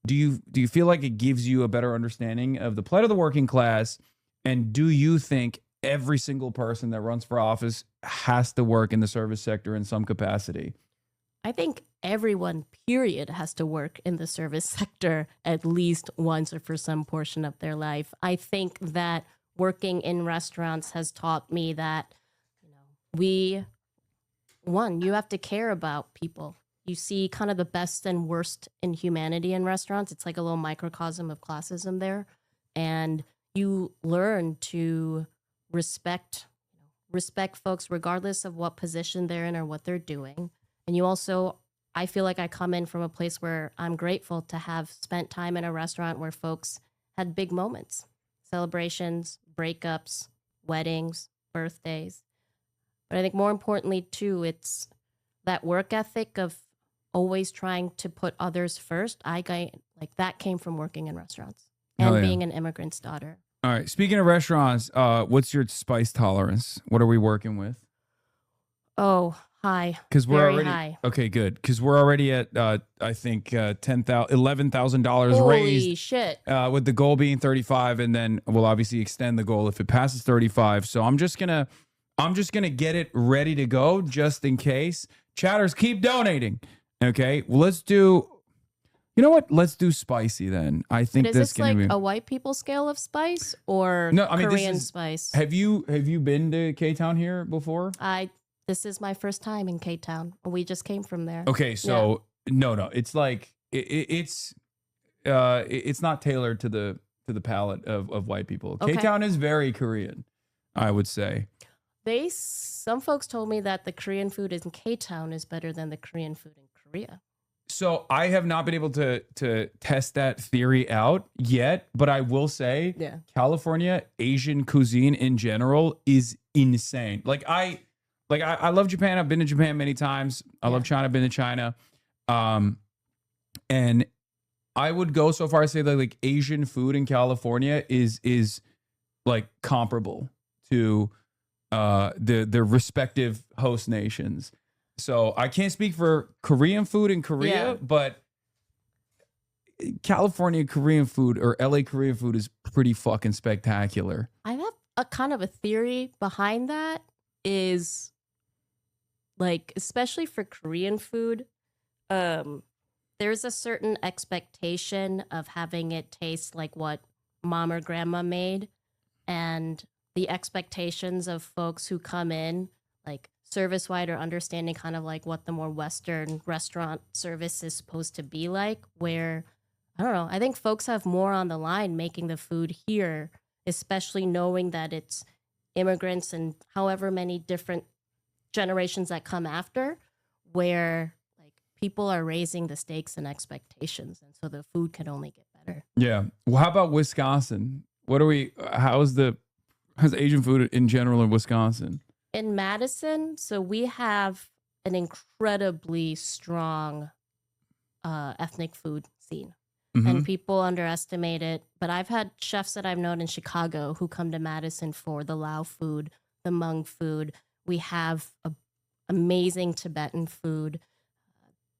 Speaker 1: do you feel like it gives you a better understanding of the plight of the working class? And do you think every single person that runs for office has to work in the service sector in some capacity?
Speaker 15: I think everyone, period, has to work in the service sector at least once or for some portion of their life. I think that working in restaurants has taught me that, you have to care about people. You see kind of the best and worst in humanity in restaurants. It's like a little microcosm of classism there. And you learn to respect folks regardless of what position they're in or what they're doing. And you also, I feel like I come in from a place where I'm grateful to have spent time in a restaurant where folks had big moments, celebrations, breakups, weddings, birthdays. But I think more importantly, too, it's that work ethic of always trying to put others first. That came from working in restaurants and being an immigrant's daughter.
Speaker 1: All right. Speaking of restaurants, what's your spice tolerance? What are we working with?
Speaker 15: Oh, high.
Speaker 1: Because we're
Speaker 15: very
Speaker 1: already
Speaker 15: high.
Speaker 1: Okay, good. Because we're already at I think $11,000 raised.
Speaker 15: Holy shit!
Speaker 1: With the goal being 35, and then we'll obviously extend the goal if it passes 35. So I'm just gonna get it ready to go just in case. Chatters, keep donating. Okay, well, let's do. You know what? Let's do spicy then. I think
Speaker 15: is
Speaker 1: this
Speaker 15: this
Speaker 1: gonna
Speaker 15: like
Speaker 1: be
Speaker 15: a white people scale of spice or Korean spice?
Speaker 1: Have you been to K-Town here before?
Speaker 15: This is my first time in K-Town. We just came from there.
Speaker 1: Okay, so no, it's like it's not tailored to the palate of white people.
Speaker 15: Okay.
Speaker 1: K-Town is very Korean, I would say.
Speaker 15: Some folks told me that the Korean food in K-Town is better than the Korean food in Korea.
Speaker 1: So I have not been able to test that theory out yet, but I will say California Asian cuisine in general is insane. I love Japan. I've been to Japan many times. I love China. I've been to China. And I would go so far as to say that like Asian food in California is like comparable to the respective host nations. So I can't speak for Korean food in Korea, but California Korean food or LA Korean food is pretty fucking spectacular.
Speaker 15: I have a kind of a theory behind that is Like, especially for Korean food, there's a certain expectation of having it taste like what mom or grandma made. And the expectations of folks who come in, like service wide or understanding kind of like what the more Western restaurant service is supposed to be like, where I don't know, I think folks have more on the line making the food here, especially knowing that it's immigrants and however many different generations that come after, where like people are raising the stakes and expectations, and so the food can only get better.
Speaker 1: Yeah. Well, how about Wisconsin? How's Asian food in general in Wisconsin?
Speaker 15: In Madison, so we have an incredibly strong ethnic food scene. And people underestimate it. But I've had chefs that I've known in Chicago who come to Madison for the Lao food, the Hmong food. We have amazing Tibetan food,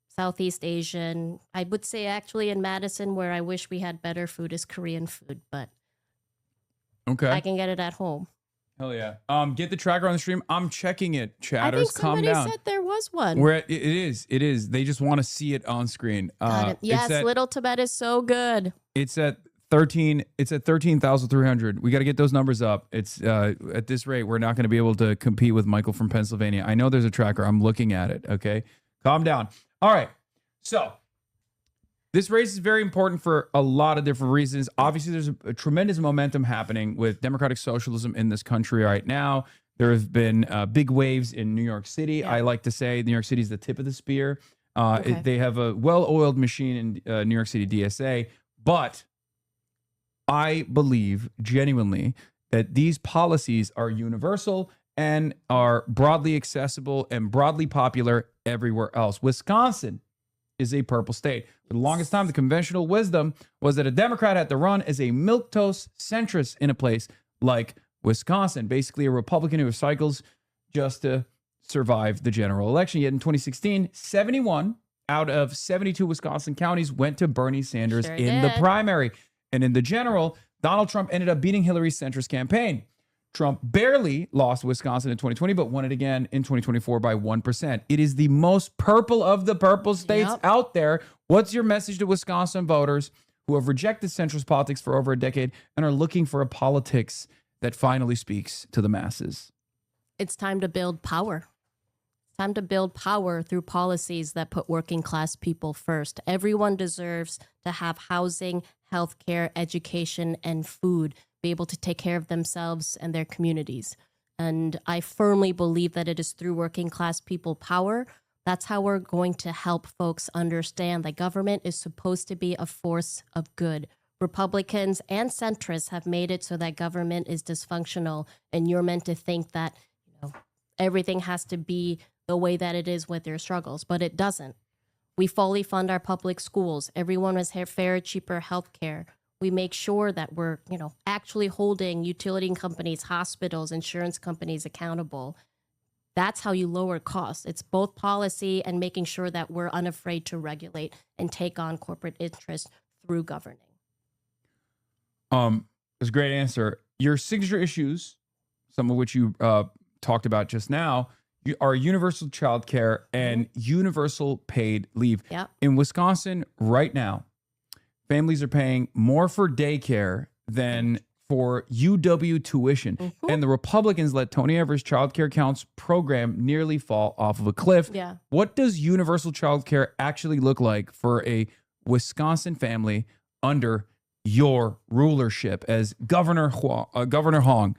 Speaker 15: Southeast Asian. I would say actually in Madison, where I wish we had better food, is Korean food, but
Speaker 1: okay,
Speaker 15: I can get it at home.
Speaker 1: Hell yeah. Get the tracker on the stream. I'm checking it, chatters.
Speaker 15: I think
Speaker 1: Calm
Speaker 15: somebody
Speaker 1: down.
Speaker 15: said there was one.
Speaker 1: It is. They just want to see it on screen.
Speaker 15: Got it. Yes, Little Tibet is so good.
Speaker 1: It's at 13,300. We got to get those numbers up. It's at this rate, we're not going to be able to compete with Michael from Pennsylvania. I know there's a tracker. I'm looking at it. Okay. Calm down. All right. So this race is very important for a lot of different reasons. Obviously, there's a tremendous momentum happening with democratic socialism in this country right now. There have been big waves in New York City. I like to say New York City is the tip of the spear. They have a well-oiled machine in New York City DSA. But I believe genuinely that these policies are universal and are broadly accessible and broadly popular everywhere else. Wisconsin is a purple state. For the longest time, the conventional wisdom was that a Democrat had to run as a milquetoast centrist in a place like Wisconsin, basically a Republican who cycles just to survive the general election. Yet in 2016, 71 out of 72 Wisconsin counties went to Bernie Sanders in the primary. And in the general, Donald Trump ended up beating Hillary's centrist campaign. Trump barely lost Wisconsin in 2020, but won it again in 2024 by 1%. It is the most purple of the purple states out there. What's your message to Wisconsin voters who have rejected centrist politics for over a decade and are looking for a politics that finally speaks to the masses?
Speaker 15: It's time to build power. It's time to build power through policies that put working class people first. Everyone deserves to have housing, healthcare, education, and food, be able to take care of themselves and their communities. And I firmly believe that it is through working class people power. That's how we're going to help folks understand that government is supposed to be a force of good. Republicans and centrists have made it so that government is dysfunctional, and you're meant to think that everything has to be the way that it is with their struggles, but it doesn't. We fully fund our public schools. Everyone has fair, cheaper health care. We make sure that we're, actually holding utility companies, hospitals, insurance companies accountable. That's how you lower costs. It's both policy and making sure that we're unafraid to regulate and take on corporate interest through governing.
Speaker 1: That's a great answer. Your signature issues, some of which you talked about just now, are universal child care and universal paid leave.
Speaker 15: Yep.
Speaker 1: In Wisconsin right now, families are paying more for daycare than for UW tuition. And the Republicans let Tony Evers' child care counts program nearly fall off of a cliff.
Speaker 15: Yeah.
Speaker 1: What does universal child care actually look like for a Wisconsin family under your rulership as Governor Hong?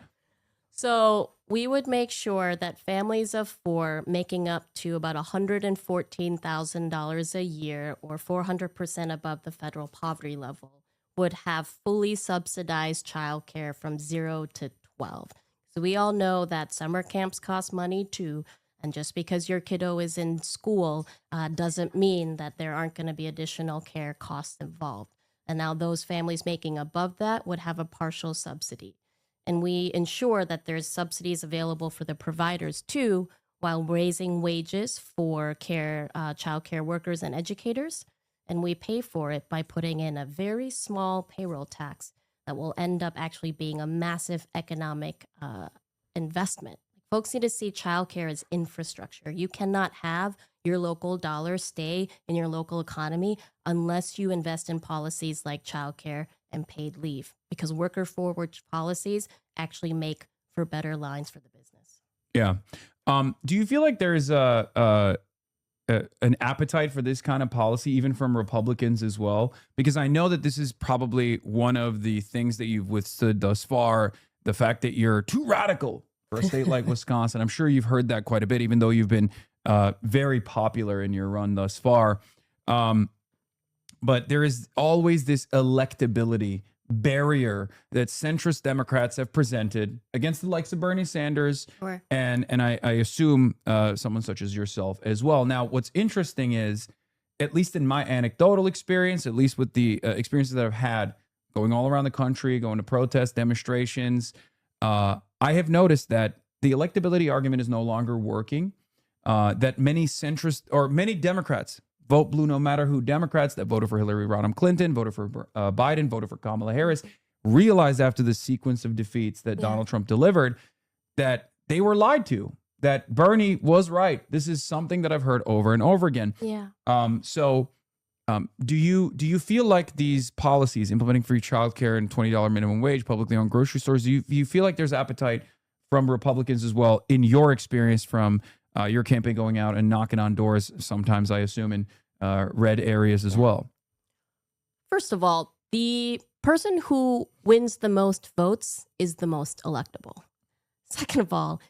Speaker 15: So we would make sure that families of four making up to about $114,000 a year or 400% above the federal poverty level would have fully subsidized childcare from 0 to 12. So we all know that summer camps cost money too. And just because your kiddo is in school doesn't mean that there aren't going to be additional care costs involved. And now those families making above that would have a partial subsidy. And we ensure that there's subsidies available for the providers too, while raising wages for child care workers and educators. And we pay for it by putting in a very small payroll tax that will end up actually being a massive economic investment. Folks need to see childcare as infrastructure. You cannot have your local dollar stay in your local economy unless you invest in policies like childcare and paid leave, because worker forward policies actually make for better lines for the business.
Speaker 1: Yeah. Do you feel like there's an appetite for this kind of policy, even from Republicans as well? Because I know that this is probably one of the things that you've withstood thus far, the fact that you're too radical for a state like Wisconsin. I'm sure you've heard that quite a bit, even though you've been very popular in your run thus far. But there is always this electability barrier that centrist Democrats have presented against the likes of Bernie Sanders,
Speaker 15: Sure.
Speaker 1: and I assume someone such as yourself as well. Now, what's interesting is, at least in my anecdotal experience, at least with the experiences that I've had going all around the country, going to protest demonstrations, I have noticed that the electability argument is no longer working, that many centrist or many Democrats vote blue, no matter who. Democrats that voted for Hillary Rodham Clinton, voted for Biden, voted for Kamala Harris, realized after the sequence of defeats that Donald Trump delivered that they were lied to, that Bernie was right. This is something that I've heard over and over again.
Speaker 15: Yeah.
Speaker 1: Do you feel like these policies, implementing free childcare and $20 minimum wage, publicly owned grocery stores, do you feel like there's appetite from Republicans as well, in your experience from your campaign going out and knocking on doors, sometimes I assume in red areas as well?
Speaker 15: First of all, the person who wins the most votes is the most electable. Second of all,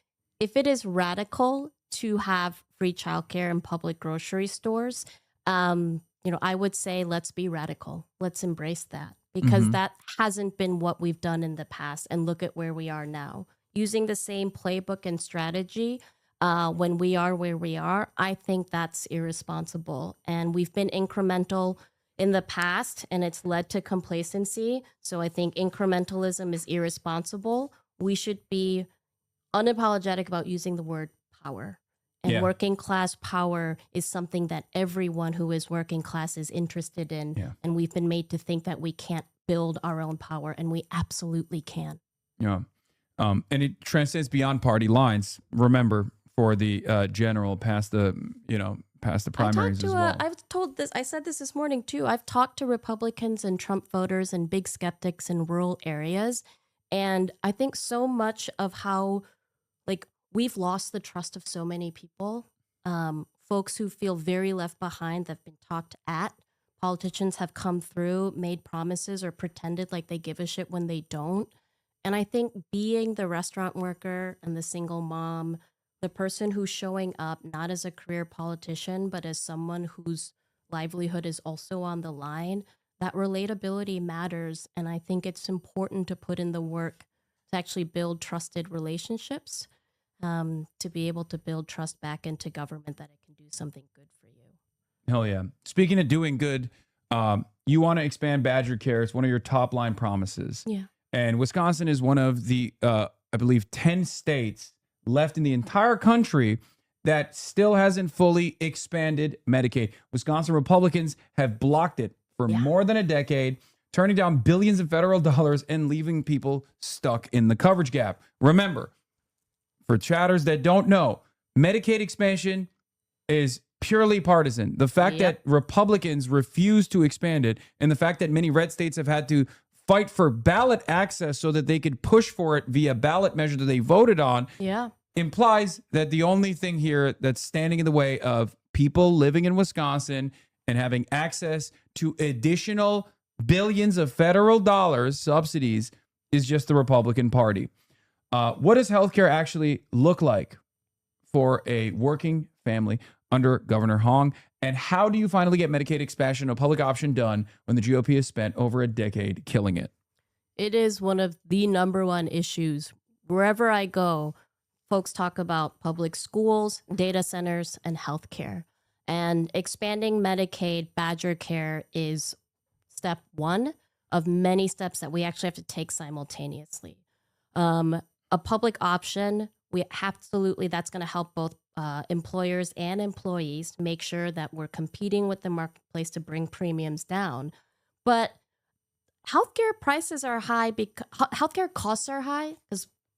Speaker 15: if it is radical to have free childcare in public grocery stores, I would say let's be radical. Let's embrace that, because that hasn't been what we've done in the past. And look at where we are now. Using the same playbook and strategy when we are where we are, I think that's irresponsible. And we've been incremental in the past, and it's led to complacency. So I think incrementalism is irresponsible. We should be unapologetic about using the word power. And working class power is something that everyone who is working class is interested in.
Speaker 1: Yeah.
Speaker 15: And we've been made to think that we can't build our own power, and we absolutely can.
Speaker 1: Yeah. And it transcends beyond party lines. Remember, for the general, past the primaries as well.
Speaker 15: I said this morning too. I've talked to Republicans and Trump voters and big skeptics in rural areas. And I think so much of how, we've lost the trust of so many people. Folks who feel very left behind, that have been talked at. Politicians have come through, made promises, or pretended like they give a shit when they don't. And I think being the restaurant worker and the single mom, the person who's showing up not as a career politician, but as someone whose livelihood is also on the line, that relatability matters. And I think it's important to put in the work to actually build trusted relationships, to be able to build trust back into government that it can do something good for you.
Speaker 1: Hell yeah. Speaking of doing good, you want to expand Badger Care. It's one of your top line promises.
Speaker 15: Yeah.
Speaker 1: And Wisconsin is one of the, I believe, 10 states left in the entire country that still hasn't fully expanded Medicaid. Wisconsin Republicans have blocked it for more than a decade, turning down billions of federal dollars and leaving people stuck in the coverage gap. Remember, for chatters that don't know, Medicaid expansion is purely partisan. The fact that Republicans refuse to expand it, and the fact that many red states have had to fight for ballot access so that they could push for it via ballot measure that they voted on, implies that the only thing here that's standing in the way of people living in Wisconsin and having access to additional billions of federal dollars subsidies is just the Republican Party. What does healthcare actually look like for a working family under Governor Hong? And how do you finally get Medicaid expansion, a public option, done when the GOP has spent over a decade killing it?
Speaker 15: It is one of the number one issues. Wherever I go, folks talk about public schools, data centers, and healthcare. And expanding Medicaid, Badger Care is step one of many steps that we actually have to take simultaneously. A public option, that's going to help both employers and employees to make sure that we're competing with the marketplace to bring premiums down. But healthcare prices are high because healthcare costs are high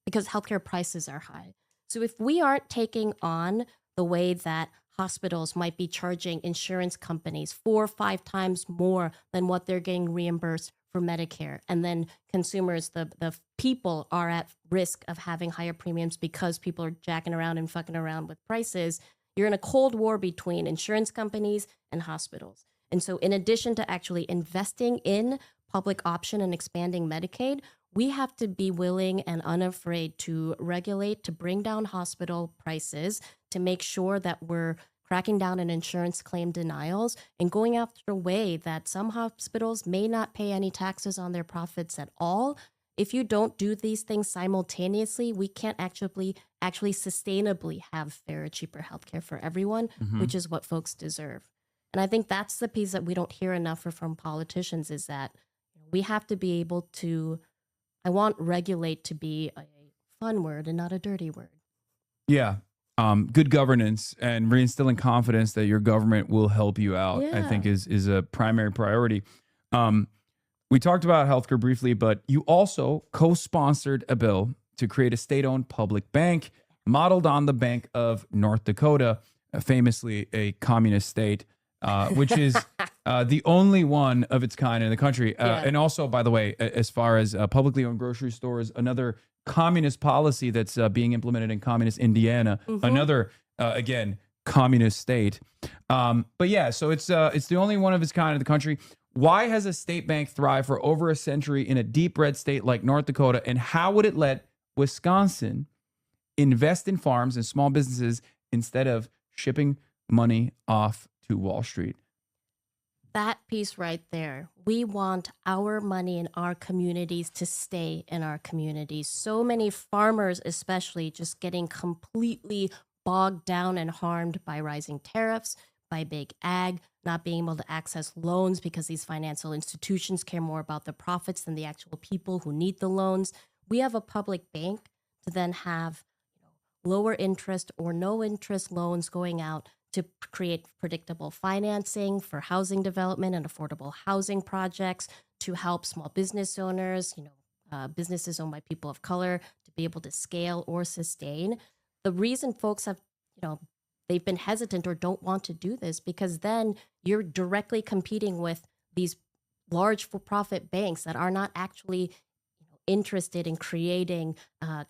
Speaker 15: because healthcare prices are high. So if we aren't taking on the way that hospitals might be charging insurance companies 4 or 5 times more than what they're getting reimbursed for Medicare, and then consumers, the people are at risk of having higher premiums because people are jacking around and fucking around with prices, you're in a cold war between insurance companies and hospitals. And so in addition to actually investing in public option and expanding Medicaid, we have to be willing and unafraid to regulate, to bring down hospital prices, to make sure that we're cracking down on insurance claim denials and going after a way that some hospitals may not pay any taxes on their profits at all. If you don't do these things simultaneously, we can't actually sustainably have fair, cheaper healthcare for everyone, which is what folks deserve. And I think that's the piece that we don't hear enough from politicians, is that we have to be able to, I want regulate to be a fun word and not a dirty word.
Speaker 1: Yeah. Good governance and reinstilling confidence that your government will help you out, I think is a primary priority. We talked about healthcare briefly, but you also co-sponsored a bill to create a state-owned public bank modeled on the Bank of North Dakota, famously a communist state, which is the only one of its kind in the country. And also, by the way, as far as publicly owned grocery stores, another communist policy that's being implemented in communist Indiana, another, again, communist state. But yeah, so it's the only one of its kind in the country. Why has a state bank thrived for over a century in a deep red state like North Dakota? And how would it let Wisconsin invest in farms and small businesses instead of shipping money off to Wall Street?
Speaker 15: That piece right there. We want our money in our communities to stay in our communities. So many farmers, especially, just getting completely bogged down and harmed by rising tariffs, by big ag, not being able to access loans because these financial institutions care more about the profits than the actual people who need the loans. We have a public bank to then have lower interest or no interest loans going out to create predictable financing for housing development and affordable housing projects, to help small business owners, businesses owned by people of color, to be able to scale or sustain. The reason folks have, they've been hesitant or don't want to do this, because then you're directly competing with these large for-profit banks that are not actually interested in creating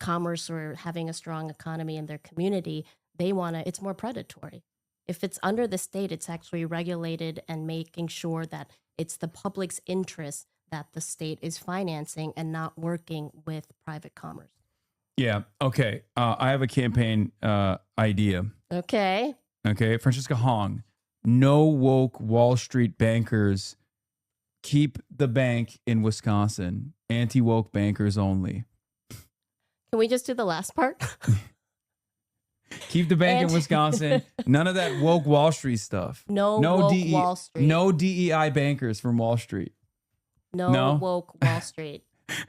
Speaker 15: commerce or having a strong economy in their community. It's more predatory. If it's under the state, it's actually regulated and making sure that it's the public's interest that the state is financing and not working with private commerce.
Speaker 1: Yeah. Okay. I have a campaign idea.
Speaker 15: Okay.
Speaker 1: Francisca Hong, no woke Wall Street bankers. Keep the bank in Wisconsin. Anti-woke bankers only.
Speaker 15: Can we just do the last part?
Speaker 1: Keep the bank in Wisconsin. None of that woke Wall Street stuff.
Speaker 15: No woke Wall Street.
Speaker 1: No DEI bankers from Wall Street.
Speaker 15: No woke Wall Street.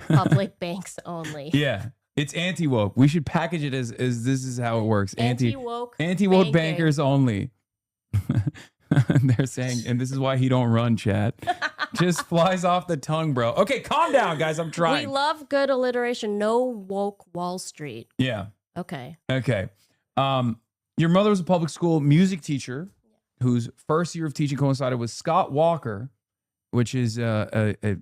Speaker 15: Public banks only.
Speaker 1: Yeah. It's anti-woke. We should package it as this is how it works.
Speaker 15: Anti-woke
Speaker 1: bankers only. They're saying, and this is why he don't run, chat. Just flies off the tongue, bro. Okay, calm down, guys. I'm trying.
Speaker 15: We love good alliteration. No woke Wall Street.
Speaker 1: Yeah.
Speaker 15: Okay.
Speaker 1: Your mother was a public school music teacher whose first year of teaching coincided with Scott Walker, which is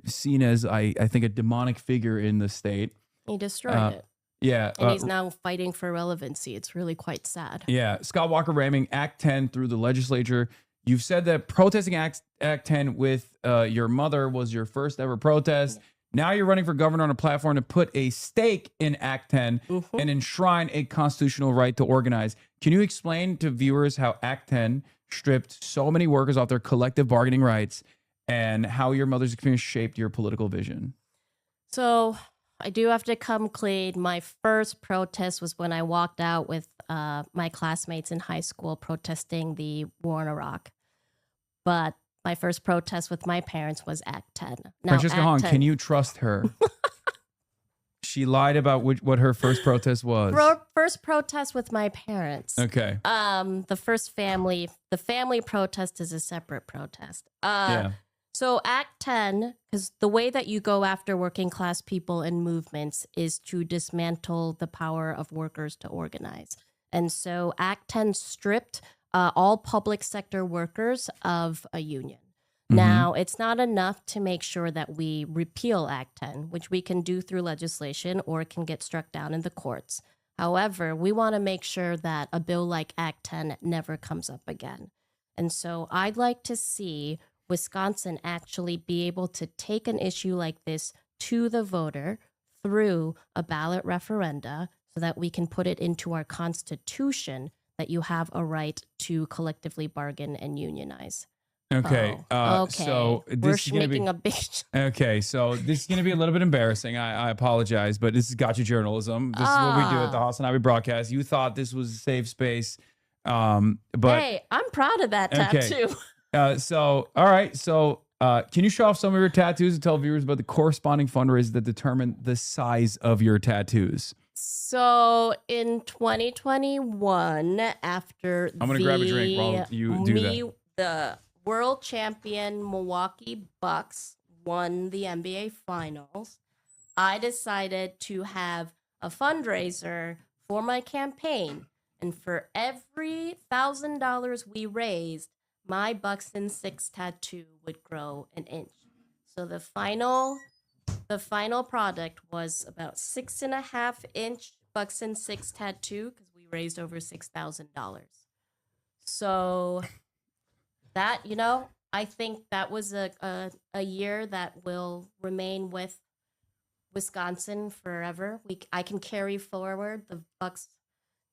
Speaker 1: seen as, I think, a demonic figure in the state.
Speaker 15: He destroyed it.
Speaker 1: Yeah.
Speaker 15: And he's now fighting for relevancy. It's really quite sad.
Speaker 1: Yeah. Scott Walker ramming Act 10 through the legislature. You've said that protesting Act 10 with your mother was your first ever protest. Now you're running for governor on a platform to put a stake in Act 10 and enshrine a constitutional right to organize. Can you explain to viewers how Act 10 stripped so many workers off their collective bargaining rights and how your mother's experience shaped your political vision?
Speaker 15: So I do have to come clean. My first protest was when I walked out with my classmates in high school protesting the war in Iraq. But my first protest with my parents was Act 10. Now,
Speaker 1: Francesca Hong, can you trust her? She lied about what her first protest was.
Speaker 15: First protest with my parents.
Speaker 1: Okay.
Speaker 15: The family protest is a separate protest. So Act 10, because the way that you go after working class people and movements is to dismantle the power of workers to organize. And so Act 10 stripped all public sector workers of a union. Now, it's not enough to make sure that we repeal Act 10, which we can do through legislation or it can get struck down in the courts. However, we want to make sure that a bill like Act 10 never comes up again. And so I'd like to see Wisconsin actually be able to take an issue like this to the voter through a ballot referenda so that we can put it into our constitution that you have a right to collectively bargain and unionize.
Speaker 1: Okay.
Speaker 15: Okay.
Speaker 1: So this is going to be
Speaker 15: a big.
Speaker 1: okay. So this is going to be a little bit embarrassing. I apologize, but this is gotcha journalism. This is what we do at the Hasanabi broadcast. You thought this was a safe space, but
Speaker 15: Hey, I'm proud of that tattoo.
Speaker 1: So all right. So can you show off some of your tattoos and tell viewers about the corresponding fundraisers that determine the size of your tattoos?
Speaker 15: So in 2021, after
Speaker 1: I'm gonna grab a drink while you do that.
Speaker 15: The world champion Milwaukee Bucks won the NBA Finals, I decided to have a fundraiser for my campaign. And for every $1,000 we raised, my Bucks in 6 tattoo would grow an inch. So the final product was about 6.5 inch Bucks in 6 tattoo because we raised over $6,000. So that, I think that was a year that will remain with Wisconsin forever. I can carry forward the Bucks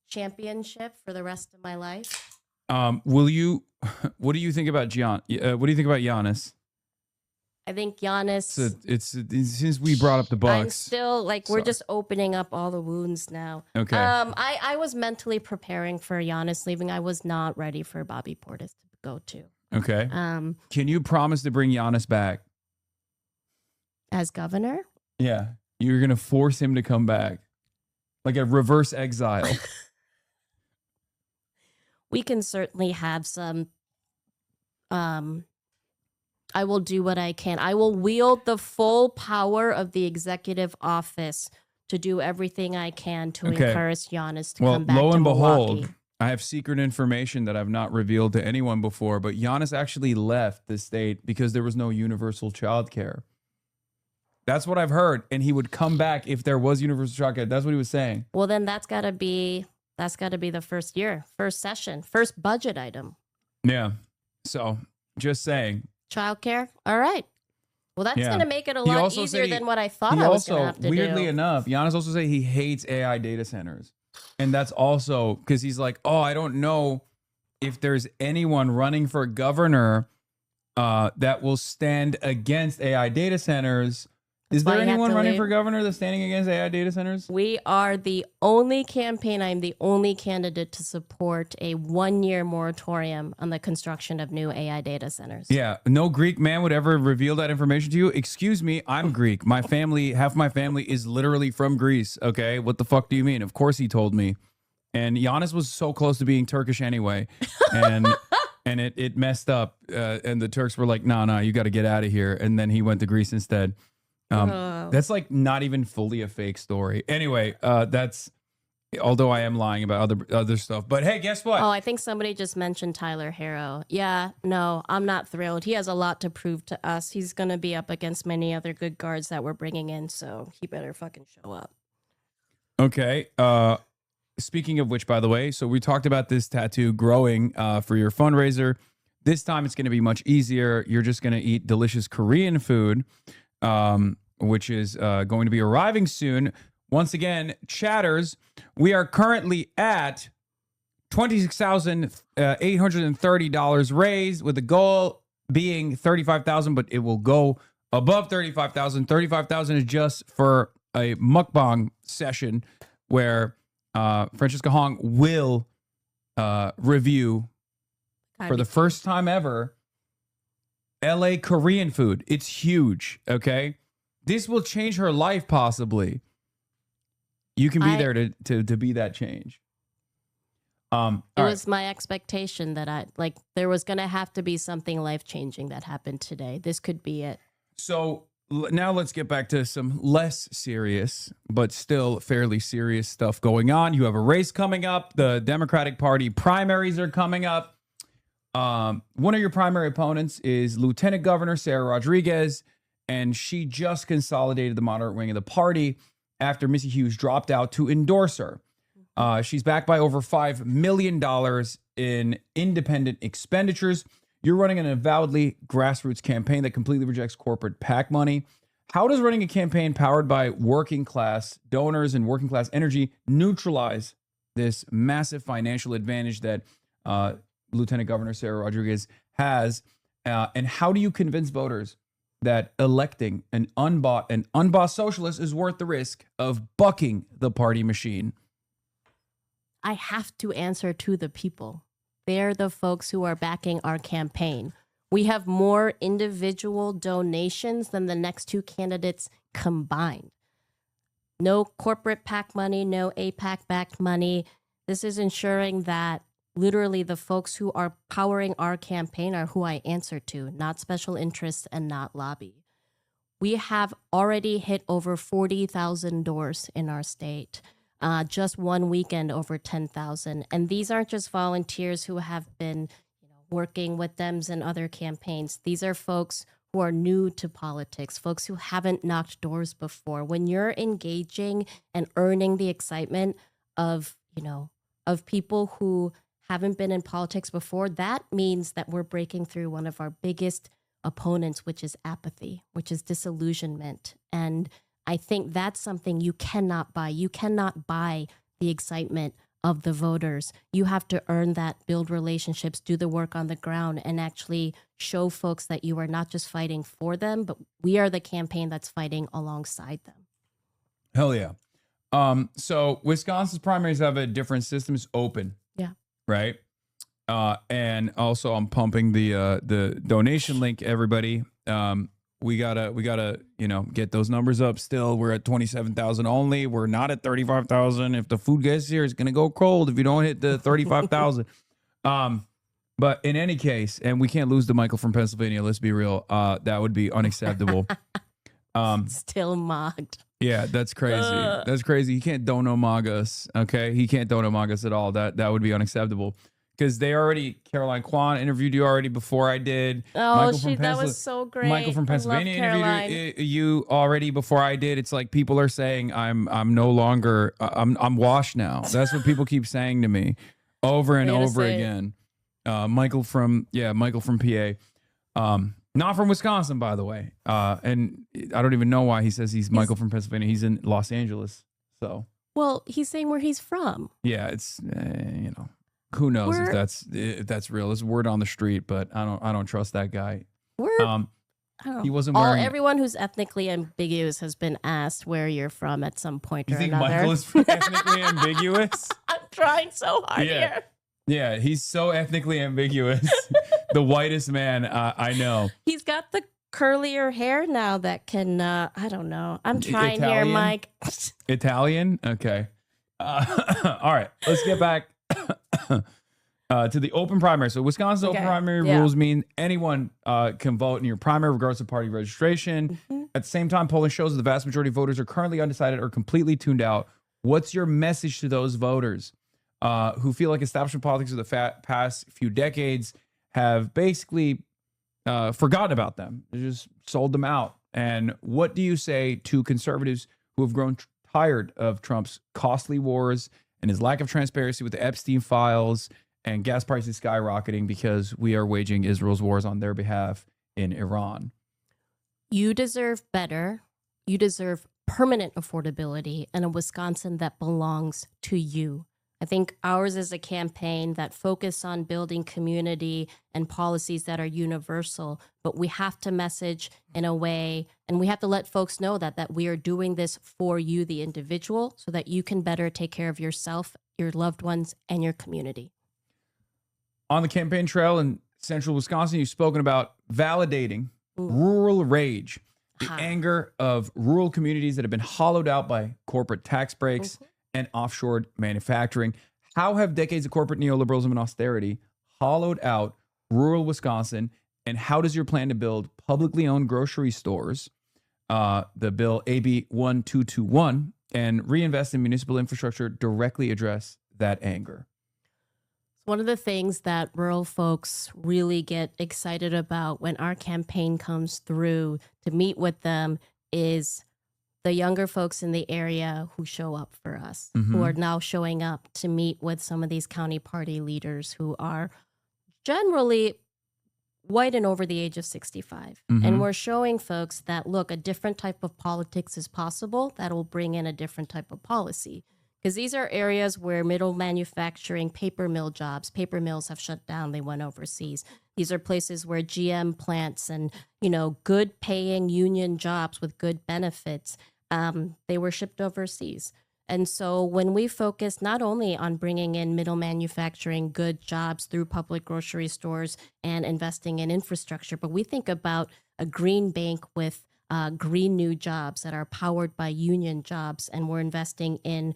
Speaker 15: championship for the rest of my life.
Speaker 1: What do you think about Giannis?
Speaker 15: I think Giannis.
Speaker 1: It's since we brought up the Bucks.
Speaker 15: I'm still we're just opening up all the wounds now.
Speaker 1: Okay.
Speaker 15: I was mentally preparing for Giannis leaving. I was not ready for Bobby Portis to go to.
Speaker 1: Okay. Can you promise to bring Giannis back
Speaker 15: as governor?
Speaker 1: Yeah, you're gonna force him to come back, like a reverse exile.
Speaker 15: We can certainly have some. I will do what I can. I will wield the full power of the executive office to do everything I can to encourage Giannis to come back to Milwaukee.
Speaker 1: Lo and behold, I have secret information that I've not revealed to anyone before, but Giannis actually left the state because there was no universal child care. That's what I've heard. And he would come back if there was universal child care. That's what he was saying.
Speaker 15: Well, then that's got to be the first year, first session, first budget item.
Speaker 1: Yeah. So just saying.
Speaker 15: Childcare. All right. Well, that's going to make it a lot easier than what I thought I was going to have to do.
Speaker 1: Weirdly enough, Giannis also said he hates AI data centers. And that's also because he's like, oh, I don't know if there's anyone running for governor that will stand against AI data centers. Is there anyone running for governor that's standing against AI data centers?
Speaker 15: We are the only campaign. I'm the only candidate to support a 1-year moratorium on the construction of new AI data centers.
Speaker 1: Yeah. No Greek man would ever reveal that information to you. Excuse me. I'm Greek. My family, half my family is literally from Greece. Okay. What the fuck do you mean? Of course he told me. And Giannis was so close to being Turkish anyway. And and it messed up. And the Turks were like, no, you got to get out of here. And then he went to Greece instead. That's like not even fully a fake story. Anyway, that's, although I am lying about other stuff. But hey, guess what?
Speaker 15: Oh, I think somebody just mentioned Tyler Harrow. Yeah, no, I'm not thrilled. He has a lot to prove to us. He's going to be up against many other good guards that we're bringing in, so he better fucking show up.
Speaker 1: Okay. Speaking of which, by the way, so we talked about this tattoo growing for your fundraiser. This time it's going to be much easier. You're just going to eat delicious Korean food. Which is going to be arriving soon. Once again, chatters, we are currently at $26,830 raised, with the goal being $35,000, but it will go above $35,000. $35,000 is just for a mukbang session where Francesca Hong will review for the first time ever LA Korean food. It's huge, okay? This will change her life, possibly. You can be there to be that change.
Speaker 15: It was my expectation that there was going to have to be something life-changing that happened today. This could be it.
Speaker 1: So now let's get back to some less serious, but still fairly serious stuff going on. You have a race coming up. The Democratic Party primaries are coming up. One of your primary opponents is Lieutenant Governor Sarah Rodriguez, and she just consolidated the moderate wing of the party after Missy Hughes dropped out to endorse her. She's backed by over $5 million in independent expenditures. You're running an avowedly grassroots campaign that completely rejects corporate PAC money. How does running a campaign powered by working class donors and working class energy neutralize this massive financial advantage that Lieutenant Governor Sarah Rodriguez has? And how do you convince voters that electing an unbossed socialist is worth the risk of bucking the party machine?
Speaker 15: I have to answer to the people. They're the folks who are backing our campaign. We have more individual donations than the next two candidates combined. No corporate PAC money, no APAC-backed money. This is ensuring that literally the folks who are powering our campaign are who I answer to, not special interests and not lobby. We have already hit over 40,000 doors in our state. Just one weekend, over 10,000. And these aren't just volunteers who have been working with Dems and other campaigns. These are folks who are new to politics, folks who haven't knocked doors before. When you're engaging and earning the excitement of people who haven't been in politics before, that means that we're breaking through one of our biggest opponents, which is apathy, which is disillusionment. And I think that's something you cannot buy. You cannot buy the excitement of the voters. You have to earn that, build relationships, do the work on the ground, and actually show folks that you are not just fighting for them, but we are the campaign that's fighting alongside them.
Speaker 1: Hell yeah. So Wisconsin's primaries have a different system. It's open.
Speaker 15: Yeah.
Speaker 1: Right. And also I'm pumping the donation link, everybody. We gotta, get those numbers up still. We're at 27,000 only. We're not at 35,000. If the food gets here, it's going to go cold if you don't hit the 35,000. But in any case, and we can't lose to Michael from Pennsylvania. Let's be real. That would be unacceptable.
Speaker 15: Still mogged.
Speaker 1: Yeah, that's crazy. That's crazy. He can't dono-mog us. Okay. He can't dono-mog us at all. That would be unacceptable. Because Caroline Kwan interviewed you already before I did.
Speaker 15: Oh, that was so great.
Speaker 1: Michael from Pennsylvania interviewed you already before I did. It's like people are saying I'm no longer, I'm washed now. That's what people keep saying to me over and over again. Michael from PA. Not from Wisconsin, by the way. And I don't even know why he says he's Michael from Pennsylvania. He's in Los Angeles. So.
Speaker 15: Well, he's saying where he's from.
Speaker 1: Yeah, it's, who knows if that's real? It's word on the street, but I don't trust that guy. He wasn't wearing.
Speaker 15: Everyone who's ethnically ambiguous has been asked where you're from at some point or
Speaker 1: another. You
Speaker 15: think
Speaker 1: Michael is ethnically ambiguous?
Speaker 15: I'm trying so hard here.
Speaker 1: Yeah, he's so ethnically ambiguous. The whitest man I know.
Speaker 15: He's got the curlier hair now that can. I don't know. I'm trying
Speaker 1: Italian?
Speaker 15: here, Mike.
Speaker 1: Italian? Okay. All right. Let's get back. To the open primary. So Wisconsin's open primary rules mean anyone can vote in your primary regardless of party registration. At the same time, polling shows that the vast majority of voters are currently undecided or completely tuned out. What's your message to those voters who feel like establishment politics of the past few decades have basically forgotten about them? They just sold them out. And what do you say to conservatives who have grown tired of Trump's costly wars and his lack of transparency with the Epstein files and gas prices skyrocketing because we are waging Israel's wars on their behalf in Iran?
Speaker 15: You deserve better. You deserve permanent affordability and a Wisconsin that belongs to you. I think ours is a campaign that focuses on building community and policies that are universal, but we have to message in a way, and we have to let folks know that we are doing this for you, the individual, so that you can better take care of yourself, your loved ones, and your community.
Speaker 1: On the campaign trail in central Wisconsin, you've spoken about validating rural rage, the anger of rural communities that have been hollowed out by corporate tax breaks and offshore manufacturing. How have decades of corporate neoliberalism and austerity hollowed out rural Wisconsin? And how does your plan to build publicly owned grocery stores, the bill AB 1221, and reinvest in municipal infrastructure directly address that anger?
Speaker 15: One of the things that rural folks really get excited about when our campaign comes through to meet with them is the younger folks in the area who show up for us, who are now showing up to meet with some of these county party leaders who are generally white and over the age of 65. And we're showing folks that, look, a different type of politics is possible that will bring in a different type of policy. Because these are areas where middle manufacturing, paper mills have shut down. They went overseas. These are places where GM plants and, good paying union jobs with good benefits, they were shipped overseas. And so when we focus not only on bringing in middle manufacturing, good jobs through public grocery stores and investing in infrastructure, but we think about a green bank with green new jobs that are powered by union jobs, and we're investing in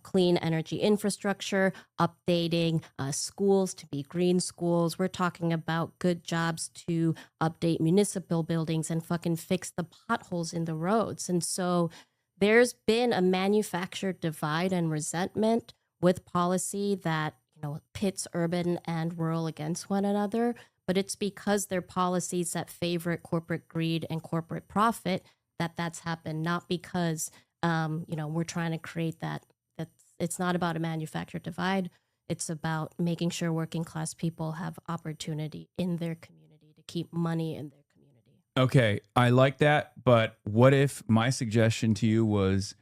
Speaker 15: clean energy infrastructure, updating schools to be green schools. We're talking about good jobs to update municipal buildings and fucking fix the potholes in the roads. And so there's been a manufactured divide and resentment with policy that pits urban and rural against one another. But it's because they're policies that favor corporate greed and corporate profit that's happened, not because, we're trying to create that. It's not about a manufactured divide. It's about making sure working class people have opportunity in their community to keep money in their community.
Speaker 1: Okay, I like that. But what if my suggestion to you was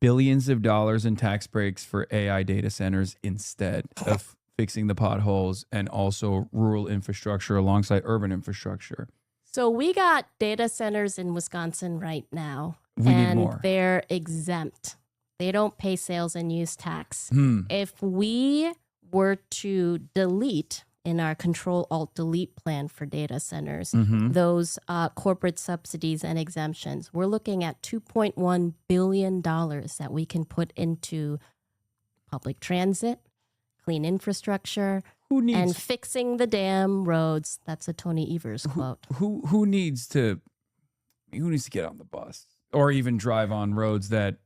Speaker 1: billions of dollars in tax breaks for AI data centers instead of fixing the potholes and also rural infrastructure alongside urban infrastructure?
Speaker 15: So we got data centers in Wisconsin right now,
Speaker 1: We need
Speaker 15: and
Speaker 1: more.
Speaker 15: they're exempt. They don't pay sales and use tax.
Speaker 1: Hmm.
Speaker 15: If we were to delete in our Control-Alt-Delete plan for data centers, those corporate subsidies and exemptions, we're looking at $2.1 billion that we can put into public transit, clean infrastructure, and fixing the damn roads. That's a Tony Evers quote.
Speaker 1: Who needs to get on the bus or even drive on roads that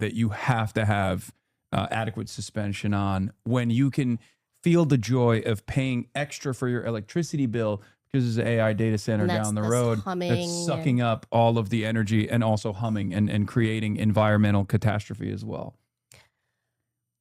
Speaker 1: you have to have adequate suspension on when you can feel the joy of paying extra for your electricity bill because there's an AI data center down the road that's sucking up all of the energy and also humming and creating environmental catastrophe as well?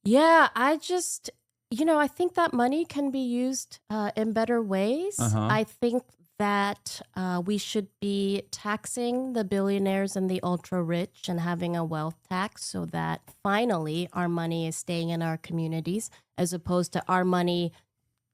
Speaker 15: Yeah, I think that money can be used in better ways. I think that we should be taxing the billionaires and the ultra rich and having a wealth tax so that finally our money is staying in our communities as opposed to our money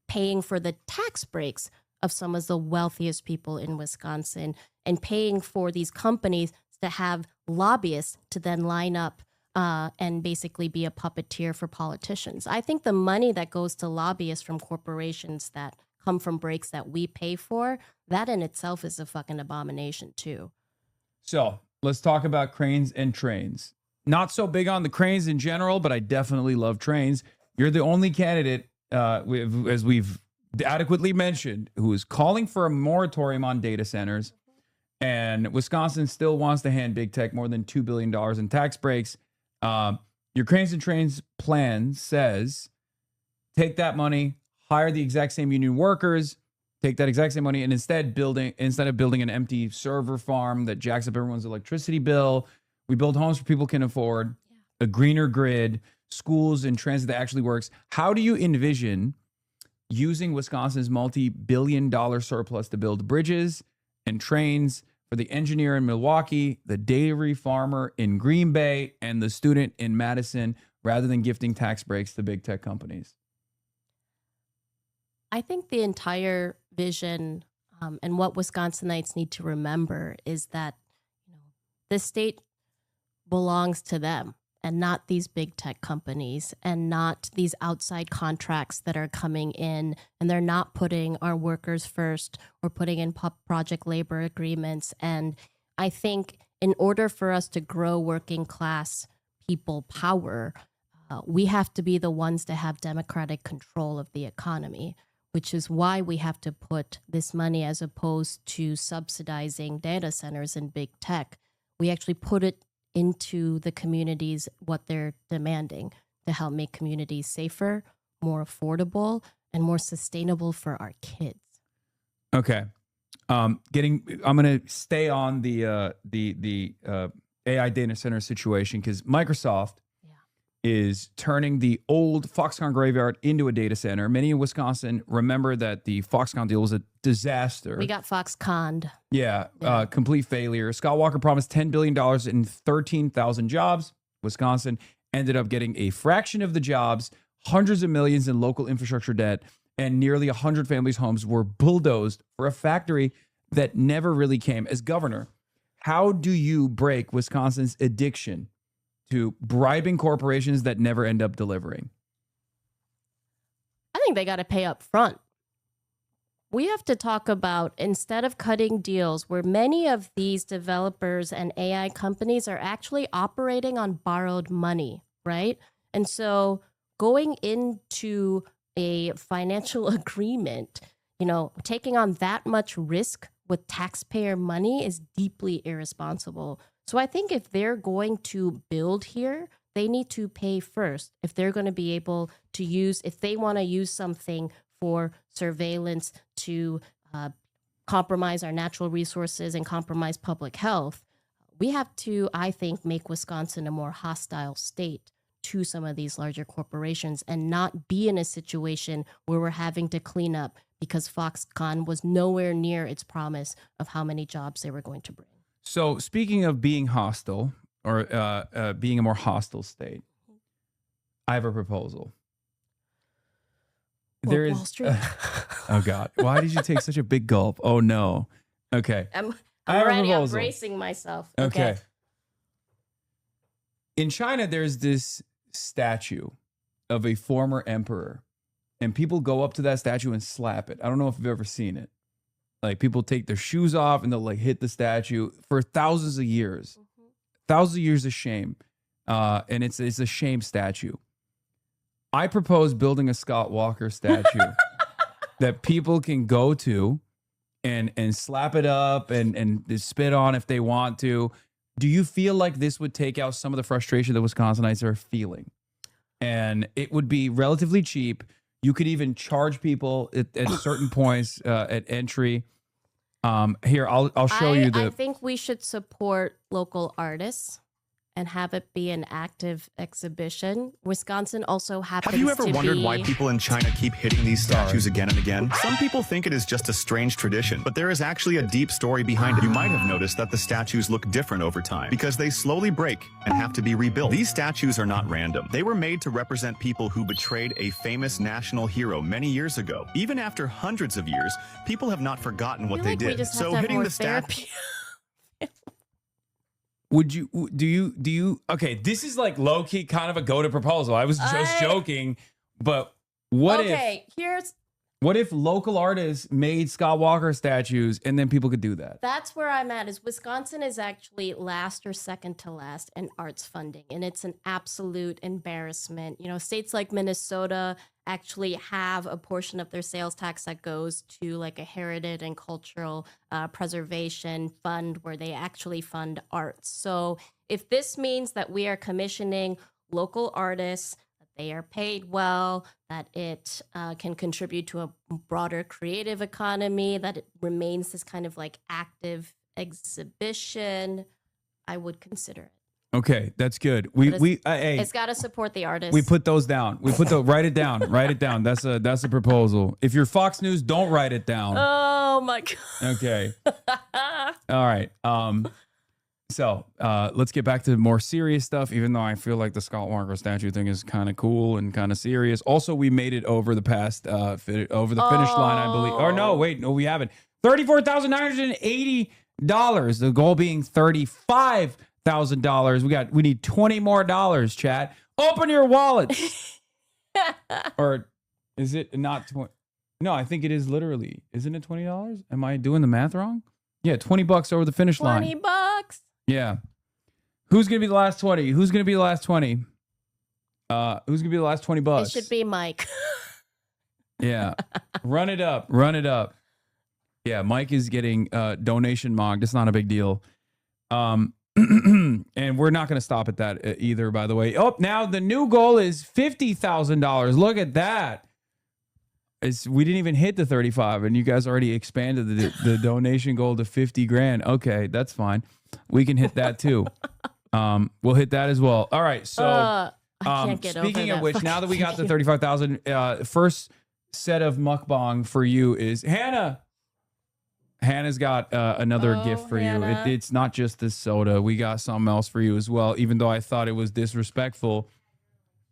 Speaker 15: paying for the tax breaks of some of the wealthiest people in Wisconsin and paying for these companies to have lobbyists to then line up and basically be a puppeteer for politicians. I think the money that goes to lobbyists from corporations that come from breaks that we pay for, that in itself is a fucking abomination too.
Speaker 1: So let's talk about cranes and trains. Not so big on the cranes in general, but I definitely love trains. You're the only candidate, as we've adequately mentioned, who is calling for a moratorium on data centers. And Wisconsin still wants to hand big tech more than $2 billion in tax breaks. Your cranes and trains plan says take that money, hire the exact same union workers, take that exact same money, and instead of building an empty server farm that jacks up everyone's electricity bill, we build homes for people can afford, a greener grid, schools and transit that actually works. How do you envision using Wisconsin's multi-billion-dollar surplus to build bridges and trains for the engineer in Milwaukee, the dairy farmer in Green Bay, and the student in Madison, rather than gifting tax breaks to big tech companies?
Speaker 15: I think the entire vision and what Wisconsinites need to remember is that the state belongs to them and not these big tech companies and not these outside contracts that are coming in, and they're not putting our workers first or putting in project labor agreements. And I think in order for us to grow working class people power, we have to be the ones to have democratic control of the economy, which is why we have to put this money, as opposed to subsidizing data centers and big tech. We actually put it into the communities, what they're demanding, to help make communities safer, more affordable, and more sustainable for our kids.
Speaker 1: Okay. I'm going to stay on the AI data center situation, because Microsoft is turning the old Foxconn graveyard into a data center. Many in Wisconsin remember that the Foxconn deal was a disaster.
Speaker 15: We got Foxconned.
Speaker 1: Yeah, complete failure. Scott Walker promised $10 billion in 13,000 jobs. Wisconsin ended up getting a fraction of the jobs, hundreds of millions in local infrastructure debt, and nearly 100 families' homes were bulldozed for a factory that never really came. As governor, how do you break Wisconsin's addiction to bribing corporations that never end up delivering?
Speaker 15: I think they got to pay up front. We have to talk about, instead of cutting deals where many of these developers and AI companies are actually operating on borrowed money, right? And so going into a financial agreement, taking on that much risk with taxpayer money is deeply irresponsible. So I think if they're going to build here, they need to pay first. If they're going to be able to if they want to use something for surveillance to compromise our natural resources and compromise public health, we have to, I think, make Wisconsin a more hostile state to some of these larger corporations and not be in a situation where we're having to clean up because Foxconn was nowhere near its promise of how many jobs they were going to bring.
Speaker 1: So speaking of being hostile, or being a more hostile state, I have a proposal. There is.
Speaker 15: Wall Street.
Speaker 1: Oh God! Why did you take such a big gulp? Oh no. Okay.
Speaker 15: I'm
Speaker 1: I have a
Speaker 15: already
Speaker 1: proposal.
Speaker 15: bracing myself.
Speaker 1: Okay. In China, there's this statue of a former emperor, and people go up to that statue and slap it. I don't know if you've ever seen it. Like, people take their shoes off and they'll like hit the statue for thousands of years. Thousands of years of shame. And it's a shame statue. I propose building a Scott Walker statue that people can go to and slap it up and spit on if they want to. Do you feel like this would take out some of the frustration that Wisconsinites are feeling? And it would be relatively cheap. You could even charge people at certain points at entry. Here, I'll show you the.
Speaker 15: I think we should support local artists and have it be an active exhibition. Wisconsin also happens to be...
Speaker 17: Have you ever wondered why people in China keep hitting these statues again and again? Some people think it is just a strange tradition, but there is actually a deep story behind it. You might have noticed that the statues look different over time because they slowly break and have to be rebuilt. These statues are not random. They were made to represent people who betrayed a famous national hero many years ago. Even after hundreds of years, people have not forgotten what they did. So hitting the statue...
Speaker 1: Would you, do you, okay, this is like low-key kind of a go-to proposal. I was just joking, but what if local artists made Scott Walker statues and then people could do that?
Speaker 15: That's where I'm at, is Wisconsin is actually last or second to last in arts funding, and it's an absolute embarrassment. States like Minnesota actually have a portion of their sales tax that goes to like a heritage and cultural preservation fund where they actually fund arts. So if this means that we are commissioning local artists, that they are paid well, that it can contribute to a broader creative economy, that it remains this kind of like active exhibition, I would consider it.
Speaker 1: Okay, that's good.
Speaker 15: It's got to support the artists.
Speaker 1: We put those down. Write it down. Write it down. That's a proposal. If you're Fox News, don't write it down.
Speaker 15: Oh my God.
Speaker 1: Okay. All right. So let's get back to more serious stuff, even though I feel like the Scott Walker statue thing is kind of cool and kind of serious. Also, we made it over the finish line, I believe. Or no, wait, no, we haven't. $34,980. The goal being $35,000. We need $20 more, chat. Open your wallet. Or is it not 20? No, I think it is literally. Isn't it $20? Am I doing the math wrong? Yeah, $20 over the finish line.
Speaker 15: $20.
Speaker 1: Yeah. Who's going to be the last 20? Who's going to be the last 20? Who's gonna be the last $20?
Speaker 15: It should be Mike.
Speaker 1: Yeah. Run it up. Run it up. Yeah, Mike is getting donation mogged. It's not a big deal. And we're not going to stop at that either, by the way. Oh, now the new goal is $50,000. Look at that. We didn't even hit the 35 and you guys already expanded the donation goal to 50 grand. Okay, that's fine. We can hit that too. We'll hit that as well. All right. So
Speaker 15: I can't get
Speaker 1: speaking
Speaker 15: over
Speaker 1: of which, now that we got the 35,000, first set of mukbang for you is Hannah. Hannah's got another gift for
Speaker 15: Hannah.
Speaker 1: you. It's not just this soda. We got something else for you as well, even though I thought it was disrespectful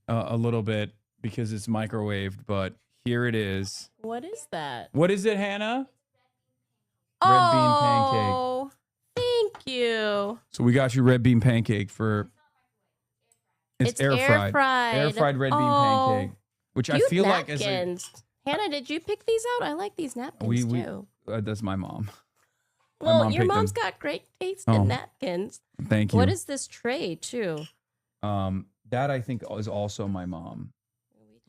Speaker 1: a little bit because it's microwaved, but here it is.
Speaker 15: What is that?
Speaker 1: What is it, Hannah? Red bean pancake.
Speaker 15: Oh, thank you.
Speaker 1: So we got you red bean pancake for... It's air fried. Air fried red bean pancake, which I
Speaker 15: Cute
Speaker 1: feel like
Speaker 15: napkins. Hannah, did you pick these out? I like these napkins too.
Speaker 1: That's my mom. My
Speaker 15: Well,
Speaker 1: mom
Speaker 15: your
Speaker 1: picked
Speaker 15: mom's
Speaker 1: them.
Speaker 15: got great taste in napkins.
Speaker 1: Thank you.
Speaker 15: What is this tray too?
Speaker 1: That I think is also my mom.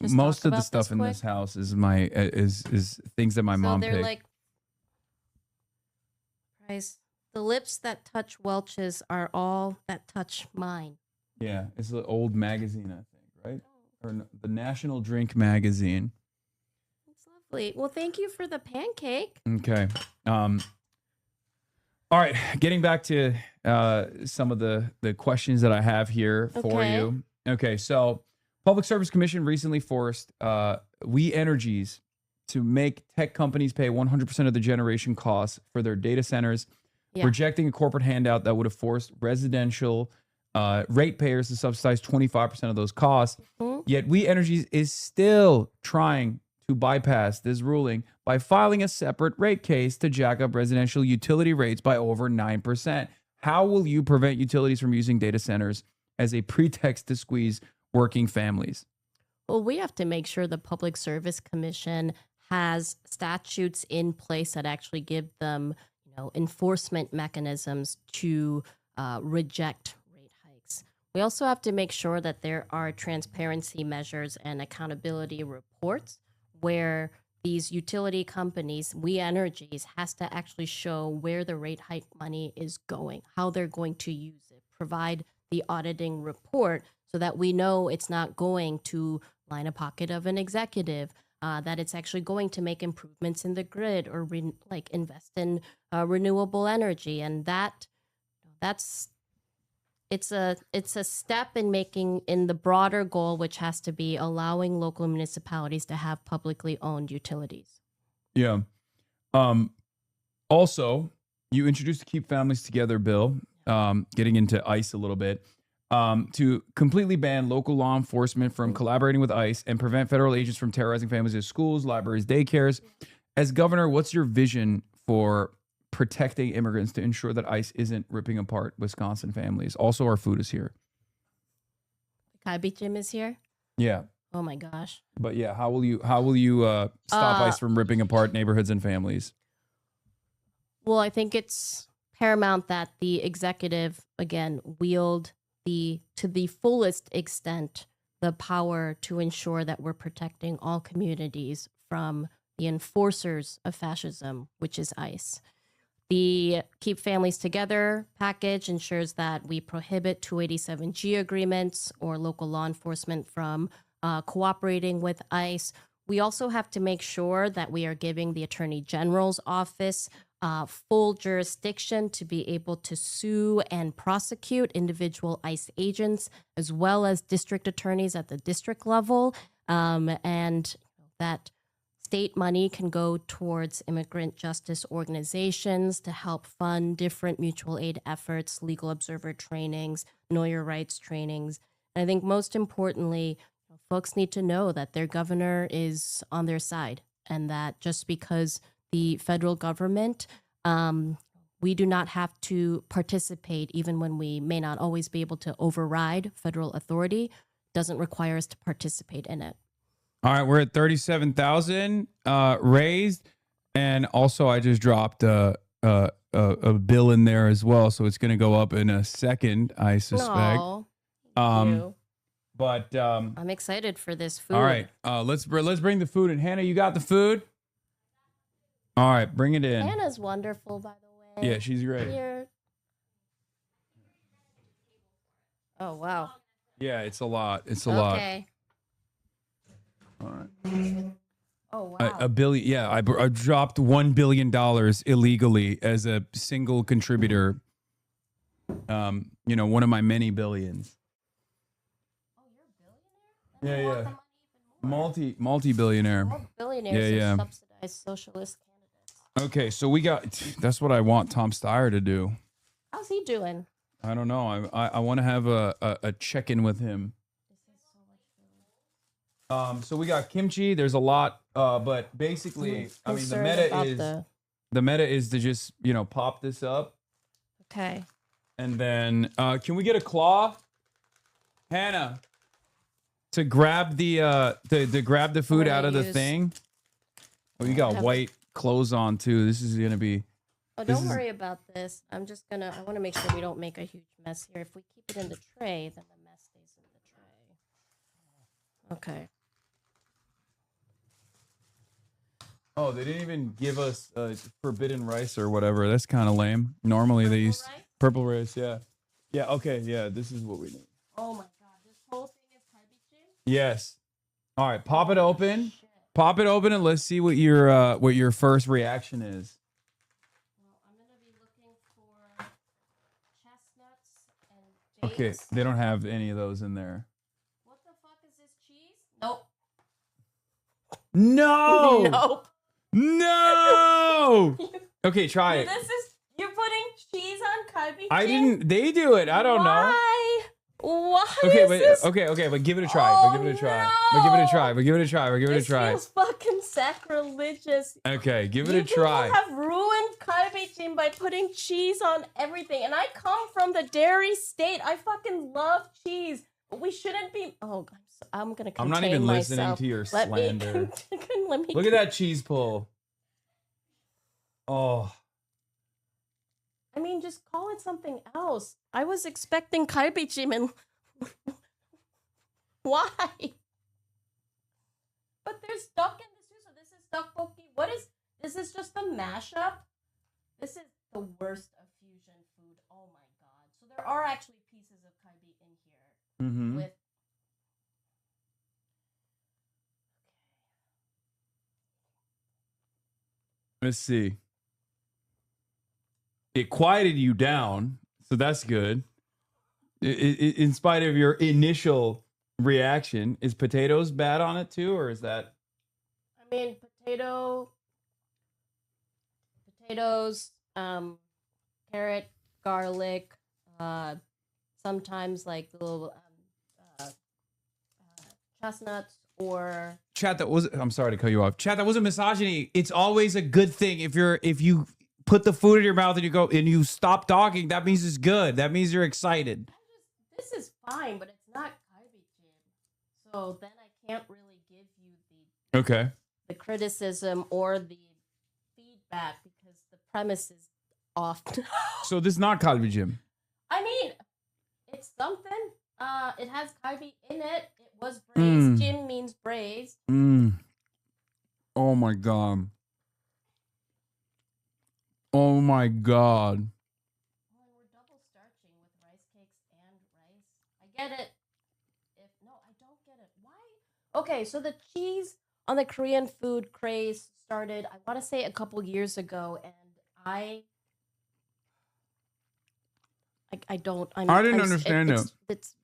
Speaker 15: Just
Speaker 1: Most
Speaker 15: talk
Speaker 1: of the
Speaker 15: about
Speaker 1: stuff
Speaker 15: this
Speaker 1: in
Speaker 15: quick?
Speaker 1: this house is is things that my mom
Speaker 15: they're
Speaker 1: picked.
Speaker 15: like the lips that touch Welch's are all that touch mine.
Speaker 1: Yeah, it's an old magazine, I think, right? Or the National Drink magazine.
Speaker 15: Lovely. Well, thank you for the pancake.
Speaker 1: Okay. All right, getting back to some of the questions that I have here for
Speaker 15: Okay.
Speaker 1: you. Okay, so Public Service Commission recently forced We Energies to make tech companies pay 100% of the generation costs for their data centers, rejecting a corporate handout that would have forced residential ratepayers to subsidize 25% of those costs. Yet We Energies is still trying to bypass this ruling by filing a separate rate case to jack up residential utility rates by over 9%. How will you prevent utilities from using data centers as a pretext to squeeze working families?
Speaker 15: Well, we have to make sure the Public Service Commission has statutes in place that actually give them, enforcement mechanisms to reject rate hikes. We also have to make sure that there are transparency measures and accountability reports where these utility companies, We Energies, has to actually show where the rate hike money is going, how they're going to use it, provide the auditing report so that we know it's not going to line a pocket of an executive, that it's actually going to make improvements in the grid or invest in renewable energy. And it's a step in making in the broader goal, which has to be allowing local municipalities to have publicly owned utilities.
Speaker 1: Yeah. Also, you introduced the Keep Families Together bill, getting into ICE a little bit, to completely ban local law enforcement from collaborating with ICE and prevent federal agents from terrorizing families at schools, libraries, daycares. As governor, what's your vision for protecting immigrants to ensure that ICE isn't ripping apart Wisconsin families? Also, our food is here.
Speaker 15: Kaibi Jim is here.
Speaker 1: Yeah.
Speaker 15: Oh my gosh.
Speaker 1: But yeah, how will you stop ICE from ripping apart neighborhoods and families?
Speaker 15: Well, I think it's paramount that the executive, again, wield to the fullest extent the power to ensure that we're protecting all communities from the enforcers of fascism, which is ICE. The Keep Families Together package ensures that we prohibit 287G agreements or local law enforcement from cooperating with ICE. We also have to make sure that we are giving the Attorney General's office full jurisdiction to be able to sue and prosecute individual ICE agents, as well as district attorneys at the district level, and that state money can go towards immigrant justice organizations to help fund different mutual aid efforts, legal observer trainings, know your rights trainings. And I think most importantly, folks need to know that their governor is on their side, and that just because the federal government, we do not have to participate, even when we may not always be able to override federal authority, doesn't require us to participate in it.
Speaker 1: All right, we're at 37,000 raised, and also I just dropped a bill in there as well, so it's going to go up in a second, I suspect.
Speaker 15: No,
Speaker 1: But
Speaker 15: I'm excited for this food.
Speaker 1: all right, let's bring the food in. Hannah, you got the food? All right, bring it in.
Speaker 15: Hannah's wonderful, by the way.
Speaker 1: Yeah, she's great.
Speaker 15: Here. Oh wow.
Speaker 1: Yeah, it's a lot. It's a lot.
Speaker 15: Okay.
Speaker 1: All right.
Speaker 15: Oh wow.
Speaker 1: A billion. Yeah, I dropped $1 billion illegally as a single contributor. You know, one of my many billions.
Speaker 15: Oh, you're a billionaire?
Speaker 1: Yeah, yeah. Multi-billionaire.
Speaker 15: All billionaires
Speaker 1: Yeah,
Speaker 15: are
Speaker 1: yeah.
Speaker 15: subsidized socialist candidates.
Speaker 1: Okay, so we got. That's what I want Tom Steyer to do.
Speaker 15: How's he doing?
Speaker 1: I don't know. I want to have a check-in with him. So we got kimchi. There's a lot, but basically, I mean, the meta is to just pop this up.
Speaker 15: Okay.
Speaker 1: And then, can we get a claw, Hannah, to grab the grab the food out of the thing? Oh, you got white clothes on too. This is gonna be.
Speaker 15: Oh, don't worry about this. I want to make sure we don't make a huge mess here. If we keep it in the tray, then the mess stays in the tray. Okay.
Speaker 1: Oh, they didn't even give us forbidden rice or whatever. That's kind of lame. Normally they use purple rice. Yeah. Yeah. Okay. Yeah. This is what we need.
Speaker 15: Oh my god, this whole thing is kalbichim?
Speaker 1: Yes. All right. Pop it open. Pop it open and let's see what your first reaction is. Okay, they don't have any of those in there.
Speaker 15: What the fuck is this, cheese? Nope.
Speaker 1: No!
Speaker 15: Nope.
Speaker 1: No! Okay, try it.
Speaker 15: You're putting cheese on kalbi?
Speaker 1: I didn't. They do it. I don't know.
Speaker 15: Why?
Speaker 1: Okay,
Speaker 15: is
Speaker 1: but
Speaker 15: this?
Speaker 1: but give it a try. But give it a try. But give it a try. But give it a try. But give it a try.
Speaker 15: This feels fucking sacrilegious.
Speaker 1: Okay, give it
Speaker 15: You
Speaker 1: a try.
Speaker 15: people have ruined kalbichim by putting cheese on everything, and I come from the dairy state. I fucking love cheese, but we shouldn't be. Oh, I'm gonna.
Speaker 1: I'm not even listening to your slander.
Speaker 15: Let me
Speaker 1: Look at that cheese pull. Oh.
Speaker 15: I mean, just call it something else. I was expecting kalbichim and why? But there's duck in this too, so this is tteokbokki. This is just a mashup. This is the worst of fusion food. Oh my god. So there are actually pieces of kalbi in here.
Speaker 1: Mm-hmm.
Speaker 15: With
Speaker 1: Let's see. It quieted you down, so that's good. In spite of your initial reaction, is potatoes bad on it too, or is that?
Speaker 15: I mean, potatoes, carrot, garlic, sometimes like little chestnuts or
Speaker 1: Chat, that was. I'm sorry to cut you off. Chat, that wasn't misogyny. It's always a good thing if you put the food in your mouth and you stop talking. That means it's good. That means you're excited.
Speaker 15: This is fine, but it's not kalbichim. So then I can't really give you the criticism or the feedback because the premise is off.
Speaker 1: So this is not kalbichim.
Speaker 15: I mean, it's something. It has kalbi in it. It was braised. Jim means braised.
Speaker 1: Oh my god. Oh my god.
Speaker 15: Well, we're double starching with rice cakes and rice. I get it. I don't get it. Why? Okay, so the cheese on the Korean food craze started, I want to say a couple years ago, and I didn't
Speaker 1: understand it.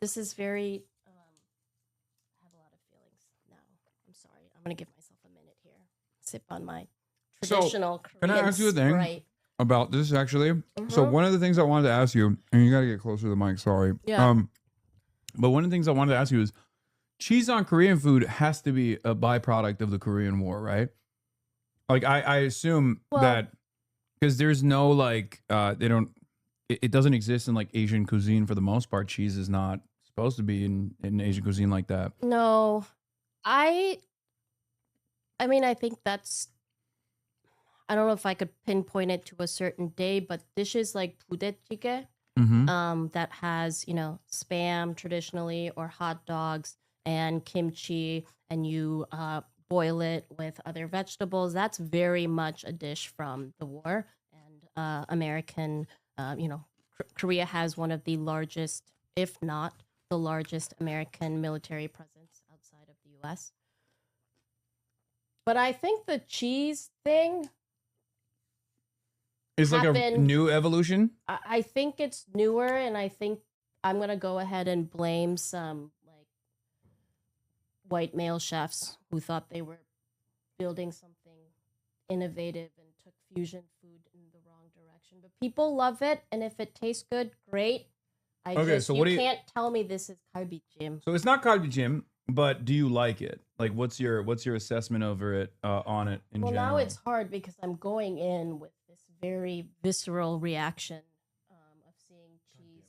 Speaker 15: This is very. I have a lot of feelings now. I'm sorry. I'm gonna give myself a minute here. Sip on my traditional Korean
Speaker 1: Can I ask you a thing
Speaker 15: Sprite.
Speaker 1: about this actually? So one of the things I wanted to ask you, and you got to get closer to the mic. Sorry.
Speaker 15: Yeah.
Speaker 1: But one of the things I wanted to ask you is, cheese on Korean food has to be a byproduct of the Korean War, right? Like I assume that because there's no it doesn't exist in like Asian cuisine for the most part. Cheese is not supposed to be in Asian cuisine like that.
Speaker 15: No, I mean, I think that's. I don't know if I could pinpoint it to a certain day, but dishes like budae-jjigae, that has, spam traditionally or hot dogs and kimchi, and you boil it with other vegetables. That's very much a dish from the war. And American, Korea has one of the largest, if not the largest, American military presence outside of the U.S. But I think the cheese thing
Speaker 1: It's like a
Speaker 15: happened-
Speaker 1: new evolution.
Speaker 15: I think it's newer, and I think I'm gonna go ahead and blame some like white male chefs who thought they were building something innovative and took fusion food in the wrong direction. But people love it, and if it tastes good, great. You can't tell me this is kalbi jjim.
Speaker 1: So it's not kalbi jjim, but do you like it? Like, what's your assessment over it on it in
Speaker 15: Well,
Speaker 1: general?
Speaker 15: now it's hard because I'm going in with this very visceral reaction of seeing cheese.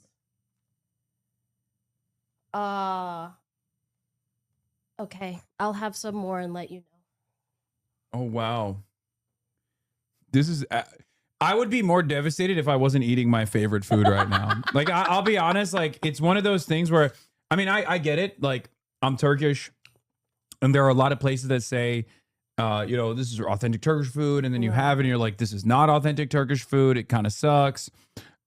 Speaker 15: Okay, I'll have some more and let you know.
Speaker 1: Oh wow, this is. I would be more devastated if I wasn't eating my favorite food right now. Like I'll be honest, like it's one of those things where I get it. Like I'm Turkish, and there are a lot of places that say, this is authentic Turkish food, and then you have it, and you're like, this is not authentic Turkish food. It kind of sucks.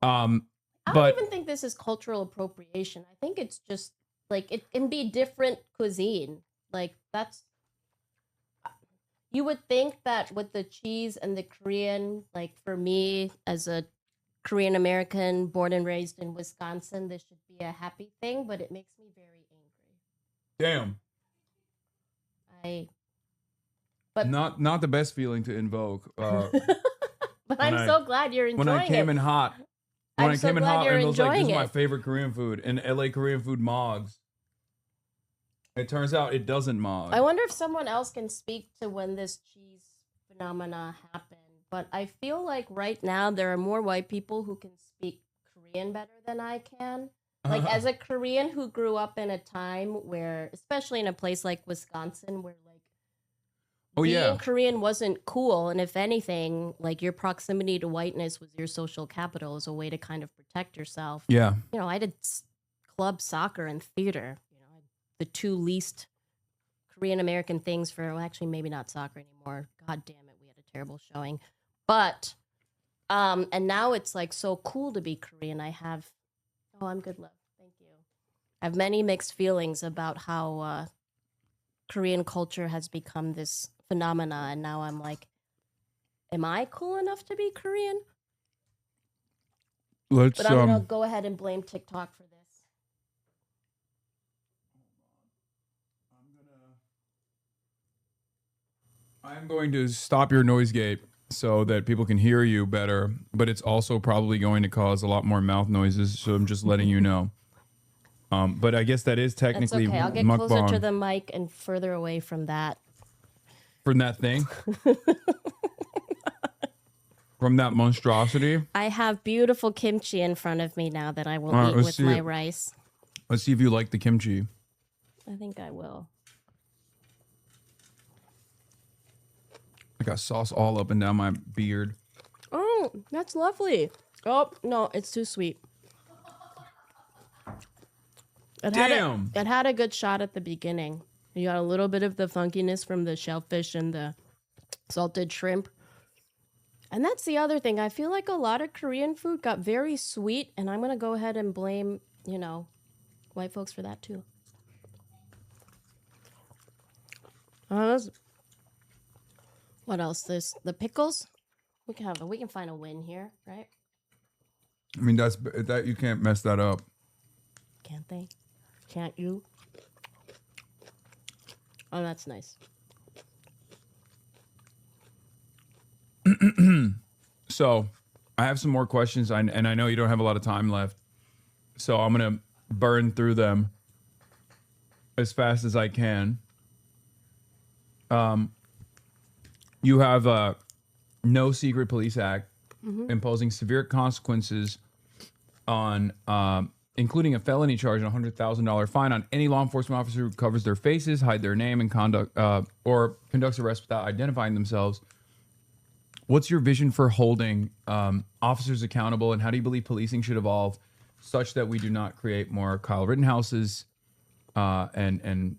Speaker 15: I don't even think this is cultural appropriation. I think it's just like it can be different cuisine. Like that's. You would think that with the cheese and the Korean, like for me as a Korean American born and raised in Wisconsin, this should be a happy thing, but it makes me very angry.
Speaker 1: Damn. But not the best feeling to invoke.
Speaker 15: But I'm so glad you're enjoying it.
Speaker 1: When I came in hot. When
Speaker 15: I'm
Speaker 1: I came in
Speaker 15: glad
Speaker 1: hot,
Speaker 15: you're
Speaker 1: and it was like, this is
Speaker 15: enjoying
Speaker 1: my
Speaker 15: it.
Speaker 1: favorite Korean food. And LA Korean food mogs. It turns out it doesn't mog.
Speaker 15: I wonder if someone else can speak to when this cheese phenomena happened. But I feel like right now there are more white people who can speak Korean better than I can. Like as a Korean who grew up in a time where, especially in a place like Wisconsin, where like being Korean wasn't cool, and if anything, like your proximity to whiteness was your social capital as a way to kind of protect yourself.
Speaker 1: Yeah.
Speaker 15: I did club soccer and theater. The two least Korean American things for, well, actually maybe not soccer anymore. God damn it, we had a terrible showing. But and now it's like so cool to be Korean. I'm good, love. Thank you. I have many mixed feelings about how Korean culture has become this phenomena, and now I'm like, am I cool enough to be Korean? But I'm gonna go ahead and blame TikTok for this.
Speaker 1: I'm going to stop your noise gate so that people can hear you better, but it's also probably going to cause a lot more mouth noises, so I'm just letting you know. But I guess that is technically
Speaker 15: That's okay. I'll get
Speaker 1: mukbang.
Speaker 15: closer to the mic and further away from that.
Speaker 1: From that thing? From that monstrosity?
Speaker 15: I have beautiful kimchi in front of me now that I will eat with my rice.
Speaker 1: Let's see if you like the kimchi.
Speaker 15: I think I will.
Speaker 1: I got sauce all up and down my beard.
Speaker 15: Oh, that's lovely. Oh, no, it's too sweet. It had a good shot at the beginning. You got a little bit of the funkiness from the shellfish and the salted shrimp. And that's the other thing. I feel like a lot of Korean food got very sweet, and I'm going to go ahead and blame, white folks for that too. What else? The pickles. We can find a win here, right?
Speaker 1: I mean, that you can't mess that up.
Speaker 15: Can't they? Can't you? Oh, that's nice.
Speaker 1: So, I have some more questions, and I know you don't have a lot of time left, so I'm gonna burn through them as fast as I can. You have a No Secret Police Act imposing severe consequences on, including a felony charge and a $100,000 fine on any law enforcement officer who covers their faces, hide their name, and or conducts arrests without identifying themselves. What's your vision for holding officers accountable, and how do you believe policing should evolve such that we do not create more Kyle Rittenhouses and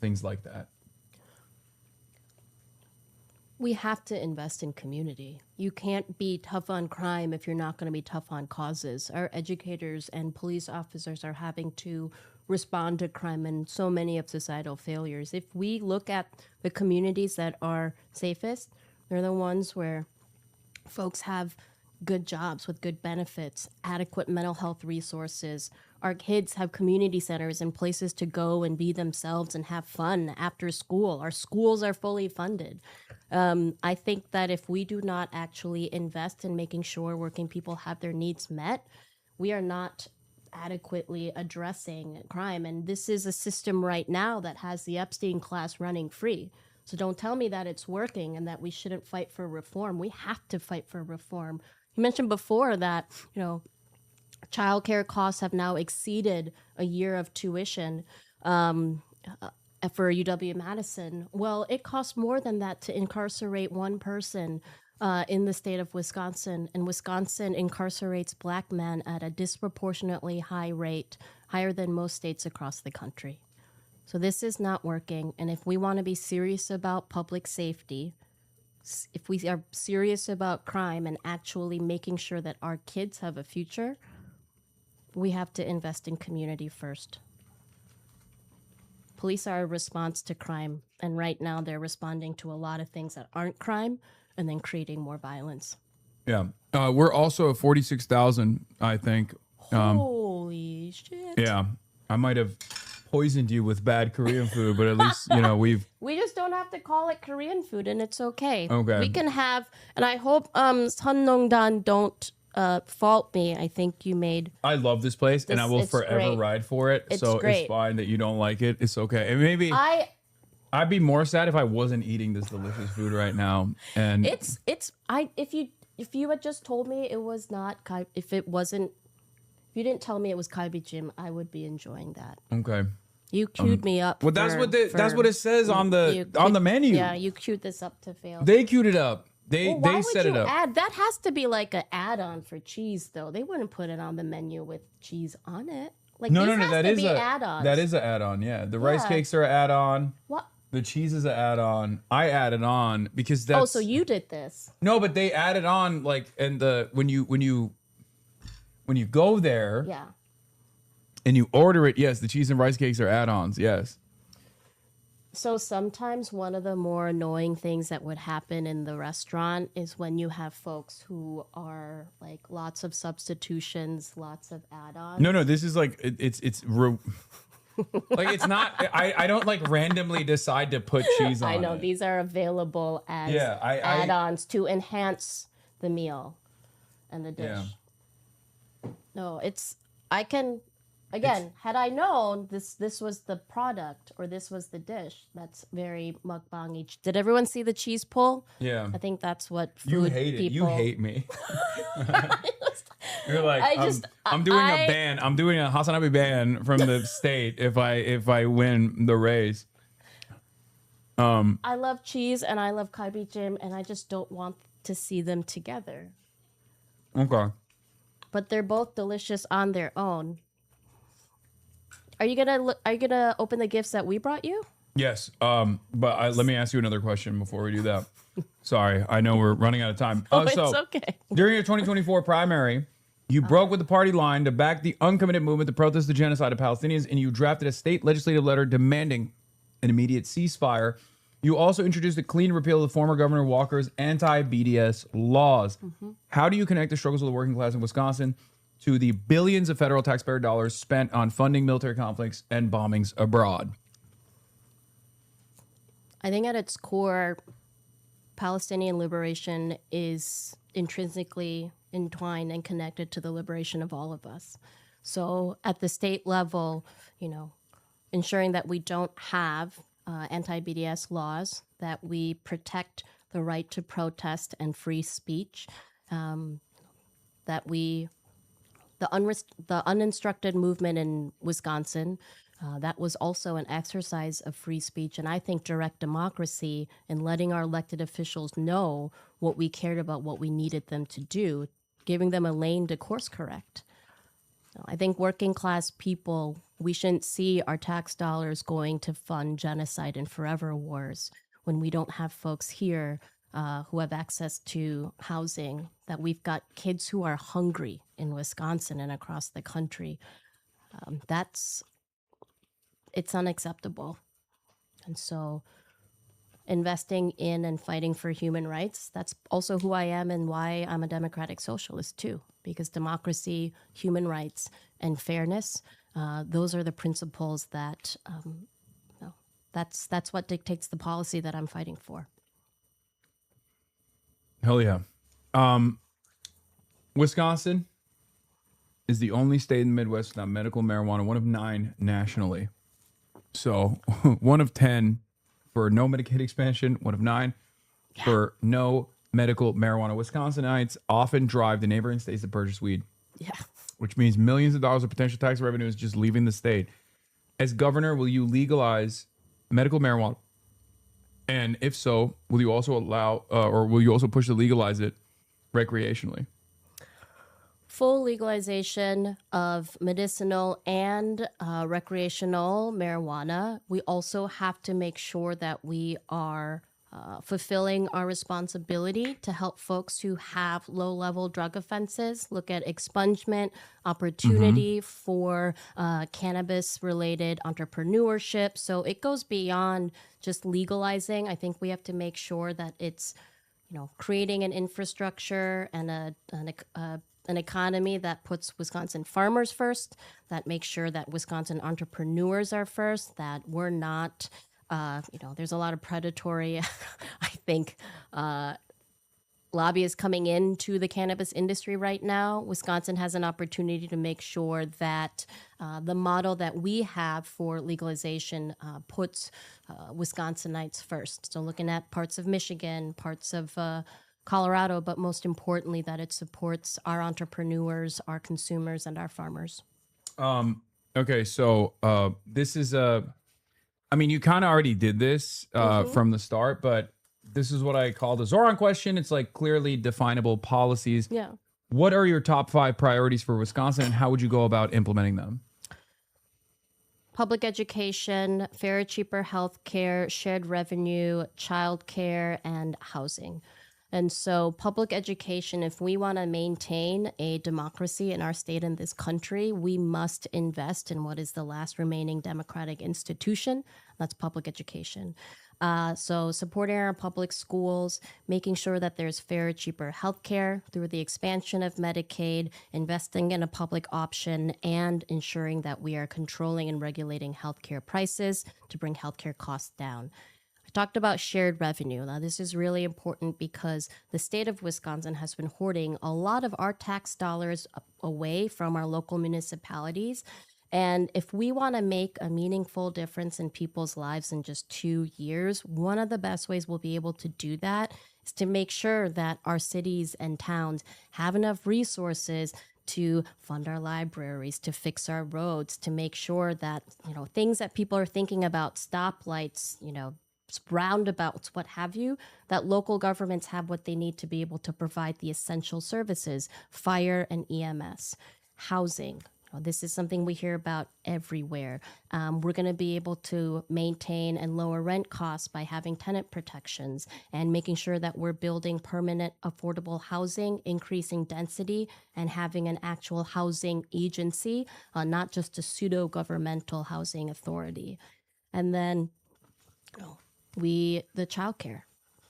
Speaker 1: things like that?
Speaker 15: We have to invest in community. You can't be tough on crime if you're not going to be tough on causes. Our educators and police officers are having to respond to crime and so many of societal failures. If we look at the communities that are safest, they're the ones where folks have good jobs with good benefits, adequate mental health resources. Our kids have community centers and places to go and be themselves and have fun after school. Our schools are fully funded. I think that if we do not actually invest in making sure working people have their needs met, we are not adequately addressing crime. And this is a system right now that has the Epstein class running free. So don't tell me that it's working and that we shouldn't fight for reform. We have to fight for reform. You mentioned before that, childcare costs have now exceeded a year of tuition for UW-Madison. Well, it costs more than that to incarcerate one person in the state of Wisconsin. And Wisconsin incarcerates Black men at a disproportionately high rate, higher than most states across the country. So this is not working. And if we want to be serious about public safety, if we are serious about crime and actually making sure that our kids have a future, we have to invest in community first. Police are a response to crime, and right now they're responding to a lot of things that aren't crime and then creating more violence.
Speaker 1: Yeah. We're also at 46,000, I think.
Speaker 15: Holy shit.
Speaker 1: Yeah. I might have poisoned you with bad Korean food, but at least,
Speaker 15: We just don't have to call it Korean food, and it's okay.
Speaker 1: Okay.
Speaker 15: We can have, and I hope Sun Nong-dan don't fault me. I think you made...
Speaker 1: I love this place, and I will forever
Speaker 15: great.
Speaker 1: ride for it.
Speaker 15: It's
Speaker 1: so
Speaker 15: great.
Speaker 1: It's fine that you don't like it. It's okay. And maybe I'd be more sad if I wasn't eating this delicious food right now. And
Speaker 15: if you had just told me it was not if you didn't tell me it was kalbijim, I would be enjoying that.
Speaker 1: Okay.
Speaker 15: You queued me up.
Speaker 1: Well, that's what it says on the menu.
Speaker 15: Yeah, you queued this up to fail.
Speaker 1: They queued it up. They set it up.
Speaker 15: That has to be like an add-on for cheese, though. They wouldn't put it on the menu with cheese on it. Like
Speaker 1: No,
Speaker 15: that is add-ons.
Speaker 1: That is an add-on. Yeah, the rice cakes are an add-on.
Speaker 15: What?
Speaker 1: The cheese is an add-on. I added on because that's.
Speaker 15: Oh, so you did this?
Speaker 1: No, but they added on when you go there.
Speaker 15: Yeah.
Speaker 1: And you order it. Yes, the cheese and rice cakes are add-ons. Yes.
Speaker 15: So sometimes one of the more annoying things that would happen in the restaurant is when you have folks who are like lots of substitutions, lots of add-ons.
Speaker 1: No, this is like like it's not. I don't like randomly decide to put cheese on.
Speaker 15: I know
Speaker 1: it.
Speaker 15: these are available as add-ons to enhance the meal and the dish.
Speaker 1: Yeah.
Speaker 15: No, Again, had I known this was the product or this was the dish, that's very mukbang-y. Did everyone see the cheese pull?
Speaker 1: Yeah.
Speaker 15: I think that's what food
Speaker 1: you hate
Speaker 15: people...
Speaker 1: it. You hate me. You're like, I'm doing a ban. I'm doing a Hasanabi ban from the state if I win the race.
Speaker 15: I love cheese and I love kalbijim, and I just don't want to see them together.
Speaker 1: Okay.
Speaker 15: But they're both delicious on their own. Are you gonna open the gifts that we brought you?
Speaker 1: Yes. But let me ask you another question before we do that. Sorry, I know we're running out of time.
Speaker 15: It's okay.
Speaker 1: During your 2024 primary, you broke with the party line to back the uncommitted movement to protest the genocide of Palestinians, and you drafted a state legislative letter demanding an immediate ceasefire. You also introduced a clean repeal of the former Governor Walker's anti-BDS laws. Mm-hmm. How do you connect the struggles of the working class in Wisconsin to the billions of federal taxpayer dollars spent on funding military conflicts and bombings abroad?
Speaker 15: I think at its core, Palestinian liberation is intrinsically entwined and connected to the liberation of all of us. So at the state level, ensuring that we don't have anti-BDS laws, that we protect the right to protest and free speech, that the uninstructed movement in Wisconsin, that was also an exercise of free speech, and I think direct democracy and letting our elected officials know what we cared about, what we needed them to do, giving them a lane to course correct. I think working class people, we shouldn't see our tax dollars going to fund genocide and forever wars when we don't have folks here who have access to housing, that we've got kids who are hungry in Wisconsin and across the country. It's unacceptable. And so investing in and fighting for human rights, that's also who I am and why I'm a democratic socialist too, because democracy, human rights, and fairness, those are the principles that, that's what dictates the policy that I'm fighting for.
Speaker 1: Hell yeah. Wisconsin is the only state in the Midwest without medical marijuana, one of 9 nationally. So 1 of 10 for no Medicaid expansion, 1 of 9 for no medical marijuana. Wisconsinites often drive the neighboring states to purchase weed.
Speaker 15: Yeah.
Speaker 1: Which means millions of dollars of potential tax revenues just leaving the state. As governor, will you legalize medical marijuana? And if so, will you also allow, or will you also push to legalize it recreationally?
Speaker 15: Full legalization of medicinal and recreational marijuana. We also have to make sure that we are fulfilling our responsibility to help folks who have low-level drug offenses, look at expungement, opportunity for cannabis-related entrepreneurship. So it goes beyond just legalizing. I think we have to make sure that it's, creating an infrastructure and an economy that puts Wisconsin farmers first, that makes sure that Wisconsin entrepreneurs are first, that we're not, there's a lot of predatory, I think, lobbyists coming into the cannabis industry right now. Wisconsin has an opportunity to make sure that the model that we have for legalization puts Wisconsinites first. So looking at parts of Michigan, parts of Colorado, but most importantly, that it supports our entrepreneurs, our consumers, and our farmers.
Speaker 1: Okay, so this is you kind of already did this from the start, but this is what I call the Zoran question. It's like clearly definable policies.
Speaker 15: Yeah.
Speaker 1: What are your top 5 priorities for Wisconsin, and how would you go about implementing them?
Speaker 15: Public education, fair, cheaper health care, shared revenue, child care, and housing. And so public education, if we want to maintain a democracy in our state and this country, we must invest in what is the last remaining democratic institution. That's public education. So supporting our public schools, making sure that there's fair, cheaper healthcare through the expansion of Medicaid, investing in a public option, and ensuring that we are controlling and regulating healthcare prices to bring healthcare costs down. Talked about shared revenue. Now, this is really important because the state of Wisconsin has been hoarding a lot of our tax dollars away from our local municipalities. And if we want to make a meaningful difference in people's lives in just 2 years, one of the best ways we'll be able to do that is to make sure that our cities and towns have enough resources to fund our libraries, to fix our roads, to make sure that, things that people are thinking about, stoplights, roundabouts, what have you, that local governments have what they need to be able to provide the essential services, fire and EMS, housing. This is something we hear about everywhere. We're going to be able to maintain and lower rent costs by having tenant protections and making sure that we're building permanent affordable housing, increasing density, and having an actual housing agency, not just a pseudo-governmental housing authority. And then the childcare.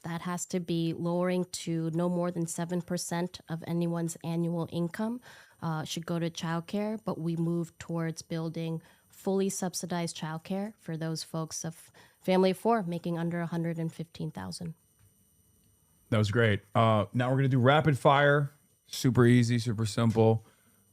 Speaker 15: That has to be lowering to no more than 7% of anyone's annual income should go to childcare, but we move towards building fully subsidized childcare for those folks of family of 4 making under $115,000.
Speaker 1: That was great. Now we're going to do rapid fire. Super easy, super simple.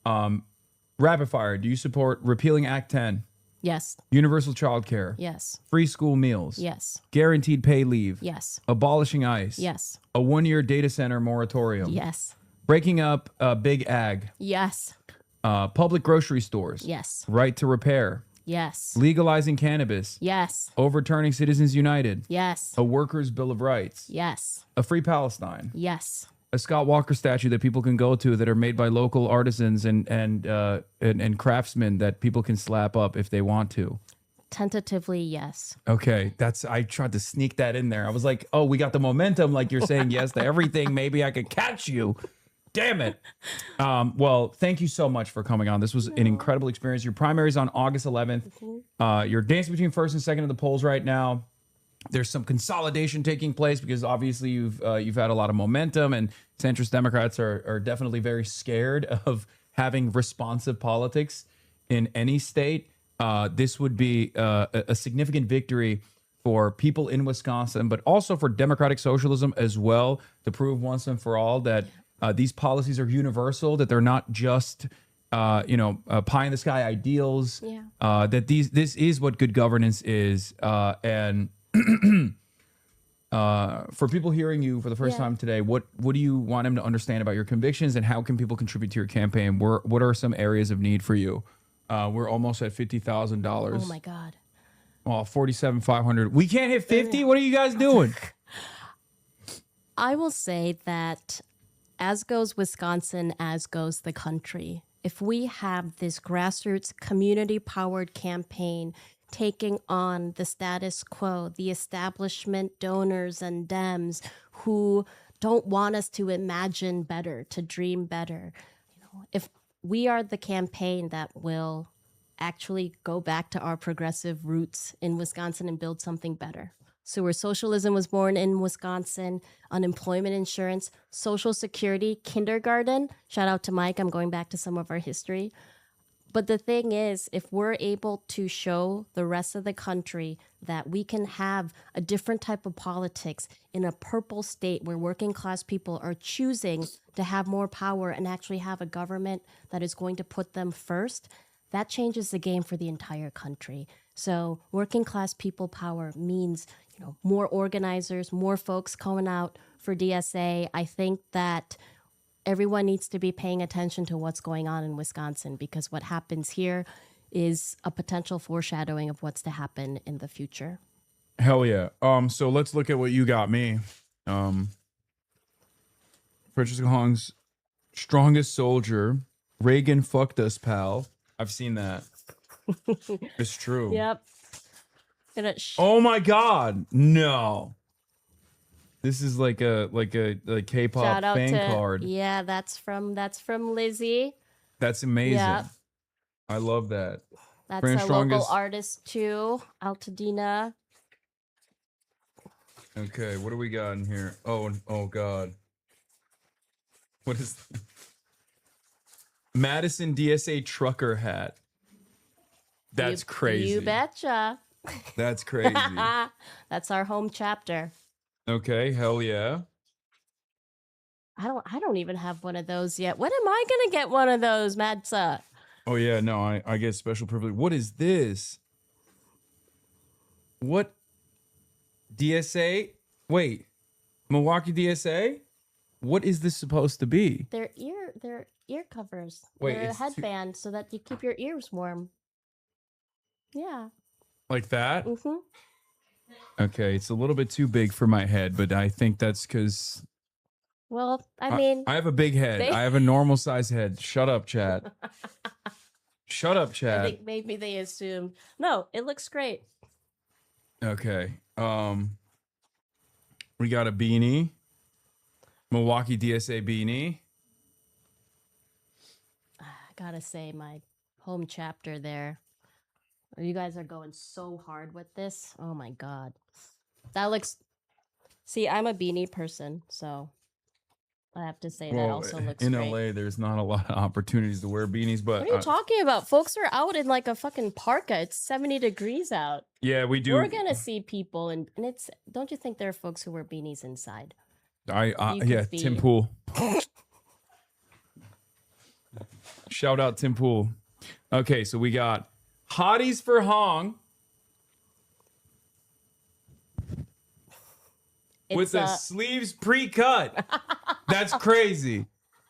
Speaker 1: Rapid fire. Do you support repealing Act 10?
Speaker 15: Yes.
Speaker 1: Universal child care?
Speaker 15: Yes.
Speaker 1: Free school meals?
Speaker 15: Yes.
Speaker 1: Guaranteed pay leave?
Speaker 15: Yes.
Speaker 1: Abolishing ICE?
Speaker 15: Yes.
Speaker 1: A 1-year data center moratorium?
Speaker 15: Yes.
Speaker 1: Breaking up big ag?
Speaker 15: Yes.
Speaker 1: Public grocery stores?
Speaker 15: Yes.
Speaker 1: Right to repair?
Speaker 15: Yes.
Speaker 1: Legalizing cannabis?
Speaker 15: Yes.
Speaker 1: Overturning Citizens United?
Speaker 15: Yes.
Speaker 1: A workers' bill of rights?
Speaker 15: Yes.
Speaker 1: A free Palestine?
Speaker 15: Yes.
Speaker 1: a Scott Walker statue that people can go to that are made by local artisans and craftsmen that people can slap up if they want to?
Speaker 15: Tentatively, yes.
Speaker 1: Okay, I tried to sneak that in there. I was like, oh, we got the momentum. Like you're saying yes to everything. Maybe I could catch you. Damn it. Well, thank you so much for coming on. This was an incredible experience. Your primary's on August 11th. You're dancing between first and second in the polls right now. There's some consolidation taking place because obviously you've had a lot of momentum, and centrist Democrats are definitely very scared of having responsive politics in any state. This would be a significant victory for people in Wisconsin, but also for democratic socialism as well, to prove once and for all that these policies are universal, that they're not just pie in the sky ideals. Yeah. That this is what good governance is, and for people hearing you for the first time today, what do you want them to understand about your convictions, and how can people contribute to your campaign? What are some areas of need for you? We're almost at $50,000.
Speaker 15: Oh my God.
Speaker 1: Well, 47,500. We can't hit 50. What are you guys doing?
Speaker 15: I will say that as goes Wisconsin, as goes the country. If we have this grassroots community-powered campaign taking on the status quo, the establishment donors and Dems who don't want us to imagine better, to dream better. If we are the campaign that will actually go back to our progressive roots in Wisconsin and build something better. So where socialism was born in Wisconsin, unemployment insurance, Social Security, kindergarten. Shout out to Mike. I'm going back to some of our history. But the thing is, if we're able to show the rest of the country that we can have a different type of politics in a purple state where working class people are choosing to have more power and actually have a government that is going to put them first, that changes the game for the entire country. So working class people power means, more organizers, more folks going out for DSA. I think that everyone needs to be paying attention to what's going on in Wisconsin, because what happens here is a potential foreshadowing of what's to happen in the future.
Speaker 1: Hell yeah. So let's look at what you got me. Francesca Hong's strongest soldier. Reagan fucked us, pal. I've seen that. It's true.
Speaker 15: Yep.
Speaker 1: Oh my God. No. This is like a K-pop fan card.
Speaker 15: Yeah, that's from Lizzie.
Speaker 1: That's amazing.
Speaker 15: Yep.
Speaker 1: I love that.
Speaker 15: That's a local artist too, Altadena.
Speaker 1: Okay, what do we got in here? Oh God. What is Madison DSA trucker hat? That's crazy.
Speaker 15: You betcha.
Speaker 1: That's crazy.
Speaker 15: That's our home chapter.
Speaker 1: Okay, hell yeah.
Speaker 15: I don't even have one of those yet. When am I gonna get one of those, Madsa?
Speaker 1: Oh yeah, no, I get special privilege. What is this? What? DSA? Wait, Milwaukee DSA? What is this supposed to be?
Speaker 15: They're ear covers.
Speaker 1: Wait,
Speaker 15: they're a headband so that you keep your ears warm. Yeah.
Speaker 1: Like that?
Speaker 15: Mm-hmm.
Speaker 1: Okay, it's a little bit too big for my head, but I think that's because...
Speaker 15: Well, I mean...
Speaker 1: I have a big head. I have a normal size head. Shut up, Chad. Shut up, Chad.
Speaker 15: I think maybe they assumed. No, it looks great.
Speaker 1: Okay. We got a beanie. Milwaukee DSA beanie.
Speaker 15: I gotta say, my home chapter there. You guys are going so hard with this. Oh my God. That looks... See, I'm a beanie person, so I have to say that also looks
Speaker 1: in
Speaker 15: great.
Speaker 1: LA, there's not a lot of opportunities to wear beanies, but...
Speaker 15: What are you talking about? Folks are out in like a fucking parka. It's 70 degrees out.
Speaker 1: Yeah, we do.
Speaker 15: We're gonna see people, and it's... Don't you think there are folks who wear beanies inside?
Speaker 1: Yeah, Tim Pool. Shout out Tim Pool. Okay, so we got Hotties for Hong. With the sleeves pre-cut. That's crazy.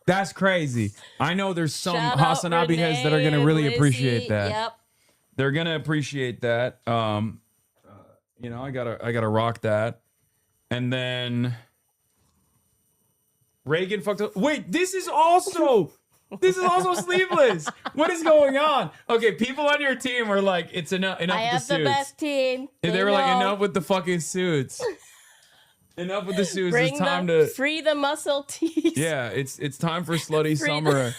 Speaker 1: That's crazy. I know there's some Hasanabi heads that are going to really appreciate that.
Speaker 15: Yep.
Speaker 1: They're going to appreciate that. I gotta rock that. And then Reagan fucked up. Wait, this is also sleeveless. What is going on? Okay, people on your team were like, it's enough with the suits.
Speaker 15: I have the best team.
Speaker 1: They were like, enough with the fucking suits. Enough with the suits.
Speaker 15: Bring
Speaker 1: It's time to
Speaker 15: free the muscle tees.
Speaker 1: Yeah, it's time for slutty summer.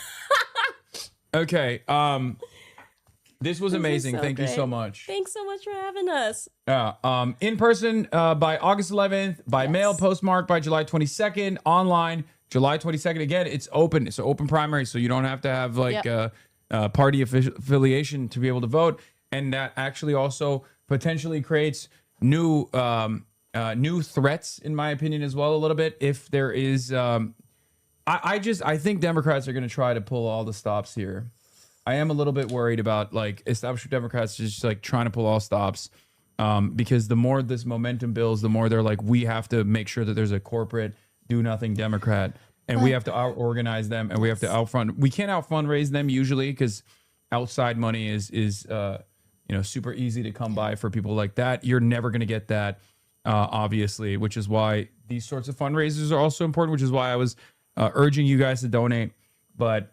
Speaker 1: Okay. This was amazing. Thank you so much.
Speaker 15: Thanks so much for having us.
Speaker 1: In person by August 11th, by mail, postmarked by July 22nd, online July 22nd. Again, it's open. It's an open primary, so you don't have to have like party affiliation to be able to vote. And that actually also potentially creates new threats, in my opinion, as well, a little bit. If there is, I think Democrats are going to try to pull all the stops here. I am a little bit worried about like establishment Democrats just like trying to pull all stops, because the more this momentum builds, the more they're like, we have to make sure that there's a corporate do nothing Democrat, and we have to out organize them, and we have to outfront. We can't out fundraise them usually because outside money is super easy to come by for people like that. You're never going to get that, obviously, which is why these sorts of fundraisers are also important. Which is why I was urging you guys to donate, but.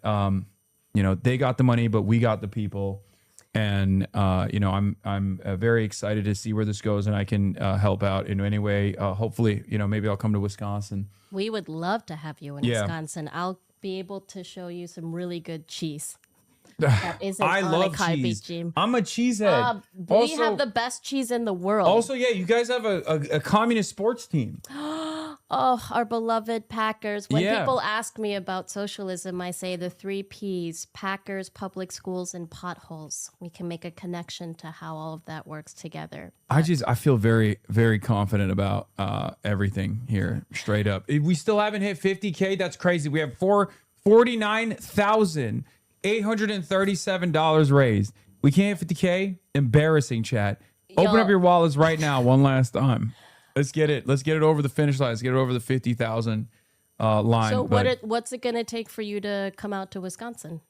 Speaker 1: They got the money, but we got the people, and I'm very excited to see where this goes, and I can help out in any way. Hopefully, maybe I'll come to Wisconsin.
Speaker 15: We would love to have you in Wisconsin. I'll be able to show you some really good cheese. That isn't
Speaker 1: I love cheese.
Speaker 15: Jim.
Speaker 1: I'm a cheesehead.
Speaker 15: We have the best cheese in the world.
Speaker 1: Also, yeah, you guys have a communist sports team.
Speaker 15: Oh, our beloved Packers. When people ask me about socialism, I say the 3 Ps: Packers, public schools, and potholes. We can make a connection to how all of that works together.
Speaker 1: I feel very, very confident about everything here, straight up. We still haven't hit 50K. That's crazy. We have $49,837 raised. We can't hit 50K. Embarrassing, chat. Open up your wallets right now, one last time. Let's get it. Let's get it over the finish line. Let's get it over the 50,000 line.
Speaker 15: So what's it going to take for you to come out to Wisconsin?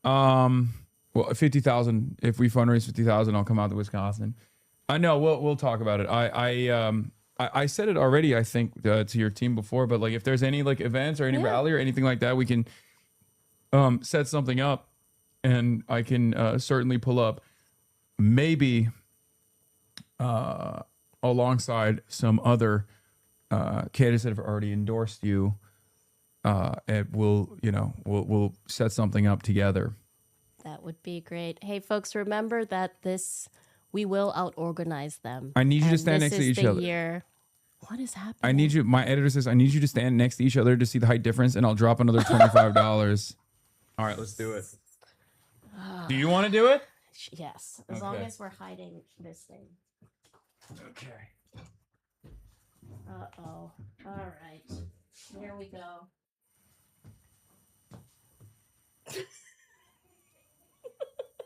Speaker 1: Well, 50,000. If we fundraise 50,000, I'll come out to Wisconsin. I know. We'll talk about it. I said it already, I think, to your team before. But like, if there's any like events or any rally or anything like that, we can set something up, and I can certainly pull up. Maybe. Alongside some other candidates that have already endorsed you, and we'll set something up together.
Speaker 15: That would be great. Hey, folks, remember that we will out-organize them.
Speaker 1: I need you to stand next to each other.
Speaker 15: Year. What is happening?
Speaker 1: I need you. My editor says I need you to stand next to each other to see the height difference, and I'll drop another $25. All right, let's do it. Do you want to do it?
Speaker 15: Yes, as long as we're hiding this thing.
Speaker 1: Okay.
Speaker 15: Uh-oh. All right. Here we go.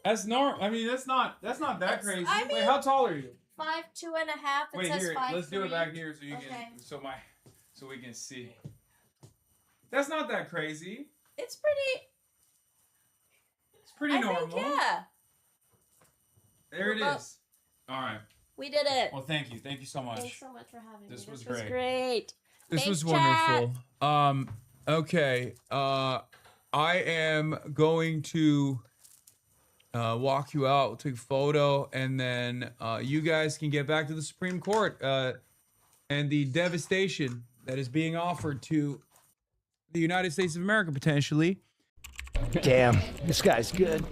Speaker 1: That's normal. I mean, that's not that crazy. Wait, how tall are you?
Speaker 15: 5'2.5".
Speaker 1: Wait,
Speaker 15: says
Speaker 1: here.
Speaker 15: 5'3".
Speaker 1: Let's do it back here so you can so we can see. That's not that crazy.
Speaker 15: It's pretty
Speaker 1: normal.
Speaker 15: think, yeah.
Speaker 1: There it is. All right.
Speaker 15: We did it.
Speaker 1: Well, thank you. Thank you so much.
Speaker 15: Thanks so much for having me.
Speaker 1: This was
Speaker 15: great.
Speaker 1: This was
Speaker 15: chat.
Speaker 1: wonderful. Okay. I am going to walk you out, take a photo, and then you guys can get back to the Supreme Court and the devastation that is being offered to the United States of America potentially.
Speaker 8: Damn, this guy's good.